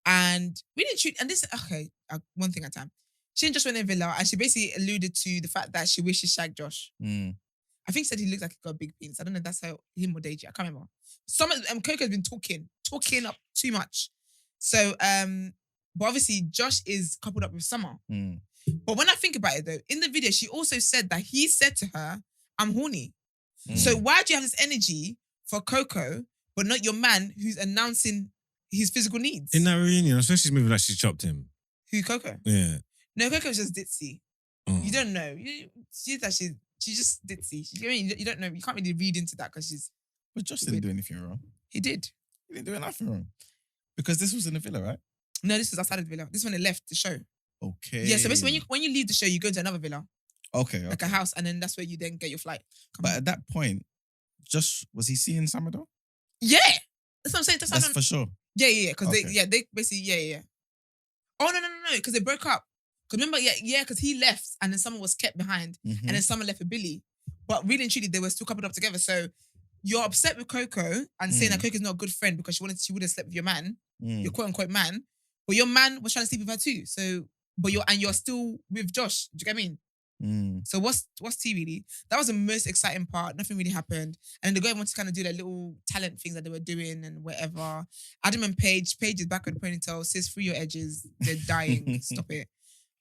And we didn't treat, and this, okay, one thing at a time. She and Josh were in a villa and she basically alluded to the fact that she wished she shagged Josh. I think said he looked like he got a big penis. I don't know if that's how him or Deji. I can't remember. Coco's been talking up too much. So, but obviously Josh is coupled up with Summer. But when I think about it though, in the video, she also said that he said to her, I'm horny. So why do you have this energy for Coco, but not your man who's announcing his physical needs? In that reunion, I swear she's moving like she chopped him. Who, Coco? Yeah. No, Coco's just ditzy. You don't know. She's just ditzy. You don't know. You can't really read into that because she's... But Josh didn't do anything wrong. He did. He didn't do nothing wrong. Because this was in the villa, right? No, this was outside of the villa. This is when they left the show. Okay. Yeah, so basically when you leave the show, you go to another villa. Okay. Like a house, and then that's where you then get your flight. But at that point, Josh, was he seeing Summer though? Yeah. That's what I'm saying. That's for sure. Yeah. Because Okay. they basically, yeah. Oh, no. Because they broke up. Because remember, because he left and then someone was kept behind Mhm. and then someone left with Billy. But really and truly, they were still coupled up together. So you're upset with Coco and saying that Coco's not a good friend because she would have slept with your man, your quote unquote man. But your man was trying to sleep with her too. So, you're still with Josh. Do you get what I mean? So what's tea really? That was the most exciting part. Nothing really happened. And then they go and to kind of do their little talent things that they were doing and whatever. Adam and Paige is back with the ponytail, says free your edges. They're dying. Stop it.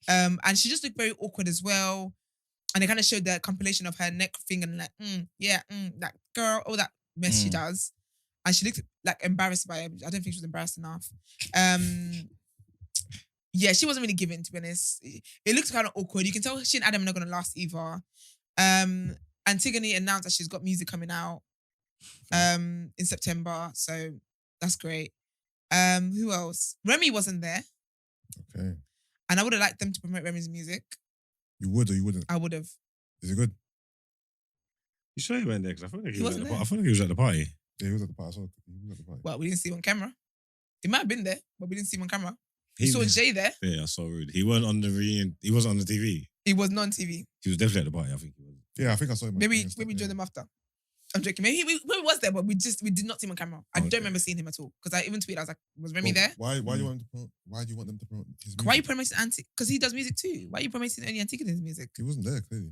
And she just looked very awkward as well. And they kind of showed the compilation of her neck thing and like, that girl, all that mess she does. And she looked like embarrassed by it. I don't think she was embarrassed enough. Yeah, she wasn't really giving, to be honest. It looks kind of awkward. You can tell she and Adam are not going to last either. Antigone announced that she's got music coming out in September. So that's great. Who else? Remy wasn't there. Okay. And I would have liked them to promote Remy's music. You would or you wouldn't? I would have. Is it good? You sure he went there? Because I feel like He wasn't there. I feel like he was at the party. Yeah, he was at the party. I saw he was at the party. Well, we didn't see him on camera. He might have been there, but we didn't see him on camera. We He- saw Jay there. Yeah, I saw rude. He wasn't on the reunion. He wasn't on the TV. He was not on TV. He was definitely at the party. I think he was. Yeah, I think I saw him. Maybe join them after. I'm joking. Maybe he was there, but we did not see him on camera. I Okay. don't remember seeing him at all. Because I even tweeted, I was like, was Remy there? Why do you want them to promote? Why do you want them to promote his music? Why are you promoting Antigone? Because he does music too. Why are you promoting only Antigone's music? He wasn't there, clearly.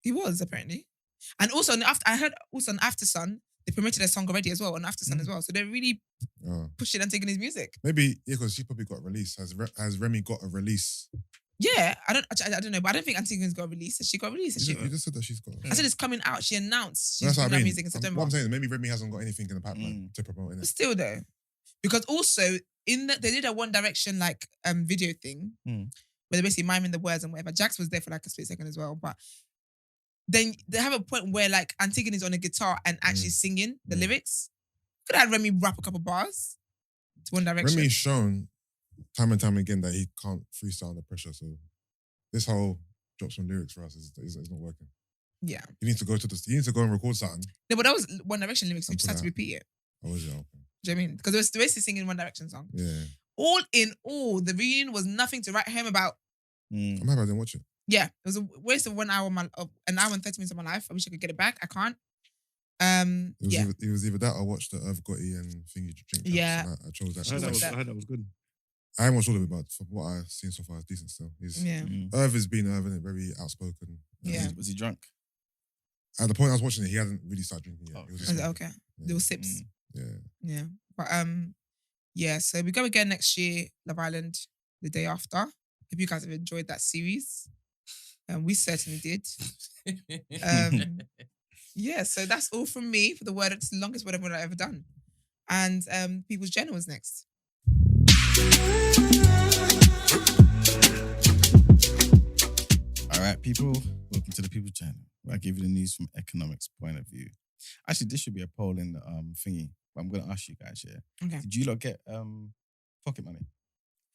He was, apparently. And also, I heard also on After Sun, they promoted a song already as well, on After Sun as well. So they're really Oh. pushing Antigone's music. Maybe, yeah, because she probably got a release. Has Remy got a release? Yeah, I don't know, but I don't think Antigone's got a release. Has she got a release? Has You she- just said that she's got. I said it's coming out. She announced she's That's what putting I out mean. music in September. What I'm saying is maybe Remy hasn't got anything in the pipeline to promote in But it. still though, because also they did a One Direction like video thing where they're basically miming the words and whatever. Jax was there for like a split second as well, but then they have a point where like Antigone's on a guitar and actually singing the lyrics. Could have had Remy rap a couple bars to One Direction. Remy's shown time and time again that he can't freestyle under pressure. So this whole drop some lyrics for us is not working. Yeah. He needs to go and record something. No, but that was One Direction lyrics. We And just put had to out. repeat it. Oh, is it? Okay. Do you know what I mean? Because they're basically singing One Direction song. Yeah. All in all, the reunion was nothing to write home about. I'm happy I didn't watch it. Yeah, it was a waste of an hour and 30 minutes of my life. I wish I could get it back. I can't. It was either that or watch the Irv Gotti and Thingy Drink Champs. Yeah. And I chose that. I heard that was- I heard that was good. I haven't watched all of it, but from what I've seen so far, it's decent still. Yeah. Irv has been Irv, innit? Very outspoken. Yeah. Was he drunk? At the point I was watching it, he hadn't really started drinking yet. Oh, He was I just was like, smoking. okay. Yeah. There were sips. Yeah. Yeah. But yeah, so we go again next year, Love Island, the day after. Hope you guys have enjoyed that series. We certainly did. Yeah, so that's all from me for the word. It's the longest word I've ever done. And People's Journal is next. All right, people, welcome to the People's Channel, where I give you the news from economics point of view. Actually, this should be a poll in the thingy, but I'm going to ask you guys here. Okay. Did you lot get pocket money?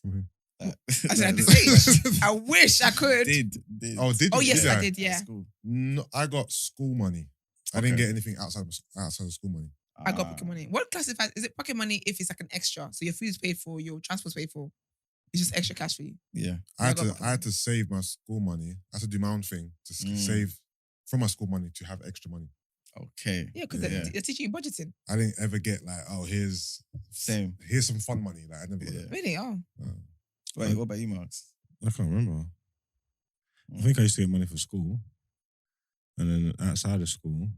Mhm. I said, at this age, I wish I could. Did. Oh, did you? Oh, yes, Did I did, yeah. At school. No, I got school money. I didn't Okay. get anything outside of school money. I got pocket money. What classifies? Is it pocket money if it's like an extra? So your food is paid for, your transport's paid for. It's just extra cash for you. Yeah. I got pocket had to save my school money. I had to do my own thing to save from my school money to have extra money. Okay. Yeah, because Yeah. they're teaching you budgeting. I didn't ever get like, oh, here's some fun money. Like I never got Yeah. that. Really? Oh. Wait, what about you, Marks? I can't remember. I think I used to get money for school. And then outside of school,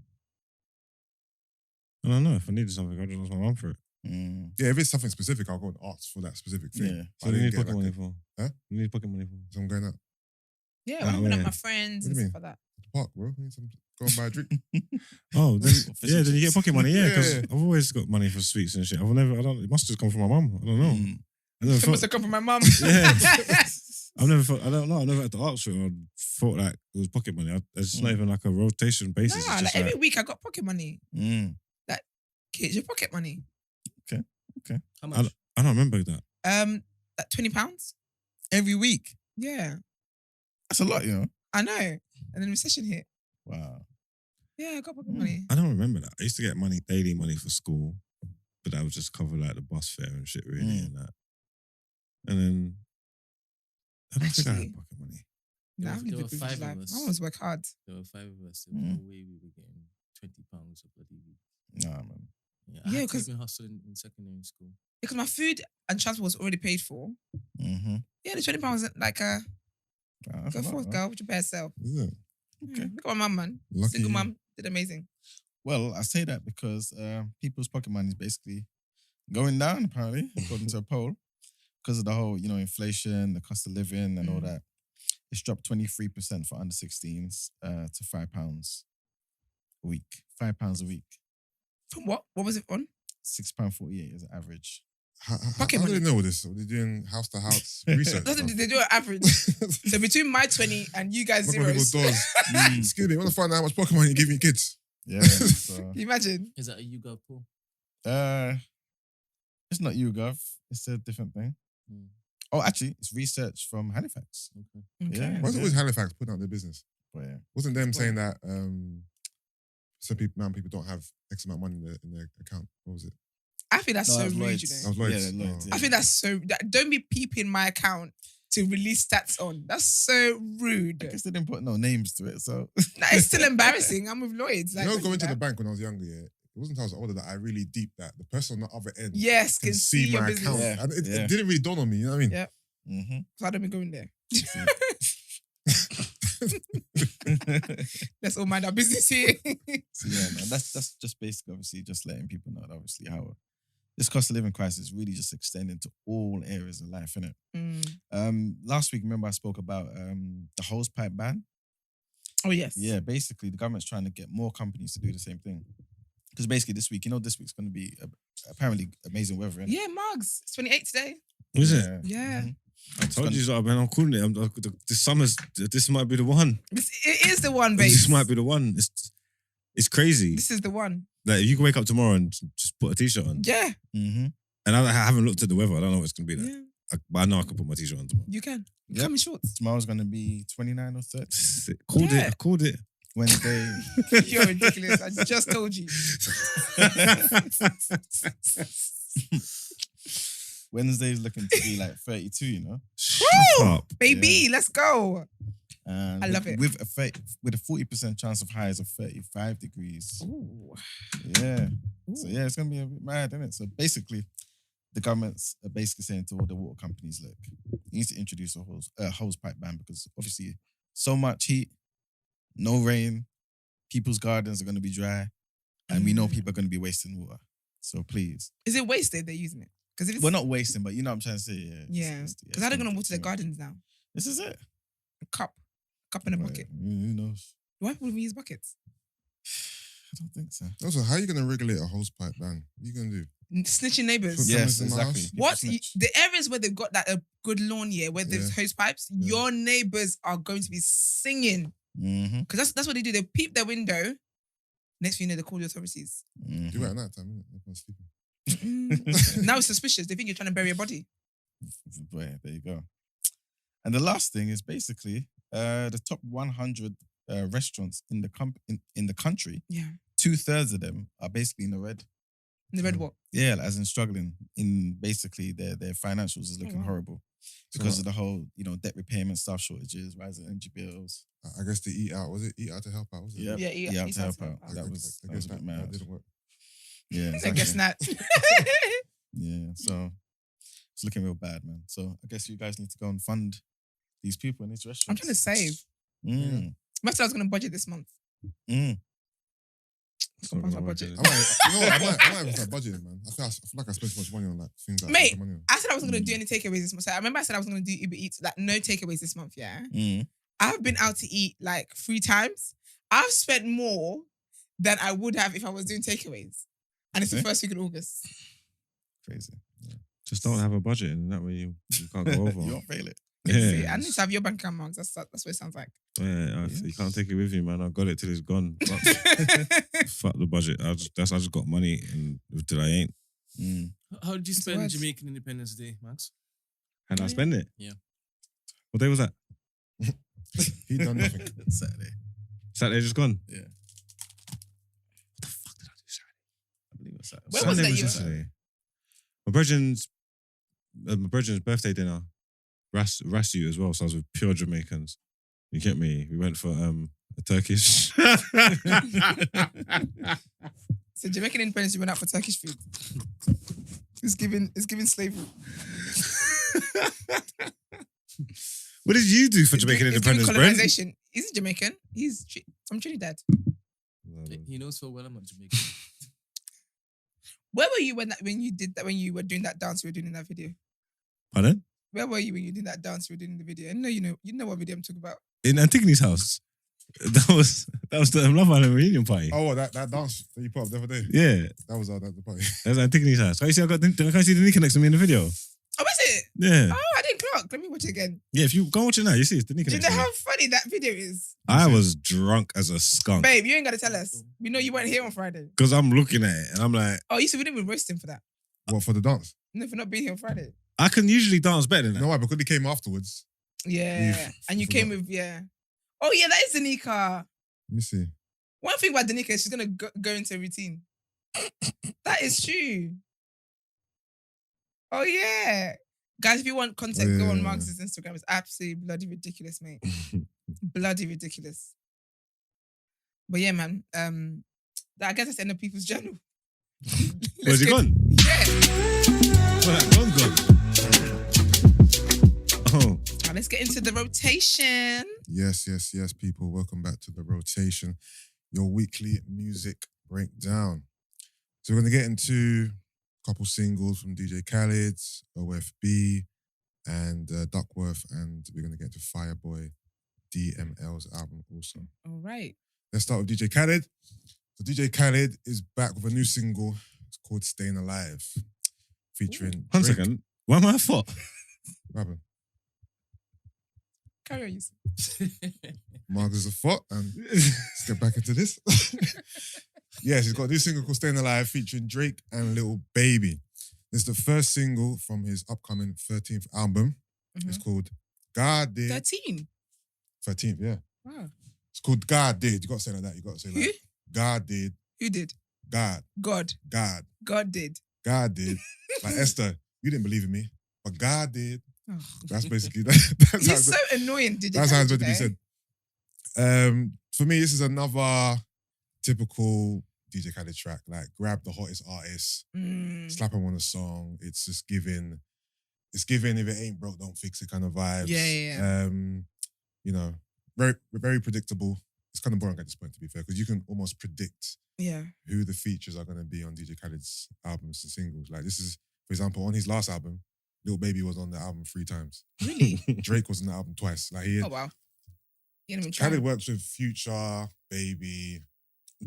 I don't know. If I needed something, I just ask my mum for it. Yeah, if it's something specific, I'll go and ask for that specific thing. Yeah. But So I you didn't need get pocket like money a, for? Huh? You need pocket money for? so I'm going out to Yeah, Ah, I'm with yeah. my friends What and do you stuff like that. the park, bro. I need some go and buy a drink. Oh, then, Fish yeah, and then you get chips. pocket money, yeah, because Yeah. I've always got money for sweets and shit. It must just come from my mum. I don't know. I never It felt, must have come from my mum. Yeah. I've never felt, I don't know, I never had to ask for it. I thought like it was pocket money. It's not even like a rotation basis. Nah, It's like just every week I got pocket money. Mm. Kids, your pocket money. How much? I don't remember that. Like £20. Every week. Yeah, That's a lot, you know. I know. And then recession hit. Wow. Yeah, I got pocket money. I don't remember that. I used to get daily money for school, but that would just cover like the bus fare and shit really and that. And then, I don't Actually. Pocket money. Nah, I've lived There a were privileged five life. of us. I always work hard. There were 5 of us. There was no way we were getting £20 a bloody week. Nah, man. Yeah, Yeah, I had to 'cause- even hustle in secondary school. Because my food and transport was already paid for. Mm-hmm. Yeah, the £20 wasn't like a go forth, girl, with your bare self. Is it? Okay. Look at my mum, man. Lucky Single you. mum did amazing. Well, I say that because people's pocket money is basically going down, apparently, according to a poll, because of the whole, inflation, the cost of living, and all that. It's dropped 23% for under 16s to £5 a week. £5 a week. From what? What was it on? £6.48 is the average. How Pocket do money. they know all this? Are they doing house to house research? Nothing. stuff? They do an average. So between my 20 and you guys Knock on people's zeros. doors. Excuse me, I want to find out how much pocket money you give your kids. Yeah. So, Can you imagine? Is that a YouGov poll? it's not YouGov. It's a different thing. Oh, actually, it's research from Halifax. Okay. Okay. Yeah. Why is it always Halifax putting out their business? But yeah. Wasn't them saying that some people don't have X amount of money in their account? What was it? I think that's No, so that was rude, Lloyd's. you That know. was Lloyd's. Yeah, Lloyd's, Oh. yeah. I think that's so. Don't be peeping my account to release stats on. That's so rude. I guess they didn't put no names to it, so. Nah, it's still embarrassing. I'm with Lloyd's. You know, don't do going to the that. bank when I was younger, yeah, it wasn't until I was older that I really deep that the person on the other end Yes, can see your my business. account. Yeah, And it yeah. didn't really dawn on me, you know what I mean? Yeah. Mm-hmm. So I don't be going there. Let's all mind our business here. So yeah, man, that's just basically obviously just letting people know that obviously how this cost of living crisis really just extending to all areas of life, innit? Last week, remember I spoke about the hose pipe ban? Oh yes. Yeah, basically the government's trying to get more companies to do the same thing. Because basically this week, this week's going to be apparently amazing weather, innit? Yeah, mugs. It's 28 today. Was it? Yeah. Mhm. I told you, I'm calling it. This might be the one. It is the one, babe. This might be the one. It's crazy. This is the one. Like, you can wake up tomorrow and just put a t-shirt on. Yeah. Mm-hmm. And I haven't looked at the weather. I don't know what it's going to be like. Yeah. But I know I can put my t-shirt on tomorrow. You can. Yep. Come in shorts. Tomorrow's going to be 29 or 30. Called Yeah. it. I called it. Wednesday. You're ridiculous. I just told you. Wednesday's looking to be like 32, Shut up. Baby, let's go. And I love it. With a 40% chance of highs of 35 degrees. Ooh. Yeah. So yeah, it's gonna be a bit mad, isn't it? So basically, the government's are basically saying to all the water companies, look, you need to introduce a hose pipe ban because obviously so much heat, no rain, people's gardens are gonna be dry, and we know people are gonna be wasting water. So please. Is it wasted they're using it? Because if it's We're not wasting, but you know what I'm trying to say, yeah. yeah. Because how are they gonna water their gardens now? This is it. A cup in a bucket. Who knows? Why would we use buckets? I don't think so. Also, how are you going to regulate a hose pipe ban? What are you going to do? Snitching neighbours. Yeah. Yes, someone's in my exactly. house? People What snitch. the areas where they've got that a good lawn here, where there's hose pipes, Yeah. your neighbours are going to be singing Mm-hmm. because that's what they do. They peep their window. Next thing you know, they call the authorities. Mm-hmm. Do it at night time, innit? Everyone's sleeping. Now it's suspicious. They think you're trying to bury a body. Boy, there you go. And the last thing is basically the top 100 restaurants in the country. Yeah. 2/3 of them are basically in the red. The red what? Yeah, as in struggling. In basically their financials is looking wow. horrible because of the whole debt repayment, staff shortages, rising energy bills. I guess the eat out. Was it eat out to help out? Was it? Yep. Yeah, Yeah, eat to out help to help out. out. That was I a guess bit that mad. didn't work. Yeah, I guess exactly. not. Yeah, so it's looking real bad, man. So I guess you guys need to go and fund these people in these I'm restaurants. trying to save. Mm. Most I was going to budget this month. Mm. Compromise my budget. I might even start budgeting, man. I feel like I spend too much money on like things that I Mate, spend money on. I said I wasn't going to do any takeaways this month. So I remember I said I was going to do Uber Eats, like no takeaways this month, yeah? Mm. I've been out to eat like 3 times. I've spent more than I would have if I was doing takeaways. And it's the Okay. first week in August. Crazy. Yeah. Just don't have a budget, and that way you can't go over. You won't fail it. See, Yeah. I need to have your bank account marks. That's what it sounds like. Yeah, you can't take it with you, man. I got it till it's gone. Fuck the budget. I just got money and till I ain't. Mm. How did you It's spend words. Jamaican Independence Day, Max? And Oh, I yeah. spend it. Yeah. What day was that? He done nothing. Saturday. Saturday just gone. Yeah. What the fuck did I do Saturday? I believe it's Saturday. Where was Sunday that was you- yesterday. My brethren's birthday dinner. Rasu as well. So I was with pure Jamaicans. You get me? We went for a Turkish. So Jamaican independence, you went out for Turkish food. It's giving slavery. What did you do for Jamaican independence, Brent? Colonization. He's Jamaican. He's from Trinidad. He knows so well I'm not Jamaican. Where were you when you did that? When you were doing that dance you were doing in that video? Pardon? Where were you when you did that dance you were doing in the video? I know you know what video I'm talking about. In Antigone's house. That was the Love Island reunion party. Oh, that dance that you put up the other day. Yeah, That was the party. that was Antigone's house. Can you see the Nika next to me in the video? Oh, is it? Yeah. Oh, I didn't clock. Let me watch it again. Yeah, if you go watch it now, you see it's the Nika Do you next know to me. how funny that video is? I was drunk as a skunk. Babe, you ain't got to tell us. We know you weren't here on Friday. Because I'm looking at it and I'm like, Oh, you said we didn't even roast him for that. What, for the dance? No, for not being here on Friday. I can usually dance better than You that. know why? Because he came afterwards. Yeah. And you came with, yeah. Oh, yeah, that is Danica. Let me see. One thing about Danica is she's going to go into a routine. That is true. Oh, yeah. Guys, if you want content, go on Yeah. Mark's Instagram. It's absolutely bloody ridiculous, mate. Bloody ridiculous. But yeah, man. I guess that's the end of people's journal. Where's he gone? Yeah. Well, gone. Oh. Now let's get into the rotation. Yes, people. Welcome back to the rotation, your weekly music breakdown. So we're going to get into a couple singles from DJ Khaled, OFB, and Duckworth, and we're going to get into Fireboy DML's album also. All right. Let's start with DJ Khaled. So DJ Khaled is back with a new single. It's called Staying Alive, featuring One Drake. second. Why am I at fault? What happened? Carry on, Yusuf. Mark is a foot, and let's get back into this. Yes, he's got a new single called Staying Alive featuring Drake and Lil Baby. This is the first single from his upcoming 13th album. It's called God Did. 13. 13th, yeah. Wow. It's called God Did. You got to say like that. You got to say Who? like God Did. Who did? God. God. God. God did. God did. Like Esther, you didn't believe in me, but God did. Oh. That's basically that's You're how so annoying, did you? that's how it's meant to be said. For me, this is another typical DJ Khaled track. Like, grab the hottest artist, slap him on a song. It's just giving. It's giving. If it ain't broke, don't fix it kind of vibes. Yeah. You know, very very predictable. It's kind of boring at this point, to be fair, because you can almost predict Yeah. who the features are going to be on DJ Khaled's albums and singles. Like, this is, for example, on his last album, Lil Baby was on the album 3 times. Really? Drake was on the album twice. Like, he Oh, wow. You didn't even try. Khaled works with Future, Baby,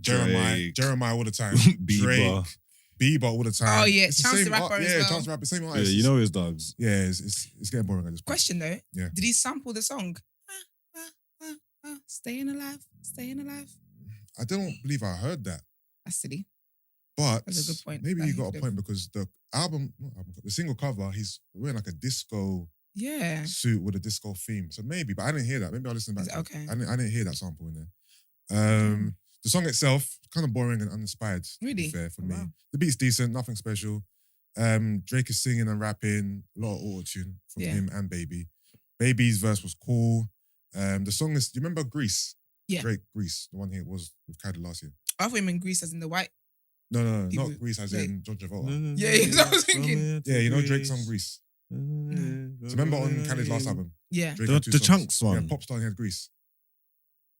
Drake. Jeremiah all the time, Bieber. Drake, Bieber all the time. Oh, yeah, It's Chance the same Rapper as yeah, well. Chance the Rapper, same Yeah, artist. you know his dogs. Yeah, it's getting boring at this point. Question though. Yeah. Did he sample the song? Staying alive. I don't believe I heard that, That's silly. but That's a good point. maybe That you he got a could've- point because the the single cover, he's wearing like a disco Yeah. suit with a disco theme. So maybe, but I didn't hear that. Maybe I'll listen back. Is it okay? I didn't hear that sample in there. The song itself, kind of boring and uninspired, to be Really? fair, for Oh, me. wow. The beat's decent, nothing special. Drake is singing and rapping, a lot of auto-tune from Yeah. him and Baby. Baby's verse was cool. The song is, do you remember Grease? Yeah. Drake, Grease, the one he was with Khaled last year. I thought him in Greece as in the white. No, People- not Grease as wait. in John Travolta. Yeah, I was thinking. Yeah, you know Drake's song Grease. So remember on Khaled's last album? Yeah. Drake The- had 2 the songs. Chunks one. Yeah, Popstar, he had Grease.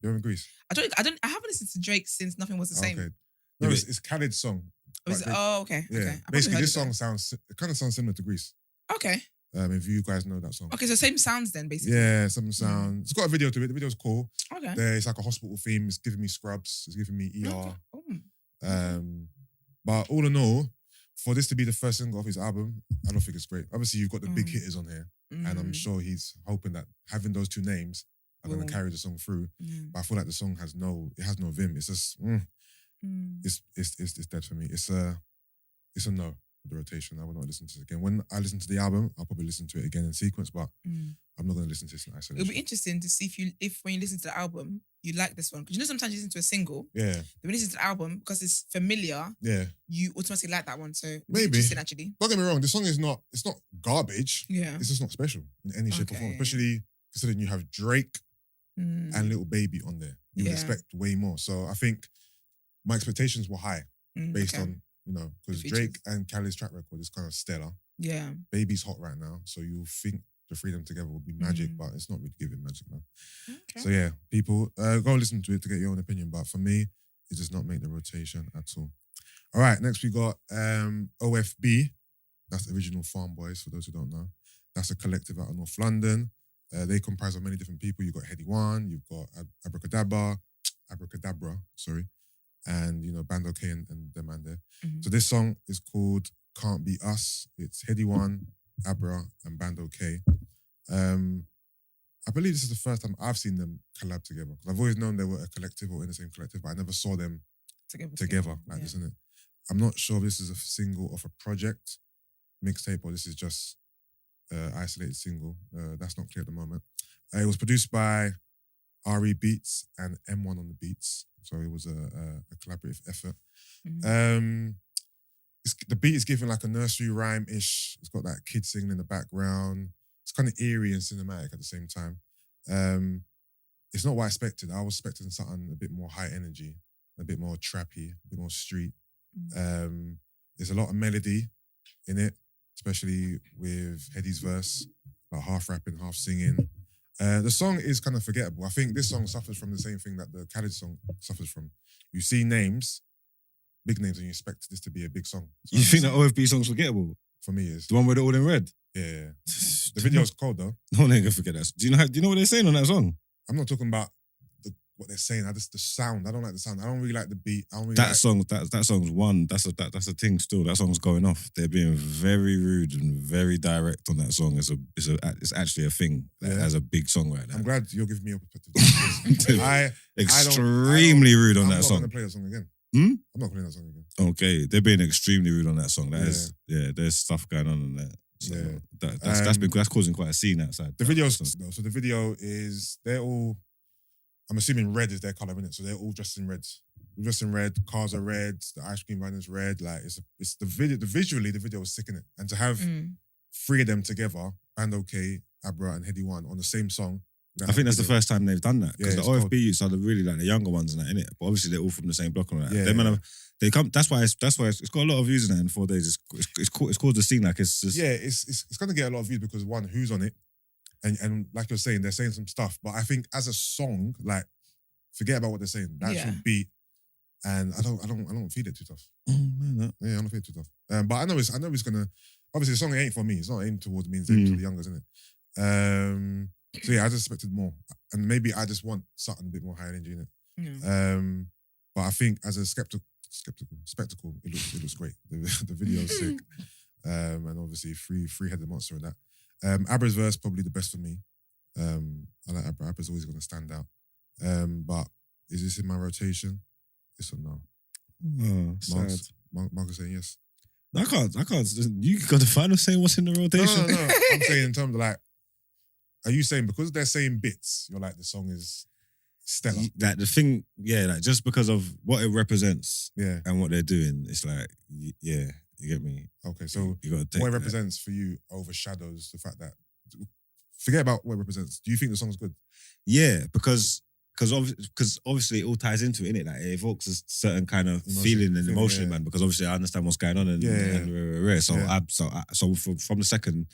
You remember Grease? I haven't listened to Drake since Nothing Was the Same. Okay. No, Yeah, it's Khaled's song. Was it- Like, oh, okay. Yeah. Okay. I probably Basically, heard this it song kind of sounds similar to Grease. though. Okay. If you guys know that song. Okay, so same sounds then, basically. Yeah, some sound. It's got a video to it. The video's cool. Okay. It's like a hospital theme. It's giving me Scrubs. It's giving me ER. Okay. Oh. But all in all, for this to be the first single off his album, I don't think it's great. Obviously, you've got the big hitters on here, and I'm sure he's hoping that having those 2 names are going Will. to carry the song through. Mm. But I feel like the song has no vim. It's just, it's dead for me. It's a no for the rotation. I will not listen to it again. When I listen to the album, I'll probably listen to it again in sequence, but I'm not going to listen to this in It'll isolation. be interesting to see if when you listen to the album, you like this one? Because you know sometimes you listen to a single, Yeah, then when you listen to the album, because it's familiar, yeah. you automatically like that one. So it's Maybe. interesting, actually. Don't get me wrong. The song is not. It's not garbage. Yeah. It's just not special in any shape or form. Okay. Especially considering you have Drake Mm. and Little Baby on there. You would Yeah. expect way more. So I think my expectations were high based Okay. on because The Drake features. and Khaled's track record is kind of stellar. Yeah. Baby's hot right now, so you think the three of them together would be magic, Mm. but it's not really giving magic, man. Okay. So yeah, people, go listen to it to get your own opinion. But for me, it does not make the rotation at all. All right, next we got OFB. That's the Original Farm Boys, for those who don't know. That's a collective out of North London. They comprise of many different people. You've got Heady One, you've got Abracadabra, sorry, and Bando K and them man there. Mhm. So this song is called Can't Be Us. It's Heady One, Abra, and Bando K. I believe this is the first time I've seen them collab together. Because I've always known they were a collective or in the same collective, but I never saw them together like this, innit? I'm not sure if this is a single off a project, mixtape, or this is just isolated single. That's not clear at the moment. It was produced by R.I.P Beats and M1 on the beats. So it was a collaborative effort. Mhm. The beat is given like a nursery rhyme-ish. It's got that kid singing in the background. It's kind of eerie and cinematic at the same time. It's not what I expected. I was expecting something a bit more high energy, a bit more trappy, a bit more street. There's a lot of melody in it, especially with Heady's verse, like half rapping, half singing. The song is kind of forgettable. I think this song suffers from the same thing that the Khaled song suffers from. You see names, big names, and you expect this to be a big song. So You think that OFB song's forgettable? for me is The one with it all in red? yeah. The video's cold though. No one ain't gonna forget that. Do you know what they're saying on that song? I'm not talking about what they're saying. The sound. I don't like the sound. I don't really like the beat. I don't really That song's one. That's a thing still. That song's going off. They're being very rude and very direct on that song. It's actually a thing that Yeah. has a big song right now. I'm glad you're giving me your perspective. Extremely rude on I'm that not song. gonna play that song again. Hmm? I'm not playing that song again. Okay, they're being extremely rude on that song. There's stuff going on in there. So Yeah. that's causing quite a scene outside. The video's so the video is they're all. I'm assuming red is their color in it, so they're all dressed in reds. We're dressed in red. Cars are red. The ice cream van is red. Like it's the video. Visually, the video was sick in it, and to have three of them together, Bando K, Abra, and Heady One on the same song. I think that's the first time they've done that because Yeah, the it's OFB youths are really like the younger ones and that, innit? But obviously they're all from the same block and all that. Yeah, Them man yeah. have- they come. That's why it's got a lot of views in that in 4 days. It's caused the scene like it's just Yeah, it's gonna get a lot of views because one, who's on it, and like you're saying, they're saying some stuff. But I think as a song, like forget about what they're saying. The actual beat, and I don't feel it too tough. Yeah, I don't feel it too tough. But I know it's gonna. Obviously, the song ain't for me. It's not aimed towards me. It's aimed to the youngers, isn't it? So yeah, I just expected more, and maybe I just want something a bit more high energy in it. Yeah. But I think as a spectacle, it looks great. The video's sick, and obviously three-headed monster in that. Abra's verse probably the best for me. I like Abra. Abra's always going to stand out. But is this in my rotation? Yes or no? oh, sad. Mark is saying yes. I can't. You got the final saying what's in the rotation. No. I'm saying in terms of like, are you saying because they're saying bits, you're like the song is stellar? Like the thing, yeah, like just because of what it represents Yeah. and what they're doing, it's like, yeah, you get me. Okay, so You gotta take what it that. represents for you overshadows the fact that. Forget about what it represents. Do you think the song's good? Yeah, because obviously it all ties into it, innit? Like it evokes a certain kind of feeling and emotion, yeah. man. Because obviously I understand what's going on and so Yeah. so from the second,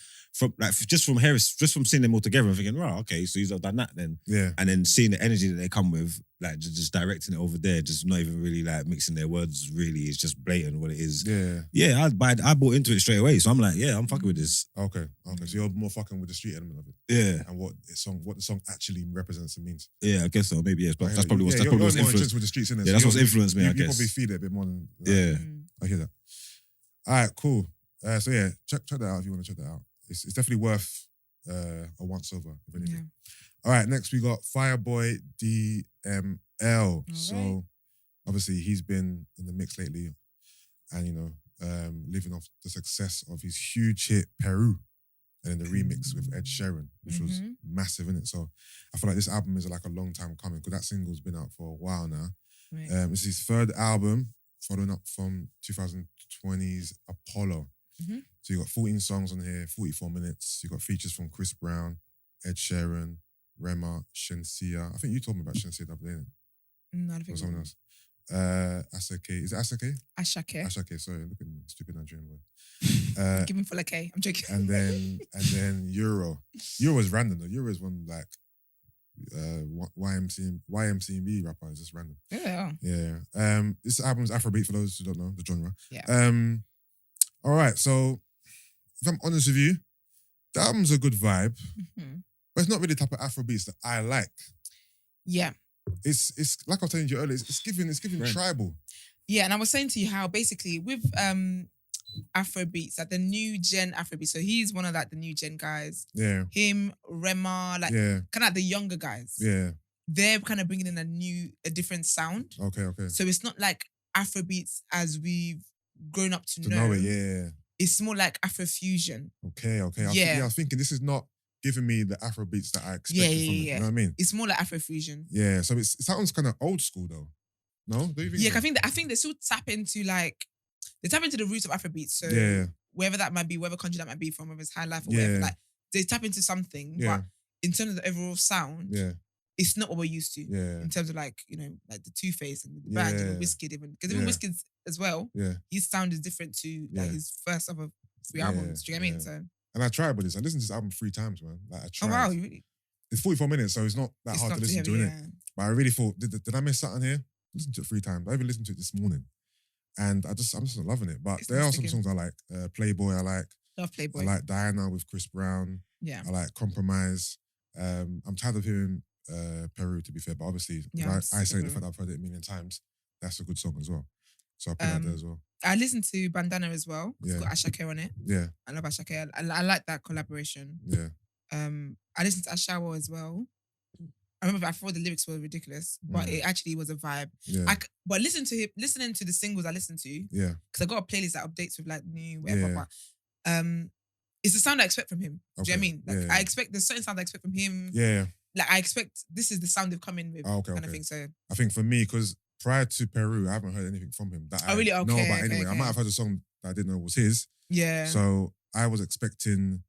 just from seeing them all together and thinking, right, okay, so he's done that then, Yeah. and then seeing the energy that they come with, like just directing it over there, just not even really like mixing their words. Really, it's just blatant what it is. Yeah. Yeah, I bought into it straight away, so I'm like, yeah, I'm fucking with this. Okay. So you're more fucking with the street element of it Yeah, and what the song actually represents and means. yeah, I guess so. Maybe yes, but I hear that's you. probably what's Yeah, that's probably you're what's more influenced. intense with the streets, innit? Yeah, that's what's influenced me. I You guess. probably feel it a bit more than. Yeah. I hear that. All right, cool. So yeah, check that out if you want to check that out. It's definitely worth a once over, if anything. All right, next we got Fireboy DML. So obviously he's been in the mix lately, and living off the success of his huge hit Peru. and then the remix with Ed Sheeran, which was massive in it. So I feel like this album is like a long time coming because that single's been out for a while now. Right. It's his third album, following up from 2020's Apollo. So you got 14 songs on here, 44 minutes. You got features from Chris Brown, Ed Sheeran, Rema, Shensia. I think you told me about Shensia the other day, No, I don't or think someone else. Asake. Is it Asake? Ashake. Asake, sorry. Look at me, stupid Nigerian boy. Give him full of K. I'm joking. And then Euro. Euro is random though. Euro is one like YMCMB rapper. It's just random. Yeah. Yeah. This album's Afrobeat for those who don't know the genre. Yeah. All right. So if I'm honest with you, the album's a good vibe, but it's not really the type of Afrobeats that I like. Yeah. It's like I was telling you earlier. It's giving Right. tribal. Yeah, and I was saying to you how basically with Afrobeats, like the new gen Afrobeats, so he's one of like the new gen guys. Yeah. Him, Rema, like Yeah. kind of like the younger guys. Yeah. They're kind of bringing in a different sound. Okay. So it's not like Afrobeats as we've grown up to To know. know it, yeah. It's more like Afrofusion. Okay. Yeah. I was thinking this is not giving me the Afrobeats that I expected Yeah, from it. yeah. You know what I mean? It's more like Afrofusion. Yeah. So it sounds kind of old school though. No? Do you think Yeah, so? I think they still tap into the roots of Afrobeats. So Yeah. wherever that might be, whatever country that might be from, whether it's high life or Yeah. whatever, like they tap into something. Yeah. But in terms of the overall sound, Yeah. it's not what we're used to. Yeah. In terms of like the Two-Face and the band and Wizkid even. Because even Yeah. Wizkid as well, Yeah. his sound is different to like Yeah. his first other three Yeah, albums. Do you get what I mean? yeah. So And I tried with this. I listened to this album 3 times, man. Like I tried. oh wow, you really, It's 44 minutes, so it's not that it's hard not to too listen to, heavy, innit? But I really thought, did I miss something here? Listened to it 3 times. I even listened to it this morning. And I'm just not loving it. But It's there not are some sticking. songs I like. Playboy, I like. Love Playboy. I like Diana with Chris Brown. Yeah. I like Compromise. I'm tired of hearing Peru, to be fair, but obviously, Yeah, I say the Peru. fact that I've heard it a million times, that's a good song as well. So I put that there as well. I listened to Bandana as well. It's Yeah. got Ashake on it. Yeah, I love Ashake. I like that collaboration. yeah, I listened to Ashawo as well. I remember I thought the lyrics were ridiculous, but it actually was a vibe. yeah, But listening to the singles I listened to, yeah, because I got a playlist that updates with like new whatever. Yeah. But it's the sound I expect from him. Do you know what I Okay. mean? Like Yeah. I expect there's certain sounds I expect from him. yeah. Like I expect this is the sound they've come in with, Oh, okay, kind of okay. thing. So I think for me, because prior to Peru, I haven't heard anything from him that Oh, really? I know Okay, about okay, anyway. I okay. might have heard a song that I didn't know was his. yeah, So I was expecting,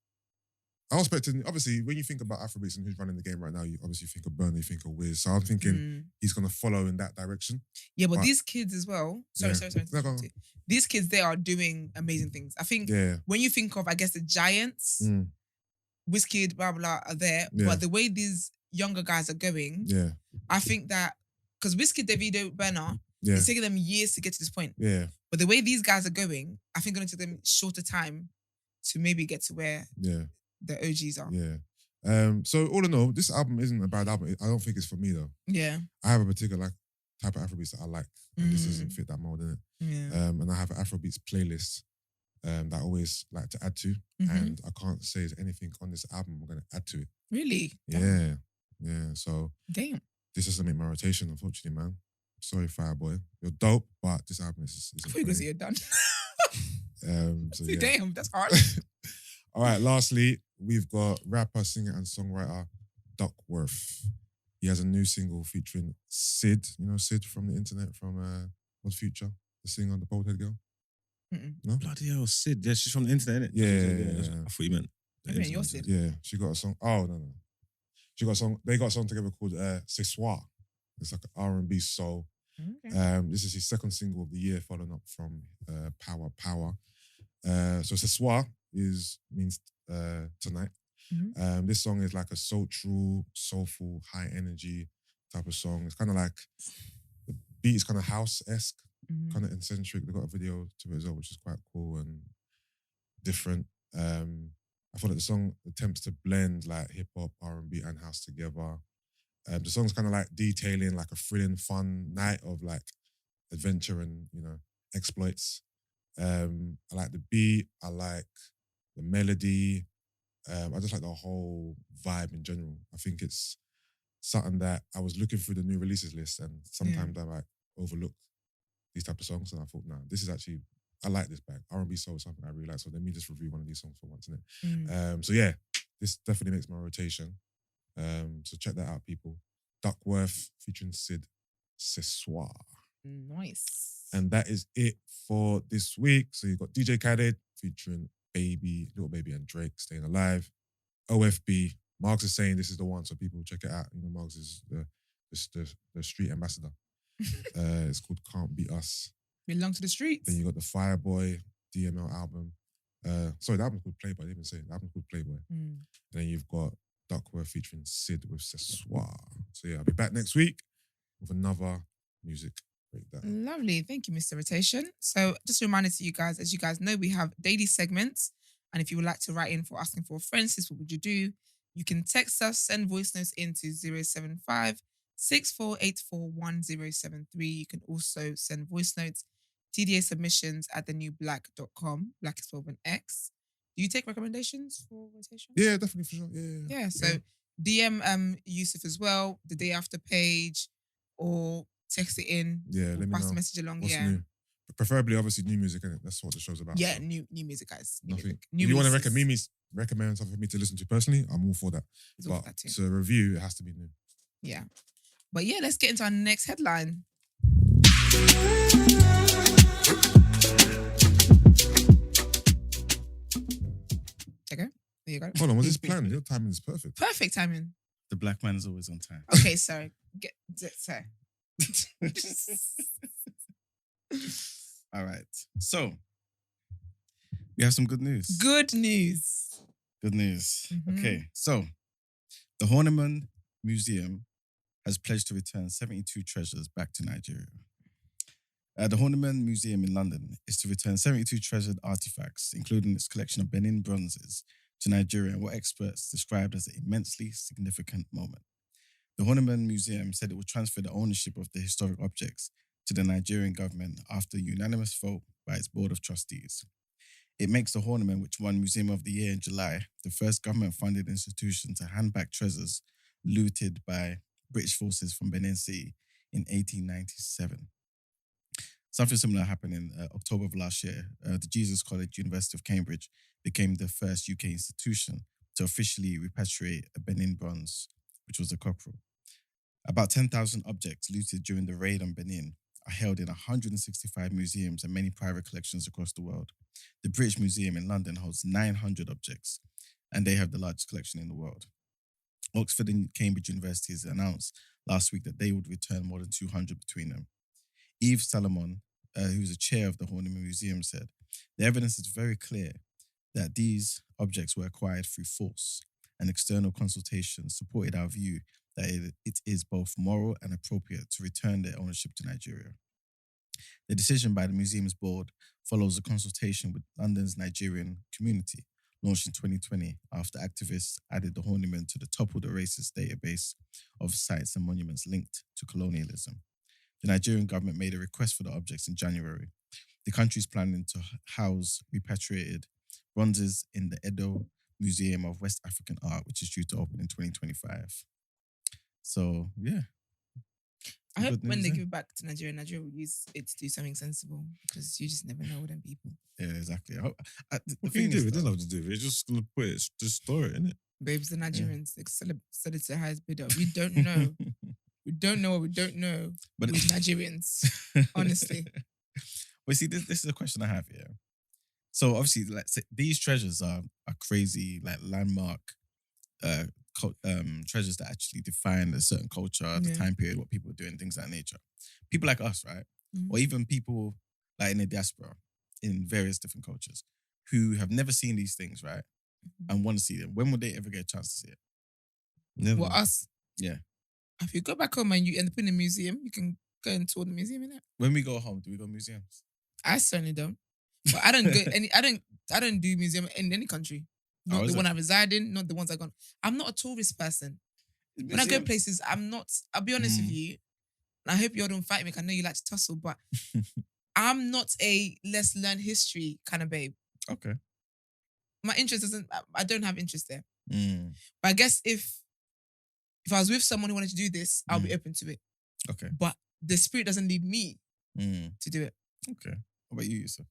obviously, when you think about Afrobeats and who's running the game right now, you obviously think of Burner, you think of Wiz. So I'm thinking Mm. he's going to follow in that direction. yeah. But but- these kids as well. Sorry. Yeah. No, go on. These kids, they are doing amazing things. I think Yeah. when you think of, I guess, the giants, Mm. Wizkid, blah blah, are there. Yeah. But the way these younger guys are going, Yeah. I think that because Wizkid, Davido, Burner, Yeah. it's taking them years to get to this point. Yeah. But the way these guys are going, I think it's going to take them shorter time to maybe get to where Yeah. the OGs are. Yeah. So all in all, this album isn't a bad album. I don't think it's for me though. Yeah. I have a particular type of Afrobeats that I like, and this Mm. doesn't fit that mold in it. Yeah. And I have an Afrobeats playlist that I always like to add to, Mhm. and I can't say there's anything on this album I'm gonna add to it. Really? Yeah, yeah. So Damn. this doesn't make my rotation, unfortunately, man. Sorry, Fireboy. You're dope, but this album is I thought you were going to say you're done. So yeah. Damn, that's hard. All right. Lastly, we've got rapper, singer, and songwriter Duckworth. He has a new single featuring Sid. You know Sid from the internet, from Odd Future, the singer, the bald head girl. Mm-mm. No. Bloody hell, Sid. Yeah, she's from the internet, innit? Yeah. I thought you meant. the Maybe you're internet. Sid. Yeah, she got a song. Oh no. She got a song. They got a song together called Ceasefire. It's like an R&B soul. Okay. This is his second single of the year, following up from Power. So Ceasefire means tonight. Mhm. This song is like a soulful, high energy type of song. It's kind of like the beat is kind of house-esque, Mhm. kind of eccentric. They got a video to it as well, which is quite cool and different. I feel like the song attempts to blend like hip hop, R&B, and house together. The song's kind of like detailing like a thrilling, fun night of like adventure and exploits. I like the beat. I like the melody. I just like the whole vibe in general. I think it's something that I was looking through the new releases list, and sometimes I like overlook these type of songs, and I thought, nah, this is actually I like this bag. R&B soul is something I really like. So let me just review one of these songs for once, innit? Mm. So yeah, this definitely makes my rotation. So check that out, people. Duckworth featuring Ceasefire. Nice. And that is it for this week. So you've got DJ Khaled featuring Little Baby and Drake, Staying Alive. OFB. Marks is saying this is the one, so people check it out. You know, Marks is the street ambassador. It's called Can't Be Us. Belong to the streets. Then you got the Fireboy DML album. Sorry, the album's called Playboy. I didn't even say it. The album's called Playboy. Mm. Then you've got Duckworth featuring Sid with Ceasefire. So yeah, I'll be back next week with another music breakdown. Lovely. Thank you, Mr. Rotation. So just a reminder to you guys, as you guys know, we have daily segments. And if you would like to write in for asking for a friend, sis, what would you do? You can text us, send voice notes into 075 6484 1073. You can also send voice notes, TDA submissions at thenewblack.com. Black is spelled with an X. Do you take recommendations for rotation? Yeah, definitely for sure. Yeah. So DM Yusuf as well, the day after page, or text it in. Yeah, let me pass know. the message along. What's yeah. new? But preferably, obviously, new music, innit? That's what the show's about. Yeah, so. new music, guys. New Nothing. music. If you want to recommend something for me to listen to personally, I'm all for that. It's all But for that too. to review, it has to be new. Yeah. But yeah, let's get into our next headline. Okay, there you go. Hold on, was this planned? Your timing is perfect. Perfect timing. The black man is always on time. Okay, sorry. Sorry. All right. So we have some good news. Good news. Good news. Mhm. Okay. So the Horniman Museum has pledged to return 72 treasures back to Nigeria. The Horniman Museum in London is to return 72 treasured artifacts, including its collection of Benin bronzes, to Nigeria in what experts described as an immensely significant moment. The Horniman Museum said it would transfer the ownership of the historic objects to the Nigerian government after a unanimous vote by its board of trustees. It makes the Horniman, which won Museum of the Year in July, the first government-funded institution to hand back treasures looted by British forces from Benin City in 1897. Something similar happened in October of last year. The Jesus College, University of Cambridge, became the first UK institution to officially repatriate a Benin bronze, which was a cockerel. About 10,000 objects looted during the raid on Benin are held in 165 museums and many private collections across the world. The British Museum in London holds 900 objects, and they have the largest collection in the world. Oxford and Cambridge universities announced last week that they would return more than 200 between them. Eve Salomon, who's the chair of the Horniman Museum, said, "The evidence is very clear that these objects were acquired through force, and external consultation supported our view that it is both moral and appropriate to return their ownership to Nigeria." The decision by the museum's board follows a consultation with London's Nigerian community, launched in 2020 after activists added the Horniman to the Toppled Erasers database of sites and monuments linked to colonialism. The Nigerian government made a request for the objects in January. The country is planning to house repatriated bronzes in the Edo Museum of West African Art, which is due to open in 2025. So, yeah. I hope Good when news, they eh? give it back to Nigeria will use it to do something sensible, because you just never know with them people. Yeah, exactly. The What can you thing do? is, It doesn't though, have to do it. It's just gonna put it, just store it, innit? Babes, the Nigerians, they sell it to the highest bidder. We don't know. We don't know what we don't know But- with Nigerians, honestly. But see, this is a question I have here. So obviously, like these treasures are crazy, like landmark treasures that actually define a certain culture, the Yeah. time period, what people are doing, things of that nature. People like us, right? Mhm. Or even people like in the diaspora, in various different cultures, who have never seen these things, right? And want to see them. When would they ever get a chance to see it? Never. Well, us. Yeah. If you go back home and you end up in a museum, you can go and tour the museum, innit? When we go home, do we go museums? I certainly don't. But I don't go I don't do museum in any country. Not is the it? one I reside in, not the ones I gone. I'm not a tourist person. When I go places, I'll be honest with you, and I hope you all don't fight me, 'cause I know you like to tussle, but I'm not a let's learn history kind of babe. Okay. My interest I don't have interest there. Mm. But I guess if I was with someone who wanted to do this, I'll be open to it. Okay. But the spirit doesn't lead me Mm. to do it. Okay. What about you, Yusuf?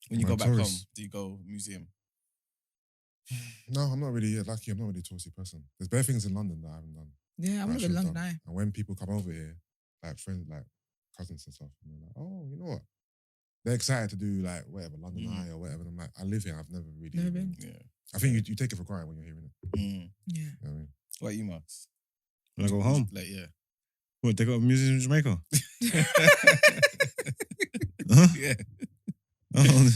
When you Man, go back home, tourists. do you go museum? No, I'm not really lucky. I'm not really a touristy person. There's bare things in London that I haven't done. Yeah, I'm that I not should in have London. done. And when people come over here, like friends, like cousins and stuff, and they're like, "Oh, you know what?" They're excited to do like whatever London Eye or whatever. And I'm like, I live here. I've never really. Never been. Yeah. I think you take it for granted when you're hearing it. Mm. Yeah. You know what I mean? What you, Marks? When I go home, Like, yeah. what, they got a museum in Jamaica? Huh? Yeah. Oh,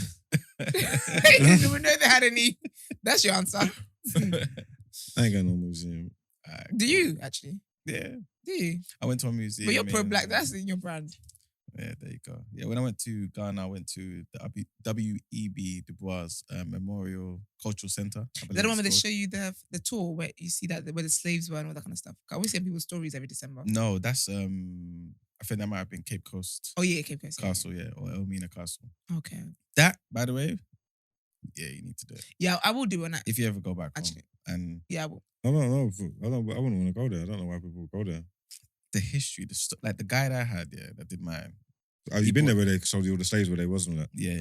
I didn't even know they had any. That's your answer. I ain't got no museum. Do you actually? Yeah. Do you? I went to a museum. But you're pro-black. That's in your brand. Yeah, there you go. Yeah, when I went to Ghana, I went to the W.E.B. Du Bois Memorial Cultural Center. They don't want me to show you the tour where you see that where the slaves were and all that kind of stuff. I always hear people's stories every December. No, that's I think that might have been Cape Coast Oh yeah, Cape Coast. Yeah. Castle, yeah, or Elmina Castle. Okay. That, by the way, yeah, you need to do it Yeah, I will do it. if you ever go back home. Actually. And Yeah, I will. I don't know. I wouldn't want to go there. I don't know why people go there. the history, like the guy that I had, that did mine. Have you been there where they showed you all the slaves where they wasn't that? Yeah.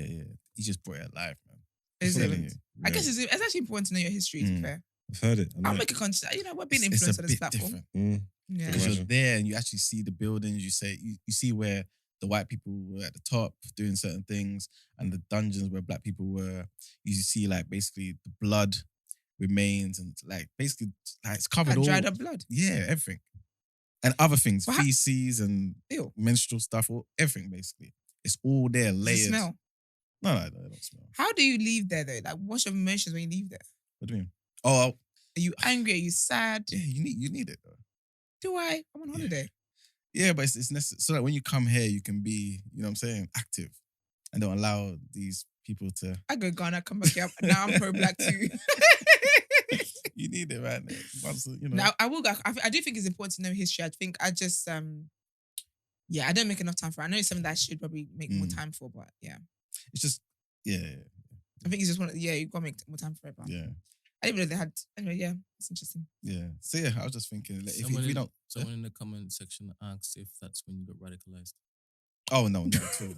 He just brought it alive, man. Is I'm it? telling you. I guess it's actually important to know your history. To be fair, I've heard it. I know I'll it. make a conscious. We're being It's influenced a on this bit platform. different. Yeah. Because you're Imagine. there and you actually see the buildings. You see where the white people were at the top doing certain things, and the dungeons where black people were. You see like basically the blood remains and like basically like it's covered all. Dried up blood. Yeah, everything. And other things, But how- feces and Ew. menstrual stuff, or everything basically. It's all there, Does it layers. smell? No, they don't smell. How do you leave there though? Like, what's your emotions when you leave there? What do you mean? Oh, Are you angry? Are you sad? yeah, you need it though. Do I? I'm on holiday. Yeah, but it's necessary so that when you come here, you can be, you know what I'm saying, active, and don't allow these people to. I go Ghana, come back here. Now I'm pro-black too. You need it, man. Once, you know. Now I will go. I do think it's important to know history. I think I just yeah, I don't make enough time for it. I know it's something that I should probably make more time for, but yeah. It's just, yeah, I think it's just you gotta make more time for it. But yeah, I didn't know they had anyway, yeah, it's interesting. yeah. So yeah, I was just thinking, like, if we don't. Someone in the comment section asked if that's when you got radicalized. Oh no, not at all.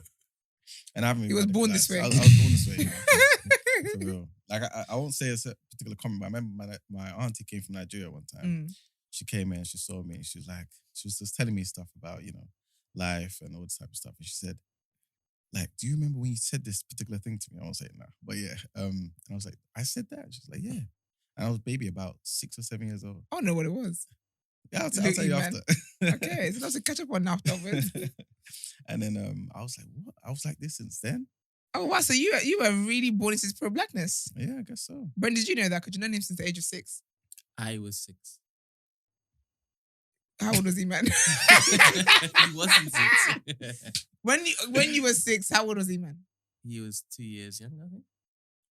And I haven't. He was born this way. I was born this way. You know, for real. Like I won't say a particular comment, but I remember my auntie came from Nigeria one time. She came in, she saw me, and she was just telling me stuff about, you know, life and all this type of stuff. And she said, like, do you remember when you said this particular thing to me? I won't say it now, but yeah. And I was like, I said that. She was like, yeah. And I was maybe about 6 or 7 years old. I don't know what it was. Yeah, I'll tell you after. Okay, so that's a catch up on afterwards. And then I was like, what? I was like this since then. Oh wow, so you were really born into this pro-blackness. Yeah, I guess so. Brent, did you know that? Could you know him since the age of 6? I was 6. How old was he, man? He wasn't 6. When you were 6, how old was he, man? He was 2 years younger, I think.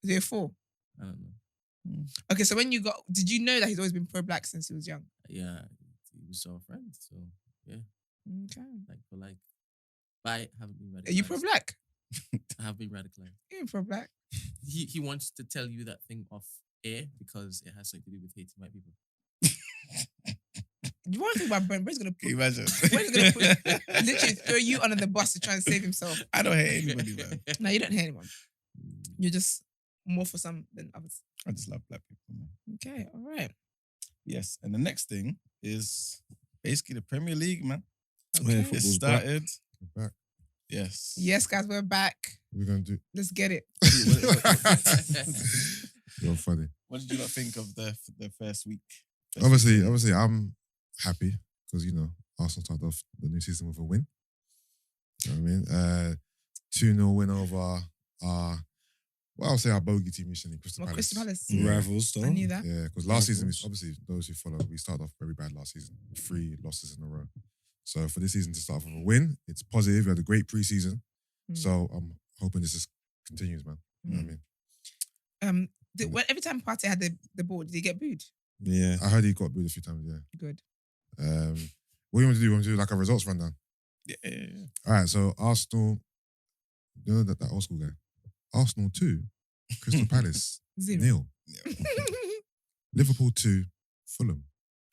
Was he 4? I don't know. Okay, so when you got, did you know that he's always been pro-black since he was young? Yeah, he was our friend. So yeah, Okay. like, but I haven't been radicalized. Are you pro-black? I have been radicalized. You're pro-black. He wants to tell you that thing off air because it has something to do with hating white people. You want to think about Brent? Brent's gonna Can you put, imagine? Brent's gonna put, literally throw you under the bus to try and save himself. I don't hate anybody, man. No, you don't hate anyone. You're just more for some than others. I just love black people, man. Okay, all right. Yes, and the next thing is basically the Premier League, man. Yeah, It football's back. started. We're back. Yes. Yes, guys, we're back. We're gonna do. Let's get it. You're funny. What did you not think of the first week? Obviously, I'm happy because Arsenal started off the new season with a win. You know what I mean? 2-0 win over I'll say our bogey team recently, Crystal Well, Palace. Crystal Palace. Rivals, though. I knew that. Yeah, because last season, Rivals. obviously, those who follow, we started off very bad last season. 3 losses in a row. So for this season to start off with a win, it's positive. We had a great preseason. So I'm hoping this just continues, man. You know what I mean? Every time Partey had the ball, did he get booed? Yeah. I heard he got booed a few times, yeah. Good. What do you want to do? You want to do like a results rundown? Yeah. All right, so Arsenal, you know that old school guy? Arsenal 2, Crystal Palace 0. 0. Liverpool 2, Fulham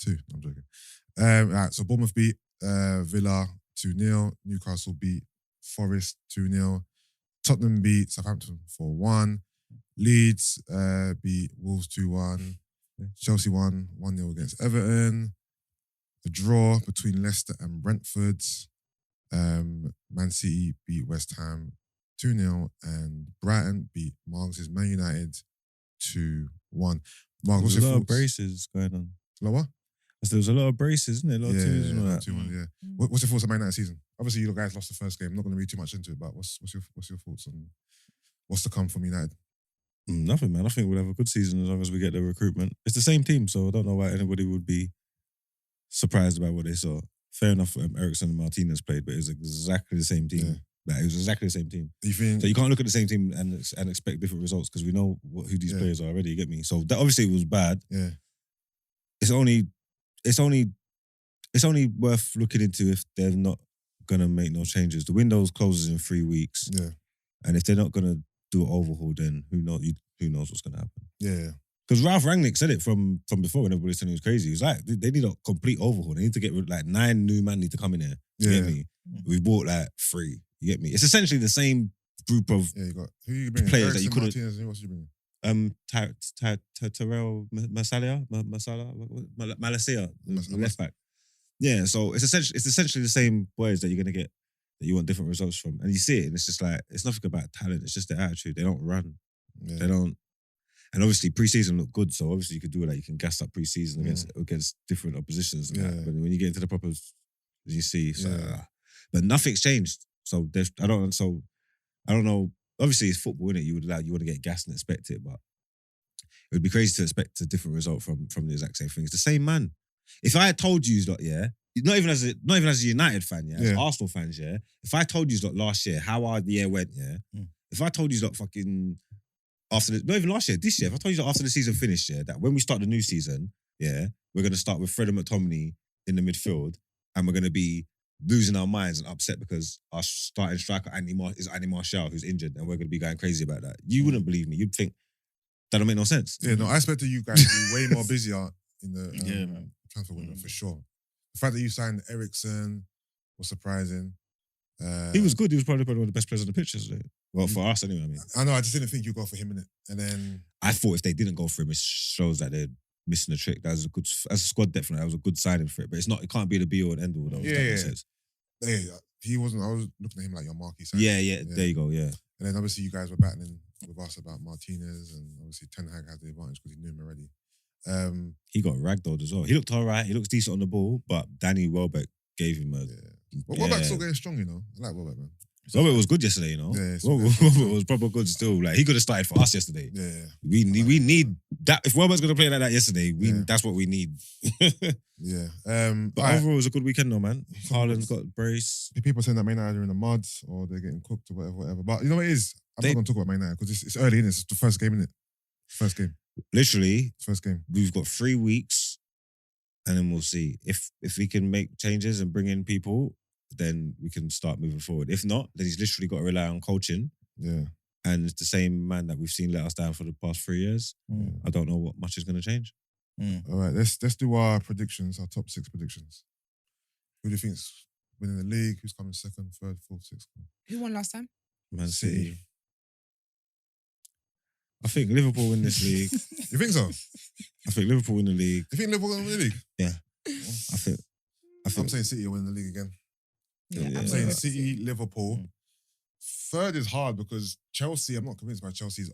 2. No, I'm joking. All right, so Bournemouth beat Villa 2-0. Newcastle beat Forest 2-0. Tottenham beat Southampton 4-1. Leeds beat Wolves 2-1. Chelsea won 1-0 against Everton. The draw between Leicester and Brentford. Man City beat West Ham 2-0. And Brighton beat Marks' Man United 2-1. Mark, what's There's your a lot of thoughts? braces going on. Like what? There was a lot of braces, isn't there? A lot of twos and all that. 2-1, yeah. What's your thoughts on Man United season? Obviously, you guys lost the first game. I'm not going to read too much into it, but what's your thoughts on what's to come from United? Nothing, man. I think we'll have a good season as long as we get the recruitment. It's the same team, so I don't know why anybody would be surprised about what they saw. Fair enough, Eriksen and Martinez played, but it was exactly the same team. Yeah. Like, it was exactly the same team. Do you think? So you can't look at the same team and expect different results because we know who these players are already. You get me? So that obviously was bad. Yeah. It's only worth looking into if they're not gonna make no changes. The window closes in 3 weeks. Yeah. And if they're not gonna do an overhaul, then who knows what's gonna happen? Yeah. Because Ralph Rangnick said it from before when everybody was saying he was crazy. He was like, they need a complete overhaul. They need to get like 9 new men need to come in here. You get me? We bought like 3. You get me? It's essentially the same group of Yeah, you got who you bringing? players that you couldn't. Martinez, and who else you bringing? Terrell Malacia, left back. Yeah, so it's essentially the same boys that you're gonna get that you want different results from, and you see it, and it's just like it's nothing about talent. It's just their attitude. They don't run. Yeah. They don't. And obviously pre-season looked good, so obviously you could do it. Like you can gas up pre-season against different oppositions. And that. But when you get into the proper, you see, but nothing's changed. So I don't know. Obviously, it's football, innit? You want to get gassed and expect it, but it would be crazy to expect a different result from the exact same thing. It's the same man. If I had told you lot, not even as a United fan, as Arsenal fans, if I told you lot last year how our year went, if I told you lot fucking not even last year, this year, if I told you lot after the season finished, that when we start the new season, we're gonna start with Fred and McTominay in the midfield, and we're gonna be losing our minds and upset because our starting striker is Andy Martial, who's injured, and we're going to be going crazy about that. You wouldn't believe me. You'd think that don't make no sense. Yeah, no, I expected you guys to be way more busier in the transfer window for sure. The fact that you signed Eriksen was surprising. He was good. He was probably one of the best players on the pitch today. Well, for us anyway. I mean, I know. I just didn't think you'd go for him in it, and then I thought if they didn't go for him, it shows that they're missing the trick. That was as a squad definitely. That was a good signing for it, but it's not. It can't be the be all and end all. Though. Yeah, he wasn't. I was looking at him like your marquee sign. Yeah. There you go. Yeah. And then obviously you guys were battling with us about Martinez, and obviously Ten Hag had the advantage because he knew him already. He got ragdolled as well. He looked all right. He looks decent on the ball, but Danny Welbeck gave him a. Well, Welbeck's still getting strong, you know. I like Welbeck, man. Welbeck was good yesterday, you know. Yeah, Welbeck was proper good still. Like he could have started for us yesterday. Yeah. We need that. If Welbeck's gonna play like that yesterday, that's what we need. Yeah. But overall, it was a good weekend, though, man. Haaland's got brace. People saying that Man United are in the mud or they're getting cooked or whatever. But you know what it is? I'm not going to talk about Man United because it's early, innit? It's the first game, innit? First game. Literally. First game. We've got 3 weeks and then we'll see. If we can make changes and bring in people, then we can start moving forward. If not, then he's literally got to rely on coaching. Yeah. And it's the same man that we've seen let us down for the past 3 years. I don't know what much is going to change. All right, let's do our predictions, our top 6 predictions. Who do you think's winning the league? Who's coming second, third, fourth, sixth? Who won last time? Man City. I think Liverpool win this league. You think so? I think Liverpool win the league. You think Liverpool will win the league? Yeah. I think. I'm saying City will win the league again. Yeah, I'm saying City, Liverpool. Third is hard because Chelsea, I'm not convinced by Chelsea's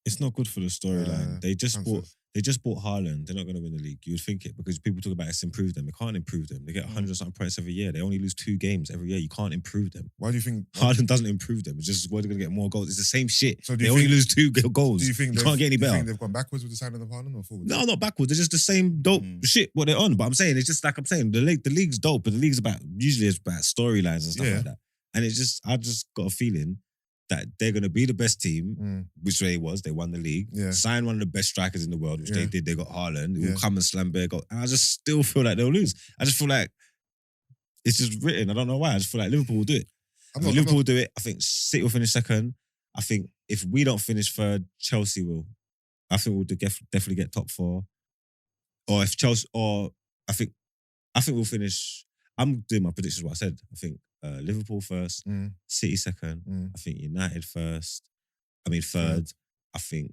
It's not good for the storyline. They just transfers. bought Haaland. They're not going to win the league. You would think it because people talk about it's improved them. It can't improve them. They get 100-something points every year. They only lose 2 games every year. You can't improve them. Why do you think Haaland doesn't improve them? It's just where they're going to get more goals. It's the same shit. So they only lose 2 goals. Do you think you can't get any better? Do you think they've gone backwards with the signing of Haaland or forward? No, not backwards. They're just the same dope shit what they're on. But I'm saying it's just like I'm saying the league's dope, but the league's usually it's about storylines and stuff like that. And I just got a feeling that they're going to be the best team, which they was. They won the league. Yeah. Signed one of the best strikers in the world, which they did. They got Haaland. They will come and slam their goal. And I just still feel like they'll lose. I just feel like it's just written. I don't know why. I just feel like Liverpool will do it. Liverpool will do it. I think City will finish second. I think if we don't finish third, Chelsea will. I think we'll definitely get top 4. Or if Chelsea, or I think we'll finish. I'm doing my predictions. What I said. I think Liverpool first, Mm. City second. Mm. I think United first. I mean third. I think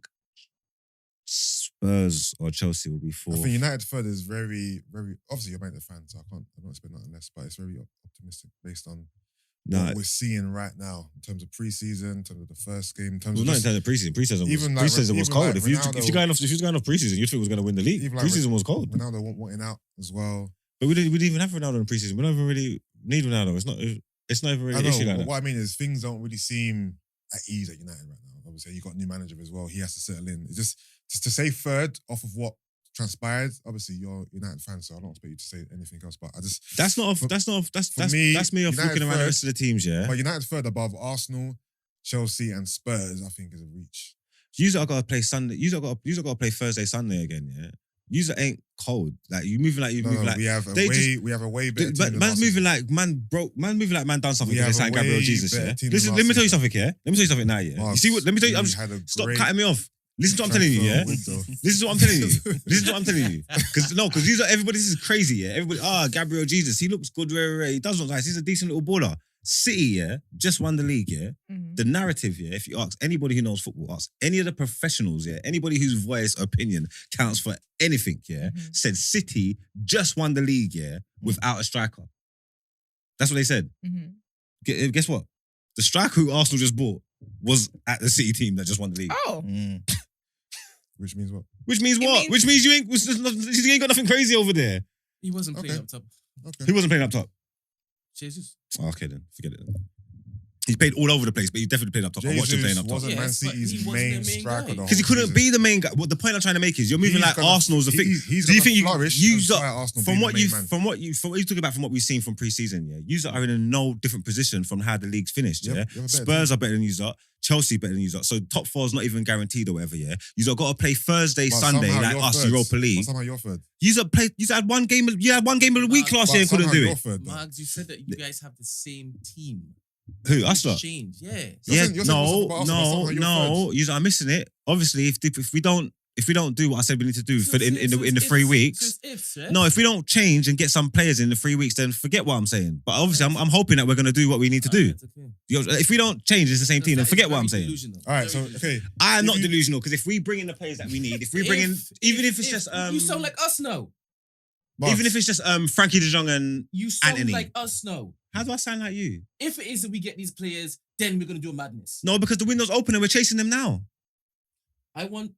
Spurs or Chelsea will be I fourth. think United third is very, very. Obviously, you're a United fan, so I don't expect nothing less. But it's very optimistic based on No, what we're seeing right now in terms of preseason, in terms of the first game, in terms well, of not in just, terms of preseason. Preseason Even was, like- preseason was even cold. like If you're Ronaldo- going off preseason, you'd think we was going to win the league. Even like Preseason was cold, Ronaldo wanting out as well. but we didn't even have Ronaldo in preseason. We don't even really need Ronaldo. It's not even really I an know, issue like but that. what I mean is things don't really seem at ease at United right now. Obviously, you got a new manager as well. He has to settle in. It's just to say third off of what transpired. Obviously, you're a United fan, so I don't expect you to say anything else. But I just That's me off United looking around the third, rest of the teams. Yeah, but United third above Arsenal, Chelsea, and Spurs. I think is a reach. you got to play Sunday. You got to play Thursday, Sunday again. Yeah, you ain't cold. Like you moving like you No, moving like. we have a they way better team than Man's Arsenal. moving like man broke. Man moving like man done something. We They have signed a Gabriel way Jesus. better Yeah. team Listen, than let me tell you Arsenal. something. Yeah. Let me tell you something now. Yeah. You Marks, see what? Let me tell you. we I'm had a stop great cutting me off. Listen to what I'm telling you. Yeah. window. This is what I'm telling you. This is what I'm telling you. Because these are everybody. This is crazy. Yeah. Everybody. Gabriel Jesus. He looks good. He does look nice. He's a decent little baller. City. Yeah. Just won the league. Yeah. Mhm. The narrative. Yeah. If you ask anybody who knows football, ask any of the professionals. Yeah. Anybody whose voice, opinion counts for anything. Yeah. Mhm. Said City just won the league. Yeah. Without a striker. That's what they said. Mhm. Guess what? The striker who Arsenal just bought was at the City team that just won the league. Oh, Which means what? Which means It what? means- Which means you ain't got nothing crazy over there. He wasn't playing Okay. up top. Okay. He wasn't playing up top. Jesus. Oh, okay then, forget it. Then. He's played all over the place, but he definitely played up top. I watched him playing up top. wasn't Yes, Man but City's he wasn't main the main striker. guy. the Because he whole couldn't season. be the main guy. What the point I'm trying to make is you're moving He's like gonna- Arsenal's the thing. He's Do you gonna think flourish you and try Arsenal from being what the you main man. from what you talking about from what we've seen from preseason? Yeah, you are in a no different position from how the league's finished. Yep, Yeah, you have a better Spurs are better than you lot. Chelsea better than you lot. So top four is not even guaranteed or whatever. Yeah, you lot got to play Thursday, But Sunday somehow like you're us third. Europa But League. somehow you're third. You had one game. You had one game of the week last But year and couldn't somehow do you're it. third, though. Margs, you said that you guys have the same team. Who us lot? Change, yeah. You're Yeah, saying- you're saying what's up about Arsenal, but somehow no. you're You are missing it. Obviously, if we don't do what I said we need to do So for in the 3 weeks. So it's ifs, yeah? No, if we don't change and get some players in the 3 weeks, then forget what I'm saying. But obviously, I'm hoping that we're going to do what we need to do. Alright, okay. You know, if we don't change, it's the same team. Then That is forget what very I'm saying. delusional. All right, so Very okay, I'm If not you- delusional because if we bring in the players that we need, if we bring in, even if it's just you sound like us now. even if it's just Frankie De Jong and You sound Anthony. like us now. how do I sound like you? If it is that we get these players, then we're gonna do a madness. No, because the window's open and we're chasing them now. I want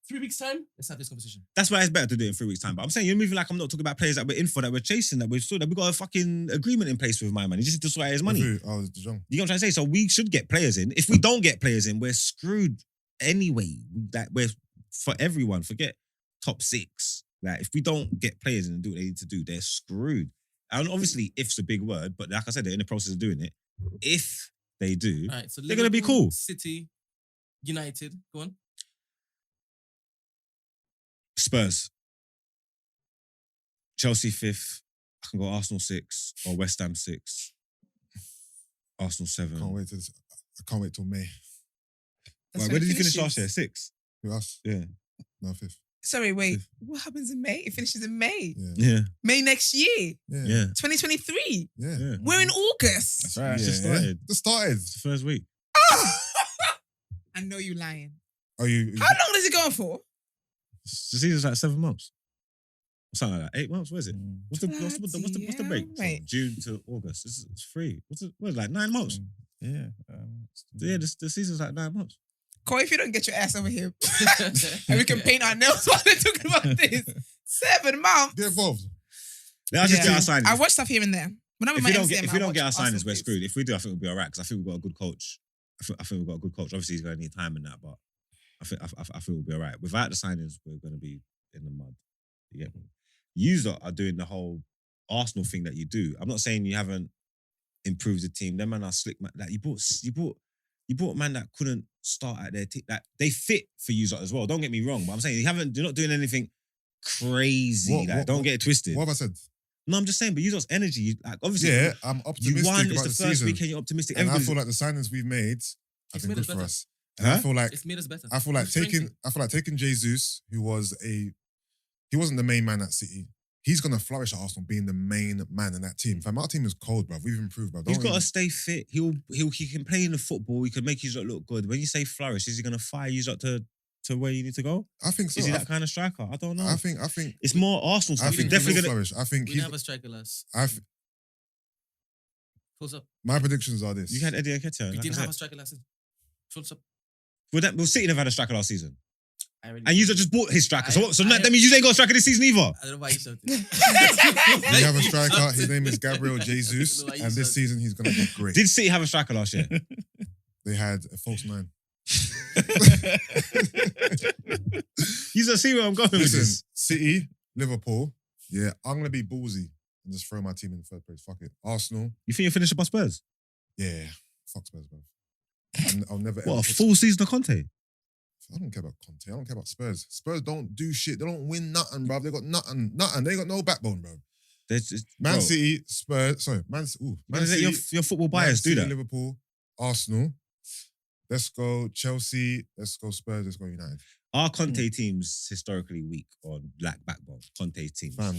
3 weeks time. Let's have this conversation. That's why it's better to do it in 3 weeks' time. But I'm saying you're moving like I'm not talking about players that we're in for, that we're chasing, that we got a fucking agreement in place with my man. He just need to sort out his money. Who? Oh, it's De Jong. You know what I'm trying to say? So we should get players in. If we don't get players in, we're screwed anyway. We're for everyone. Forget top six. Like if we don't get players in and do what they need to do, they're screwed. And obviously, if's a big word, but like I said, they're in the process of doing it. If they do, All right, so They're gonna be Liverpool, cool. City, United. Go on. Spurs, Chelsea fifth. I can go Arsenal 6 or West Ham 6. Arsenal 7. I can't wait till May. Right, That's where when did you it finish last year? finishes. 6. With us? Yeah. No, fifth. Sorry, wait. What happens in May? It finishes in May. Yeah. Yeah. May next year, Yeah. Yeah. 2023. Yeah. Yeah. We're in August. That's right. It Yeah. just started. Just started. It's the first week. I know you lying. Are you? How long is it going for? The season's like 7 months. Or something like that. 8 months? What is it? What's the Bloody break? hell, mate. June to August. It's free. What is it, like 9 months? Yeah. Yeah, the season's like 9 months. Corey, if you don't get your ass over here, and we can paint our nails while they're talking about this. 7 months. Get involved. Let's just Yeah. get our signings. I watch stuff here and there. When I'm with If my we don't MCM, get, our watch signings, Arsenal we're plays. screwed. If we do, I think we'll be all right because I think we've got a good coach. I think we've got a good coach. Obviously, he's going to need time in that, but I think we'll be all right. Without the signings, we're going to be in the mud. You get me? You are doing the whole Arsenal thing that you do. I'm not saying you haven't improved the team. Them man are slick. Man. Like you bought man that couldn't start at their team. Like they fit for you as well. Don't get me wrong, but I'm saying you're not doing anything crazy. Don't get it twisted. What have I said? No, I'm just saying, but Uzo's energy, like obviously, Yeah, I'm you optimistic won. about It's the the first season. weekend. You're optimistic. And I Everybody's- feel like the signings we've made have It's been made good us for better. us. And I feel like It's made us better. I feel like We've strengthened. taking Jesus, who was he wasn't the main man at City. he's gonna flourish at Arsenal being the main man in that team. Fam, our team is cold, bruv. We've improved, bruv. He's got to stay fit. He can play in the football. He can make his look good. When you say flourish, is he gonna fire you up to where you need to go? I think so. Is he that kind of striker? I don't know. I think it's more Arsenal I stuff. think He's he will definitely gonna. flourish. I think We didn't have a striker last. Close up. My predictions are this. You had Eddie Nketiah. We like didn't I have a said. striker last season. Close up. We'll City have had a striker last season, I already and you just bought his striker. So I- that means you ain't got a striker this season either. I don't know why you said We have a striker. His name is Gabriel Jesus, I don't know why you and this said- season he's gonna be great. Did City have a striker last year? They had a false 9. You just see where I'm going with Listen, this. City, Liverpool. Yeah, I'm gonna be ballsy and just throw my team in third place. Fuck it. Arsenal. You think you'll finish up on Spurs? Yeah, fuck Spurs, bro. I'll never. What, ever a put- full season of Conte? I don't care about Conte. I don't care about Spurs. Spurs don't do shit. They don't win nothing, bro. They got nothing. They ain't got no backbone, bro. Man City, Spurs. Sorry, Man City. Your football Man bias do City, that. Liverpool, Arsenal. Let's go Chelsea. Let's go Spurs. Let's go United. Are Conte teams historically weak or lack backbone? Conte teams. Fam,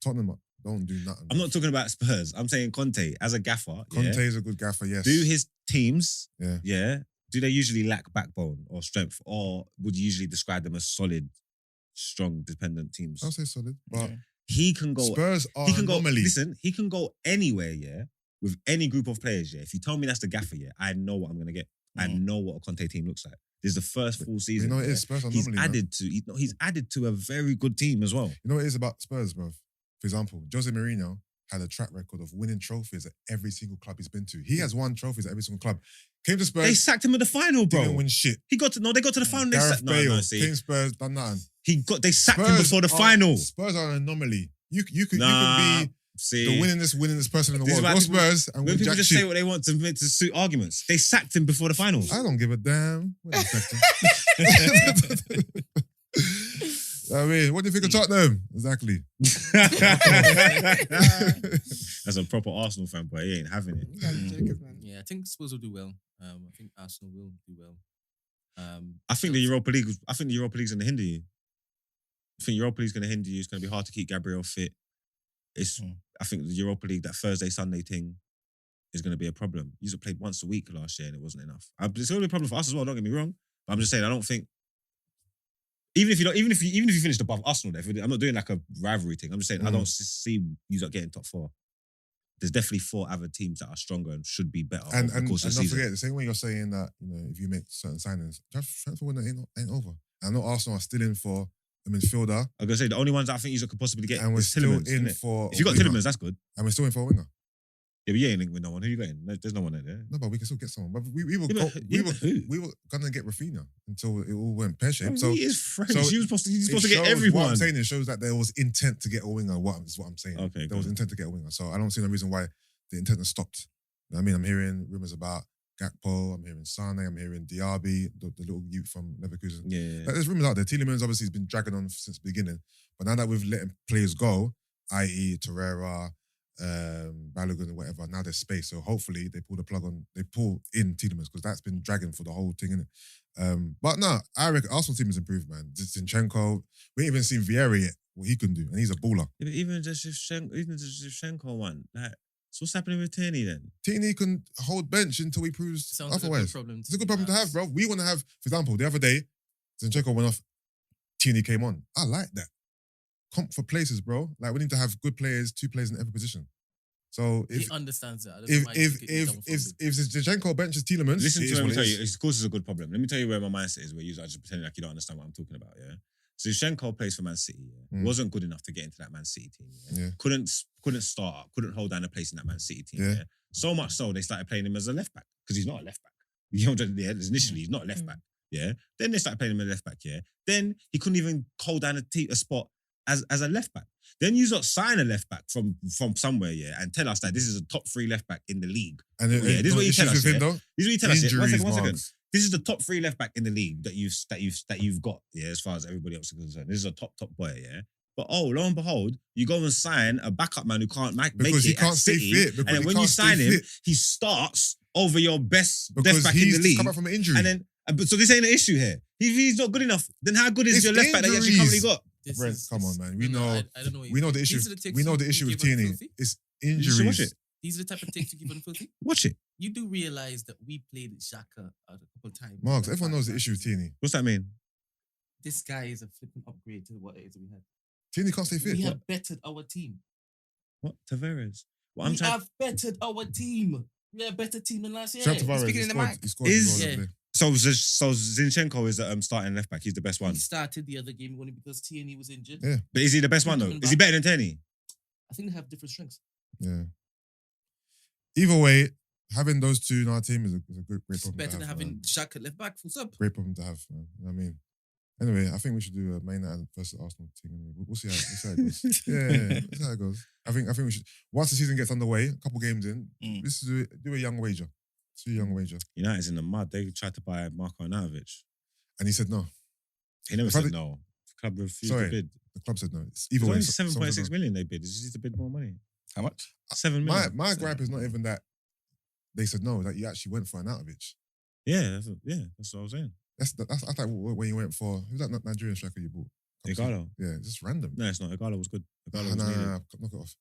Tottenham don't do nothing. I'm not talking about Spurs. I'm saying Conte as a gaffer. Conte yeah, is a good gaffer, yes. do his teams, Yeah. do they usually lack backbone or strength, or would you usually describe them as solid, strong, dependent teams? I'll say solid. But He can go. Spurs are He can go. anomaly. Listen, he can go anywhere. Yeah, with any group of players. Yeah, if you tell me that's the gaffer, yeah, I know what I'm gonna get. I know what a Conte team looks like. This is the first full You season. know what it yeah. is? Spurs are He's anomaly. Man. he's added to a very good team as well. You know what it is about Spurs, bro? For example, Jose Mourinho had a track record of winning trophies at every single club he's been to. He has won trophies at every single club. Came to Spurs, They sacked him at the final, bro. didn't win shit. They got to the final. Gareth Bale See, came to Spurs, done nothing. they sacked him before the final. Spurs are an anomaly. You could be See, the winningest person in the This is world. why Go people- Spurs and when win people jack just shit. say what they want to suit arguments, they sacked him before the finals. I don't give a damn. Wait a second. I mean, what do you think of Tottenham? Exactly. That's a proper Arsenal fan, but he ain't having it. You guys are jokers, man. Yeah, I think Spurs will do well. I think Arsenal will do well. I think the Europa League. I think the Europa League's going to hinder you. I think Europa League's going to hinder you. It's going to be hard to keep Gabriel fit. I think the Europa League, that Thursday Sunday thing, is going to be a problem. You just played once a week last year and it wasn't enough. It's going to be a problem for us as well. Don't get me wrong, but I'm just saying I don't think. Even if you finished above Arsenal, I'm not doing like a rivalry thing. I'm just saying I don't see you not getting top 4. There's definitely 4 other teams that are stronger and should be better. And over the course of the don't season. forget, the same way you're saying that, if you make certain signings, transfer window ain't over. I know Arsenal are still in for a midfielder, I'm gonna say the only ones that I think you could possibly get and we're is still Tielemans, in innit? for. If you got a winger. Tielemans, that's good. And we're still in for a winger. Yeah, but you ain't linked with no one. Who you got in? There's no one in there. No, but we can still get someone. But we were Who? we were gonna get Rafinha until it all went pear shaped. Bro, So he is French. so You're supposed to it get shows- everyone. What I'm saying, it shows that there was intent to get a winger. What I'm saying. Okay, There was good. intent to get a winger. So I don't see no reason why the intent has stopped. You know what I mean, I'm hearing rumors about Gakpo. I'm hearing Sane. I'm hearing Diaby, the little youth from Leverkusen. Yeah. Like, there's rumors out there. Tielemans obviously has been dragging on since the beginning. But now that we've let players go, i.e. Torreira, Balogun and whatever, now there's space. So hopefully they pull in Tielemans because that's been dragging for the whole thing, innit? But no, I reckon Arsenal team has improved, man. Zinchenko, we ain't even seen Vieira yet, what he can do. And he's a baller. Yeah, but even the Shevchenko one, like, so what's happening with Tierney then? Tierney can hold bench until he proves Sounds like a otherwise. good problem. It's a good problem to have, bro. We want to have, for example, the other day, Zinchenko went off, Tierney came on. I like that. Comp for places, bro. Like, we need to have good players, 2 players in every position. So He if understands that. I don't know why he's getting double-funded. if Zinchenko benches Tielemans, Listen it to is me, let what me it tell is. you, of course it's a good problem. Let me tell you where my mindset is, where you are just pretending like you don't understand what I'm talking about, yeah? So Zinchenko plays for Man City, yeah? Wasn't good enough to get into that Man City team, Yeah. Couldn't start up, couldn't hold down a place in that Man City team, Yeah. yeah? So much so, they started playing him as a left back, because he's not a left back. You know, initially, he's not a left back, yeah? Then they started playing him as a left back, yeah? Then he couldn't even hold down a spot as a left back. Then you got sign a left back from somewhere, yeah, and tell us that this is a top 3 left back in the league. And Yeah, this is what you tell us, Him, yeah? though, This is what you tell us. Yeah? injuries, One second. Marks. This is the top 3 left back in the league that you've got, yeah, as far as everybody else is concerned. This is a top boy, yeah. But lo and behold, you go and sign a backup man who can't make Because it he can't at stay City, fit, because and then he when you can't stay sign him, fit. he starts over your best Because back in he's the league. come back from an injury. And then, so this ain't an issue here. If he's not good enough, then how good is It's your left back that you actually currently injuries. got? Brent, come on, man. We no, know. I don't know. We know the issue. These are the takes We know you- the you issue with give on Tierney. Filthy. It's You should watch injuries. it. These are the type of takes you give on Filthy. Watch it. You do realize that we played Xhaka a couple of times. Marks, Like, everyone knows the back- issue with Tierney. What's that mean? This guy is a flipping upgrade to what it is we had. Tierney can't stay fit. We have bettered our team. What? Tavares? What We I'm trying. have bettered our team. We are a better team than last year. Shout out to Tavares. Speaking He in the scored. mic. He scored. Is- the goal Yeah. the other day. So Zinchenko is the starting left back. He's the best one. He started the other game only because TNE was injured. Yeah. But is he the best one though? Coming Is he back. better than Tierney? I think they have different strengths. Yeah. Either way, having those two in our team is a great It's problem better to than have. having man. Xhaka at left back, full sub. Great problem to have, man. You know what I mean? Anyway, I think we should do a Man United versus Arsenal team. Anyway. We'll see how it goes. Yeah, we'll see how it goes. I think we should. Once the season gets underway, a couple games in, let's do a young wager. Let's do a young wager. United's in the mud. They tried to buy Marko Arnautovic. And he said no. He never If I said did- no. The club refused Sorry. to bid. The club said no. It's It either was way. only someone 7.6 said no. million they bid. They just need to bid more money. How much? 7 My million. my gripe is not even that they said no. That you actually went for Arnautovic. Yeah, that's what I was saying. That's like when you went for who's that Nigerian striker you bought? Igalo. Yeah, it's just random. No, it's not. Igalo was good. Igalo Nah, was needed. knock it off.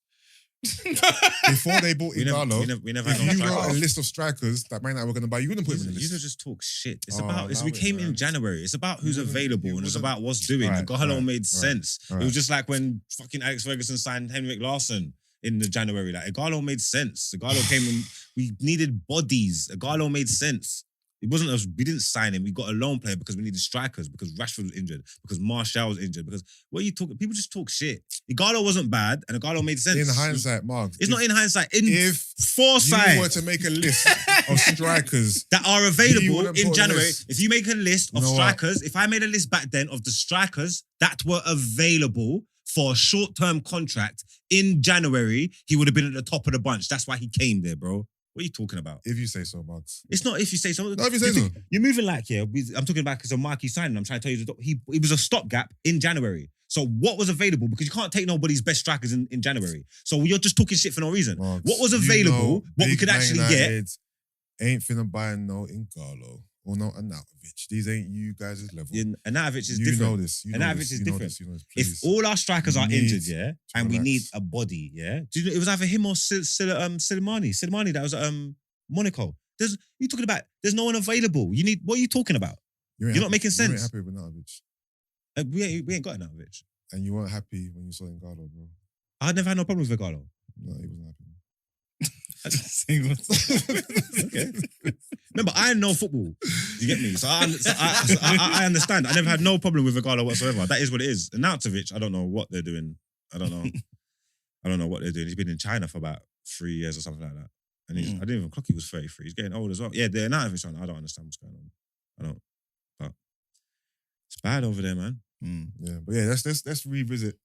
Before they bought We never, Igalo, we never had no if you wrote a strikers. list of strikers that Man United were going to buy, you wouldn't put him in the You list. just talk shit. It's Oh, about. allow We it, came in man. January. It's about who's You wouldn't- available you and it's wouldn't- about what's doing. Right, Igalo right, made right, sense. right. It was just like when fucking Alex Ferguson signed Henrik Larsson in the January. Like Igalo made sense. Igalo came and we needed bodies. Igalo made sense. It wasn't us. We didn't sign him. We got a loan player because we needed strikers. Because Rashford was injured. Because Martial was injured. Because what are you talking? People just talk shit. Igalo wasn't bad, and Igalo made sense. In hindsight, Mark, it's not in hindsight. In if foresight, you were to make a list of strikers, that are You available wouldn't put in on January. this. If you make a list of You know what? strikers, if I made a list back then of the strikers that were available for a short-term contract in January, he would have been at the top of the bunch. That's why he came there, bro. What are you talking about? if you say so, Marks. It's not if you say so. No, if you say so. You're moving like, I'm talking about because of Marquee signing. I'm trying to tell you, he was a stopgap in January. So what was available? Because you can't take nobody's best strikers in January. So you're just talking shit for no reason. Marks, What was you available, know what we big could Man actually get. United ain't finna buy no Igalo or no Arnautovic. These ain't you guys' level. Arnautovic is you different. know this. You know Arnautovic this. is You know different. this. You know this. If Please. all our strikers You are need injured, yeah, and we relax. need a body, yeah. Do you know, it was either him or Silimani. Silimani, that was Monaco. You're talking about there's no one available. What are you talking about? You ain't you're not making You ain't sense. happy with Arnautovic. We ain't got Arnautovic. And you weren't happy when you saw Igalo, bro. I never had no problem with Igalo. No, he wasn't happy. Okay. Remember, I know football. You get me? So I understand. I never had no problem with Igalo whatsoever. That is what it is. Arnautovic, I don't know what they're doing. I don't know what they're doing. He's been in China for about 3 years or something like that. And I didn't even clock he was 33. He's getting old as well. Yeah, the Arnautovic one, I don't understand what's going on. I don't. But it's bad over there, man. Yeah, but yeah, let's revisit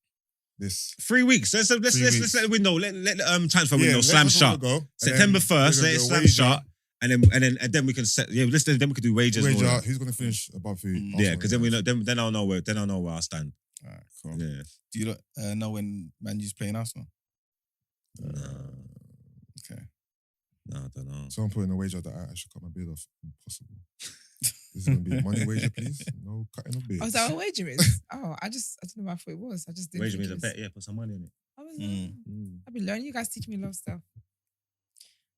this. 3 weeks. Let's let the window. Let the transfer window slam let's shut. go. And September then we're 1st, gonna let it do a slam wager. shut. And then we can set. Yeah, then we can do wages. and all Wager, that. who's gonna finish above who? Yeah, because then we know. Then I'll know where. Then I'll know where I stand. Alright, cool. Yeah. Do you know when Man U's playing Arsenal? Okay. No, I don't know. Someone put in a wager that I should cut my beard off. Impossible. This is gonna be a money wager, please. No cutting of beard. Oh, is that what wager is? Oh, I don't know what I thought it was. I just didn't. Wager think means it a was- bet. Yeah, put some money in it. I was, Mm. I've been learning. You guys teach me a lot of stuff.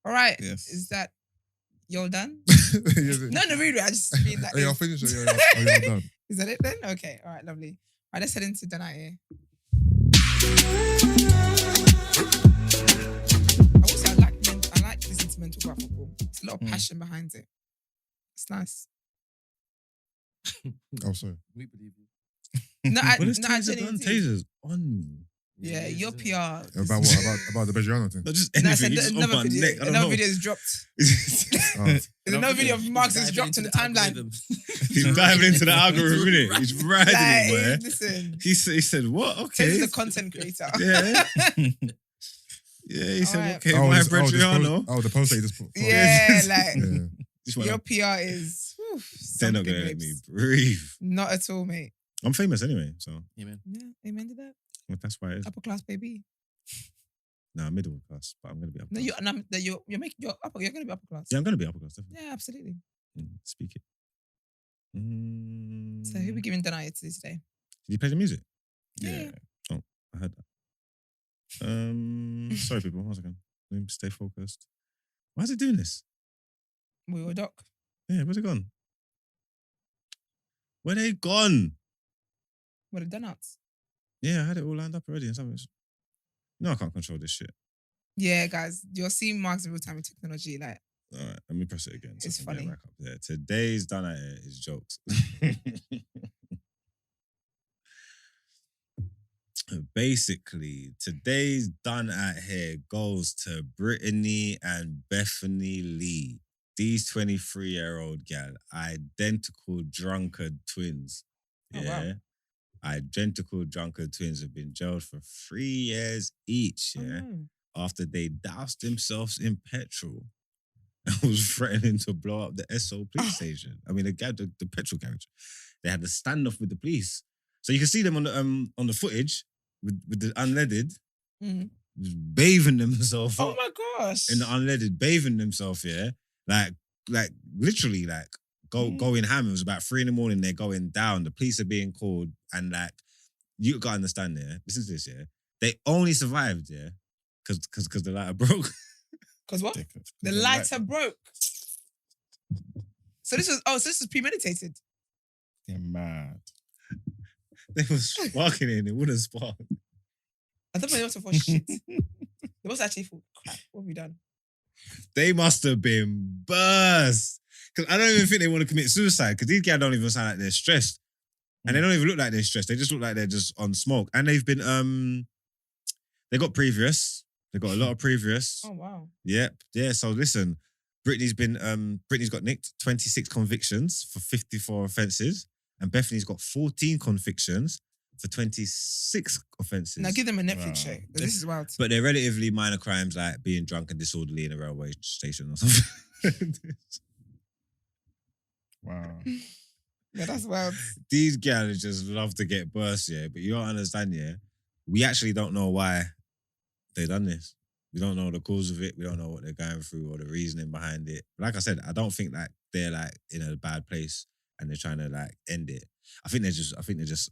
All right. Yes. Is that you're done? Yes. No, really. I just mean that. Oh, you're is- finished. Or you're done. Is that it then? Okay. All right. Lovely. All right. Let's head into the night here. I like listening to men talk about football. It's a lot of passion behind it. It's nice. Oh, sorry. We believe you. No, But it's I taser genuinely gun, do. tasers on me. Yeah, your isn't it? PR. About what? About the Bejiano thing? Not just No, anything. so It's on another my video. neck. I don't Another know. video is dropped. Oh. There's another video of Mark's is Diving dropped into on the timeline. algorithm. He's diving into the algorithm, innit? He's riding Like, it, man. listen, He said, what? so Okay. he's a content creator. Yeah. Yeah, he said, Alright. okay, my this Bretriano. post, the post that you just put. Yeah, like Yeah. Just went your up. PR is. They're not something, going to let me babes. breathe. Not at all, mate. I'm famous anyway, so Amen. Yeah, amen to that. that's why it is. Upper class, baby. Nah, middle class, but I'm going to be upper No, class. you're making you're upper. You're gonna be upper class. Yeah, I'm going to be upper class, definitely. Yeah, absolutely. Speak it. So who we giving Danaya to today? Did you play the music? Yeah. Oh, I heard that. Sorry, people. 1 second. Let me stay focused. Why is it doing this? We were doc. Yeah, where's it gone? Where they gone? What the donuts? Yeah, I had it all lined up already and something. No, I can't control this shit. Yeah, guys, you're seeing marks in real time with technology. Like, All right, let me press it again. It's I can get funny. back up there. Today's done at it is jokes. Basically, today's done at here goes to Brittany and Bethany Lee. These 23-year-old gal, identical drunkard twins. Oh, Yeah. wow. Identical drunkard twins have been jailed for 3 years each, yeah, after they doused themselves in petrol and was threatening to blow up the SO police station. I mean, the petrol garage. They had a standoff with the police. So you can see them on the footage with the unleaded, just bathing themselves Oh up my gosh. in the unleaded, bathing themselves, yeah. Like literally, like going ham. It was about 3 a.m. They're going down. The police are being called, and like you gotta understand, yeah. Listen to this, yeah. They only survived, yeah, because the lighter broke. Because what? The lighter broke. So this was premeditated. They're mad. They was sparking in. It wouldn't spark. I thought they also thought shit. They must actually thought, crap, what have we done? They must have been burst. Because I don't even think they want to commit suicide. Because these guys don't even sound like they're stressed, and they don't even look like they're stressed. They just look like they're just on smoke. And they've been they got previous. They got a lot of previous. Oh wow. Yep. Yeah. So listen, Brittany's got nicked 26 convictions for 54 offences, and Bethany's got 14 convictions for 26 offences. Now give them a Netflix show. This is wild. But they're relatively minor crimes like being drunk and disorderly in a railway station or something. Wow. Yeah, that's wild. These guys just love to get burst, yeah. But you don't understand, yeah. We actually don't know why they done this. We don't know the cause of it. We don't know what they're going through or the reasoning behind it. But like I said, I don't think like they're like in a bad place and they're trying to like end it. I think they're just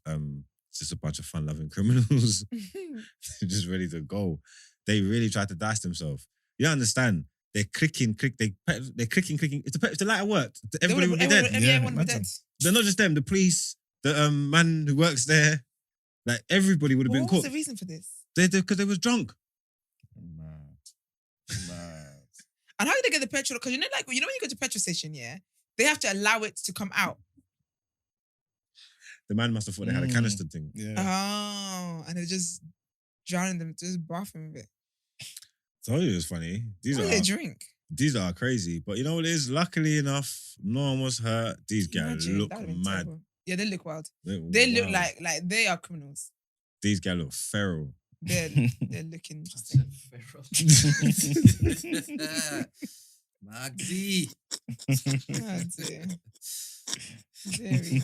a bunch of fun-loving criminals. They're just ready to go. They really tried to dice themselves. You don't understand. They're clicking. They're clicking. If the lighter worked, everybody would be dead. Everyone would be dead. They're not just them. The police, the man who works there, like everybody would have been What was caught. the reason for this? Because they was drunk. Mad. And how did they get the petrol? Because you know when you go to petrol station, yeah, they have to allow it to come out. The man must have thought they had a canister thing. Yeah. Oh, and they're just drowning them, just bathing with it. Told you it was funny. They drink? These are crazy. But you know what it is? Luckily enough, no one was hurt. These guys Imagine, look that would've been mad. terrible. Yeah, they look wild. They Look like they are criminals. These guys look feral. They're looking interesting. Magzi. Oh dear. Very.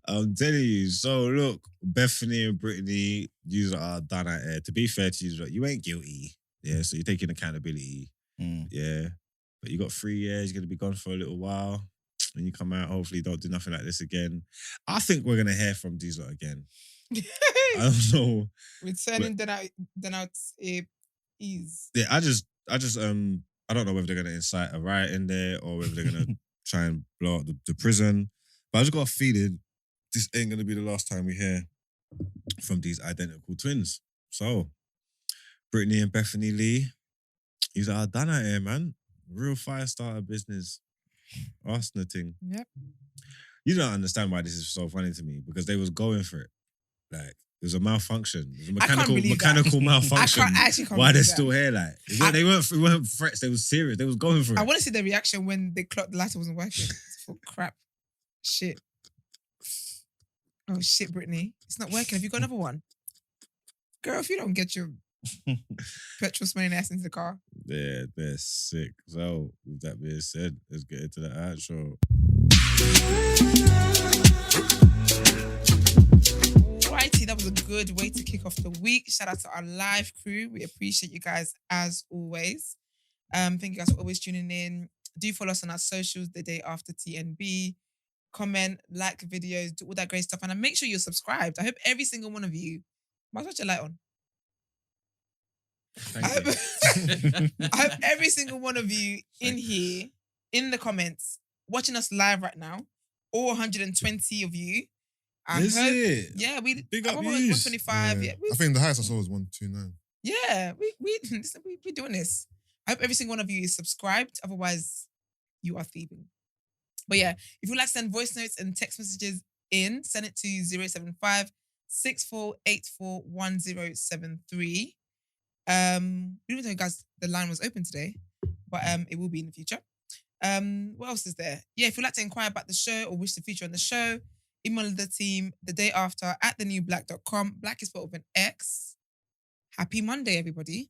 I'm telling you. So look, Bethany and Brittany, you are done at it. To be fair to you, you ain't guilty. Yeah, so you're taking accountability. Yeah. But you got 3 years, you're gonna be gone for a little while. When you come out, hopefully don't do nothing like this again. I think we're gonna hear from these lot again. I don't know. Returning then out ease. Yeah, I don't know whether they're gonna incite a riot in there or whether they're gonna try and blow up the prison. But I just got a feeling this ain't gonna be the last time we hear from these identical twins. So, Brittany and Bethany Lee, these are done out here, man. Real fire starter business. Arsenal thing. Yep. You don't understand why this is so funny to me because they was going for it. Like, it was a malfunction. It was a mechanical malfunction. I can't why they're believe still here, like. They weren't threats, they was serious. They was going for it. I want to see their reaction when they clocked the lighter wasn't working. Oh, crap. Shit. Oh, shit, Brittany. It's not working. Have you got another one? Girl, if you don't get your petrol smelling ass into the car. Yeah, they're sick. So, with that being said, let's get into the outro. Righty, that was a good way to kick off the week. Shout out to our live crew. We appreciate you guys as always. Thank you guys for always tuning in. Do follow us on our socials the day after TNB. Comment, like videos, do all that great stuff. And make sure you're subscribed. I hope every single one of you, might watch your light on. I hope every single one of you in here, in the comments, watching us live right now, all 120 of you. Is it? Yeah, we Big up I'm yous. 125. Yeah, I think the highest I saw was 129. yeah, we doing this. I hope every single one of you is subscribed. Otherwise, you are thieving. But yeah, if you'd like to send voice notes and text messages in, send it to 075 6484 1073. We didn't know, guys, the line was open today, but it will be in the future. What else is there? Yeah, if you'd like to inquire about the show or wish to feature on the show, email the team the day after at thenewblack.com. Black is spelled with an X. Happy Monday, everybody.